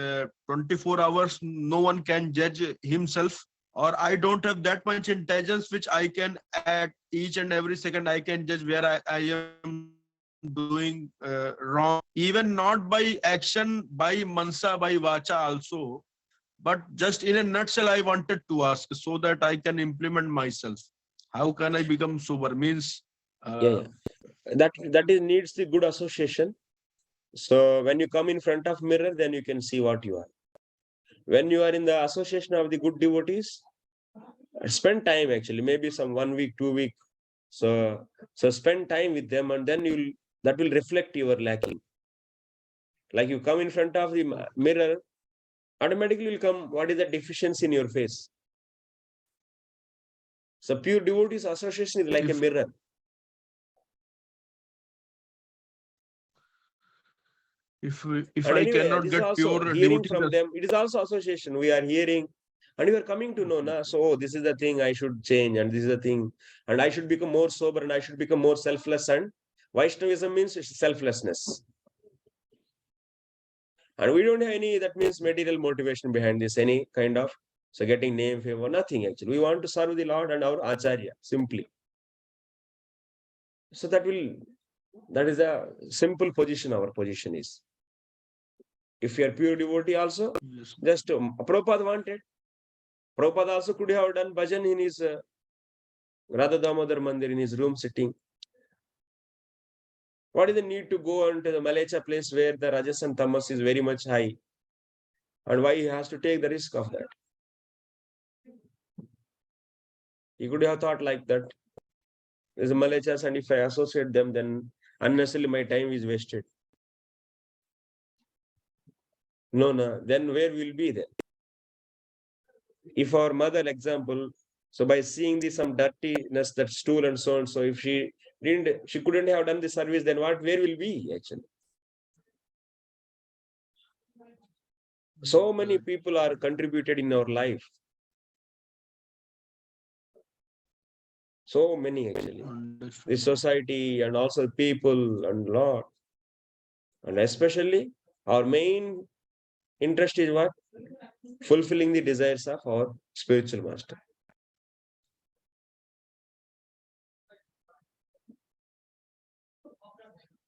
24 hours, no one can judge himself, or I don't have that much intelligence which I can at each and every second I can judge where I am doing wrong, even not by action, by mansa, by vacha also, but just in a nutshell I wanted to ask so that I can implement myself. How can I become sober? Means Yeah. That is needs the good association. So when you come in front of mirror, then you can see what you are. When you are in the association of the good devotees, spend time actually, maybe some 1 week, 2 week. So spend time with them, and then that will reflect your lacking. Like you come in front of the mirror, automatically will come what is the deficiency in your face. So pure devotees association is like a mirror. if And I anyway, cannot this is get also pure hearing devotee, from them. It is also association. We are hearing, and we are coming to know now. So this is the thing I should change, and this is the thing, and I should become more sober, and I should become more selfless. And Vaishnavism means it's selflessness. And we don't have any, that means material motivation behind this, any kind of, so getting name, favor, nothing actually. We want to serve the Lord and our Acharya, simply. So that is a simple position, our position is. If you are pure devotee also, yes. just Prabhupada wanted. Prabhupada also could have done bhajan in his Radha Damodar Mandir, in his room sitting. What is the need to go on to the Malacha place where the Rajas and Tamas is very much high? And why he has to take the risk of that? He could have thought like that. There's a Malachas, and if I associate them, then unnecessarily my time is wasted. No, then where will be then? If our mother, example, so by seeing some dirtiness, that stool and so on, so if she couldn't have done the service, then where will be actually? So many people are contributed in our life. So many actually. The society and also people and Lord. And especially our main interest is what? Fulfilling the desires of our spiritual master.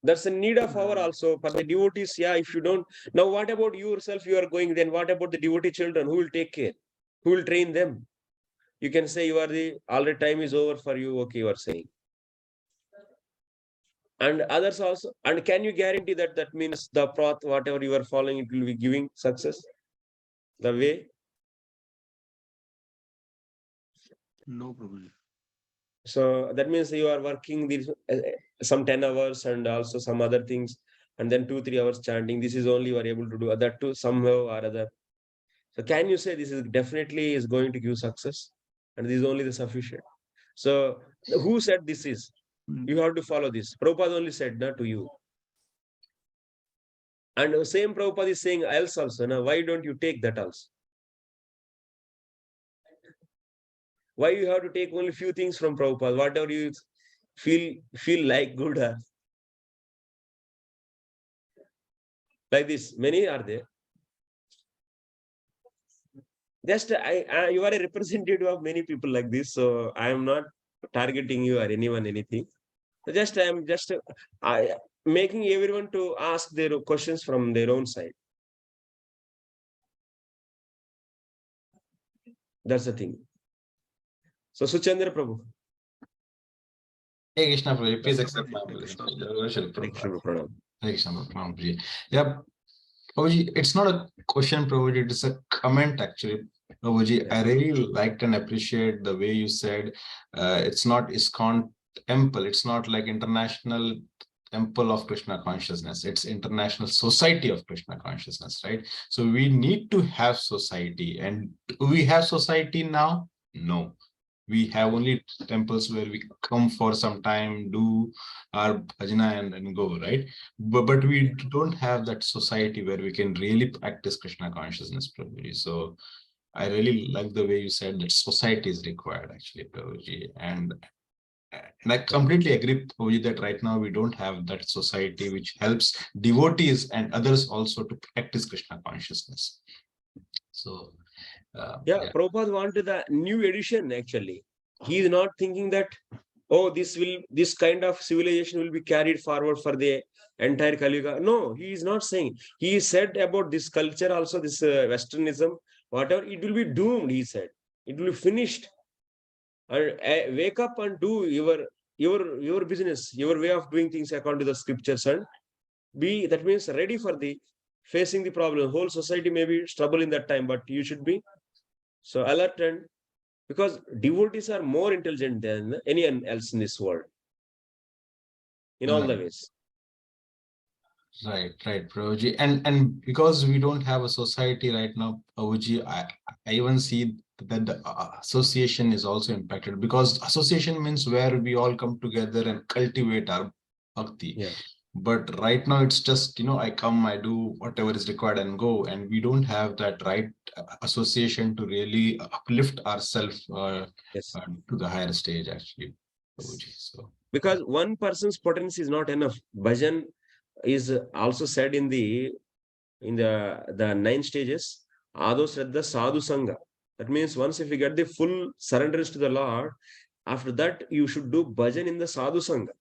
That's a need of our also for the devotees. Yeah, if you don't, now what about yourself? You are going, then what about the devotee children? Who will take care? Who will train them? You can say you are already time is over for you. Okay, you are saying. And others also. And can you guarantee that means the path, whatever you are following, it will be giving success? The way? No problem. So that means you are working some 10 hours and also some other things, and then 2-3 hours chanting. This is only you are able to do that too somehow or other. So can you say this is definitely is going to give success, and this is only the sufficient? So who said this is? You have to follow this. Prabhupada only said that to you. And the same Prabhupada is saying else also. Now, why don't you take that also? Why you have to take only few things from Prabhupada? Whatever you feel like good. Like this, many are there. Just you are a representative of many people like this, so I am not targeting you or anyone anything. Just I am just making everyone to ask their questions from their own side. That's the thing. So Suchandra Prabhu. Hey Krishna Prabhu, please accept my apology. Hare Krishna Pranam. Hey Krishna Prabhu. Yeah, Prabhuji, it's not a question, Prabhuji, it's a comment actually. Prabhuji, I really liked and appreciate the way you said it's not ISKCON temple, it's not like international temple of Krishna consciousness, it's international society of Krishna consciousness, right? So we need to have society, and do we have society now? No. We have only temples where we come for some time, do our bhajana and go, right? But we don't have that society where we can really practice Krishna consciousness, Prabhuji. So I really like the way you said that society is required, actually, Prabhuji. And I completely agree, Prabhuji, that right now we don't have that society which helps devotees and others also to practice Krishna consciousness. So Prabhupada wanted the new edition actually. He is not thinking that, oh, this kind of civilization will be carried forward for the entire Kali Yuga. No, he is not saying. He said about this culture also, this Westernism, whatever, it will be doomed, he said. It will be finished. And wake up and do your business, your way of doing things according to the scriptures, and be, that means, ready for the facing the problem. Whole society may be trouble in that time, but you should be so alert, and because devotees are more intelligent than anyone else in this world in all the ways. Right, Prabhuji. And because we don't have a society right now, Prabhuji, I even see that the association is also impacted, because association means where we all come together and cultivate our bhakti. Yeah. But right now it's just, I come, I do whatever is required and go, and we don't have that right association to really uplift ourselves to the higher stage, actually, Prabhuji. So because one person's potency is not enough. Bhajan is also said in the 9 stages. Ado Shraddha Sadhu Sangha. That means once if you get the full surrenders to the Lord, after that you should do bhajan in the Sadhu Sangha.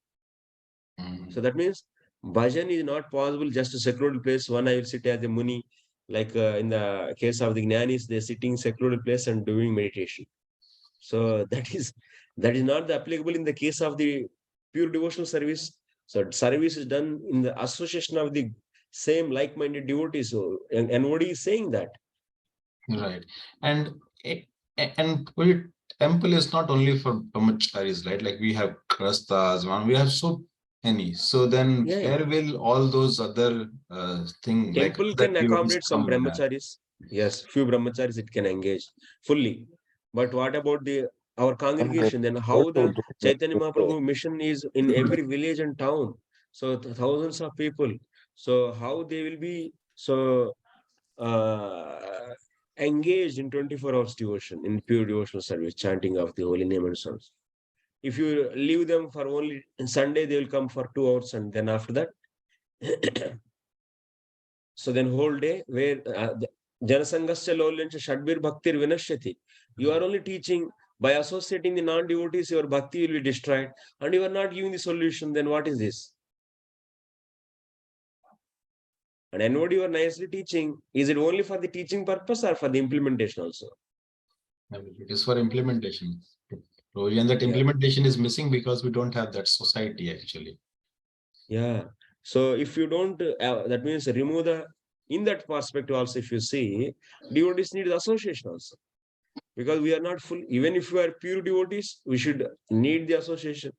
So that means bhajan is not possible just a secluded place. One I will sit as a muni, like in the case of the Jnanis, they're sitting secluded place and doing meditation. So that is not applicable in the case of the pure devotional service. So service is done in the association of the same like-minded devotees. So and what is saying that? Right. And temple is not only for brahmacharis, right? Like we have krastas, we have so many. So then where will all those other things temple like can accommodate some brahmacharis? Yes, few brahmacharis it can engage fully. But what about our congregation? Then how the Chaitanya Mahaprabhu mission is in every village and town? So thousands of people. So how they will be so engaged in 24 hours devotion, in pure devotional service, chanting of the holy name and songs. If you leave them for only Sunday, they will come for 2 hours, and then after that, so then whole day where Janasangasya Lolyancha Shadbir Bhaktir Vinashyati, you are only teaching by associating the non-devotees, your bhakti will be destroyed, and you are not giving the solution. Then what is this? And what you are nicely teaching, is it only for the teaching purpose or for the implementation also? It is for implementation. And that implementation is missing because we don't have that society, actually. Yeah. So if you don't, that means remove in that perspective also, if you see, devotees need association also. Because we are not full, even if we are pure devotees, we should need the association.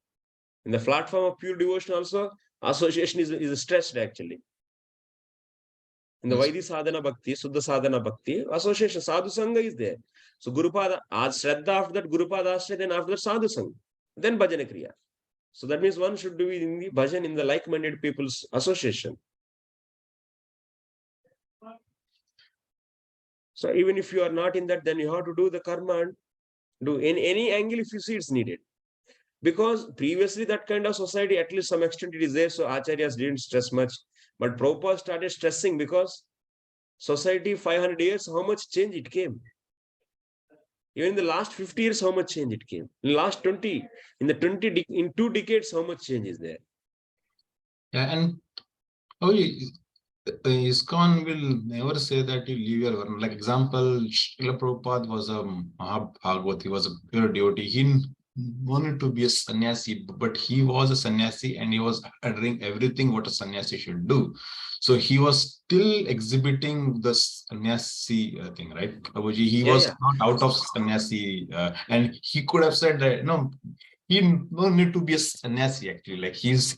In the platform of pure devotion also, association is stressed actually. In the Vaidhi Sadhana Bhakti, Suddha Sadhana Bhakti, association, Sadhu Sangha is there. So Gurupada, as Shraddha, after that Gurupada Ashray, then after that Sadhu Sangha, then Bhajana Kriya. So that means one should do it in the bhajan, in the like-minded people's association. So even if you are not in that, then you have to do the karma and do in any angle if you see it's needed. Because previously that kind of society, at least some extent it is there, so acharyas didn't stress much. But Prabhupada started stressing because society 500 years, how much change it came. Even in the last 50 years, how much change it came. In the last 20, in 2 decades, how much change is there. Yeah, and ISKCON will never say that you leave your varna. Like example, Srila Prabhupada was a Mahabhagavati, he was a pure devotee. He wanted to be a sannyasi, but he was a sannyasi and he was uttering everything what a sannyasi should do. So he was still exhibiting the sannyasi thing, right? Prabhuji, he was not out of sannyasi, and he could have said that no, he no need to be a sannyasi actually. Like he's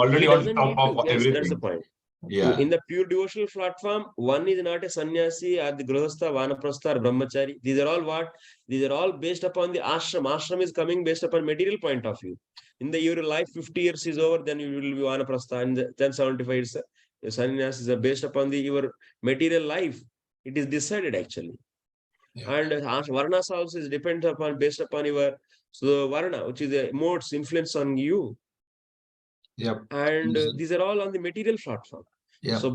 already He on doesn't top need of to. Yes, everything. that's the point. Yeah. In the pure devotional platform, one is not a sannyasi or the grihastha, vanaprastha, or brahmachari. These are all what? These are all based upon the ashram. Ashram is coming based upon material point of view. In the your life 50 years is over, then you will be vanaprastha, and then 75 years. The sannyas is based upon your material life. It is decided actually. Yeah. And varnas also is depends upon based upon your varna, which is the modes influence on you. Yeah. And these are all on the material platform. Yeah. So,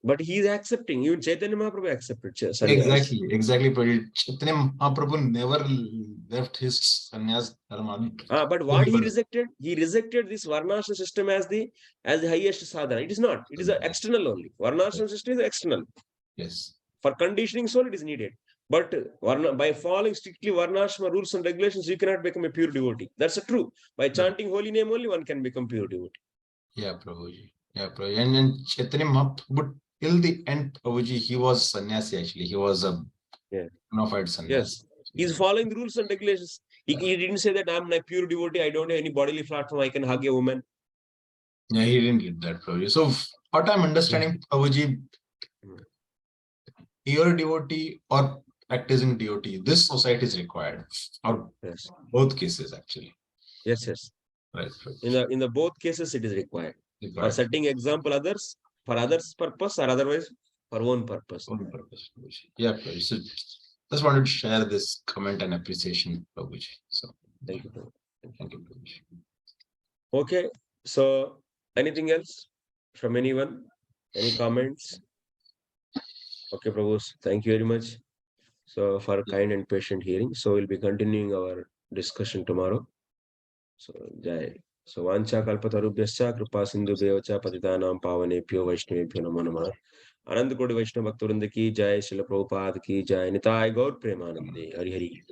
but he is accepting. Even Chaitanya Mahaprabhu accepted sannyas. Exactly. Chaitanya Mahaprabhu never left his sannyas dharma. But what he rejected? He rejected this varnashram system as the highest sadhana. It is not. It is external only. Varnashram system is external. Yes. For conditioning soul, it is needed. But by following strictly varnashram rules and regulations, you cannot become a pure devotee. That's true. By chanting holy name only, one can become pure devotee. Yeah, Prabhuji. Yeah, Prabhuji. And Chaitanya Mahaprabhu, till the end, Prabhuji, he was sannyasi actually. He was a bona fide sannyasi. Yes. He's following the rules and regulations. He didn't say that I'm a pure devotee. I don't have any bodily platform. I can hug a woman. Yeah, he didn't get that, Prabhuji. So what I'm understanding, Prabhuji, pure devotee or practicing devotee, this society is required. Or both cases actually. Yes. Right. In the both cases, it is required. For setting example others, for others' purpose, or otherwise for own purpose. Yeah, Prabhuji. So just wanted to share this comment and appreciation, Prabhuji. So thank you. Thank you, Prabhuji. Okay. So anything else from anyone? Any comments? Okay, Prabhu. Thank you very much. So for kind and patient hearing. So we'll be continuing our discussion tomorrow. So Jai. So Vancha Kalpatarubhyascha Kripa Sindhubhyocha Patitanam Pavanebhyo Vaishnavebhyo Namo Namah. Anand Kodi Vaishnava Bhakta Vrinda ki Jai, Srila Prabhupada ki Jai, Nitai Gaur Premanande. Hari Hari.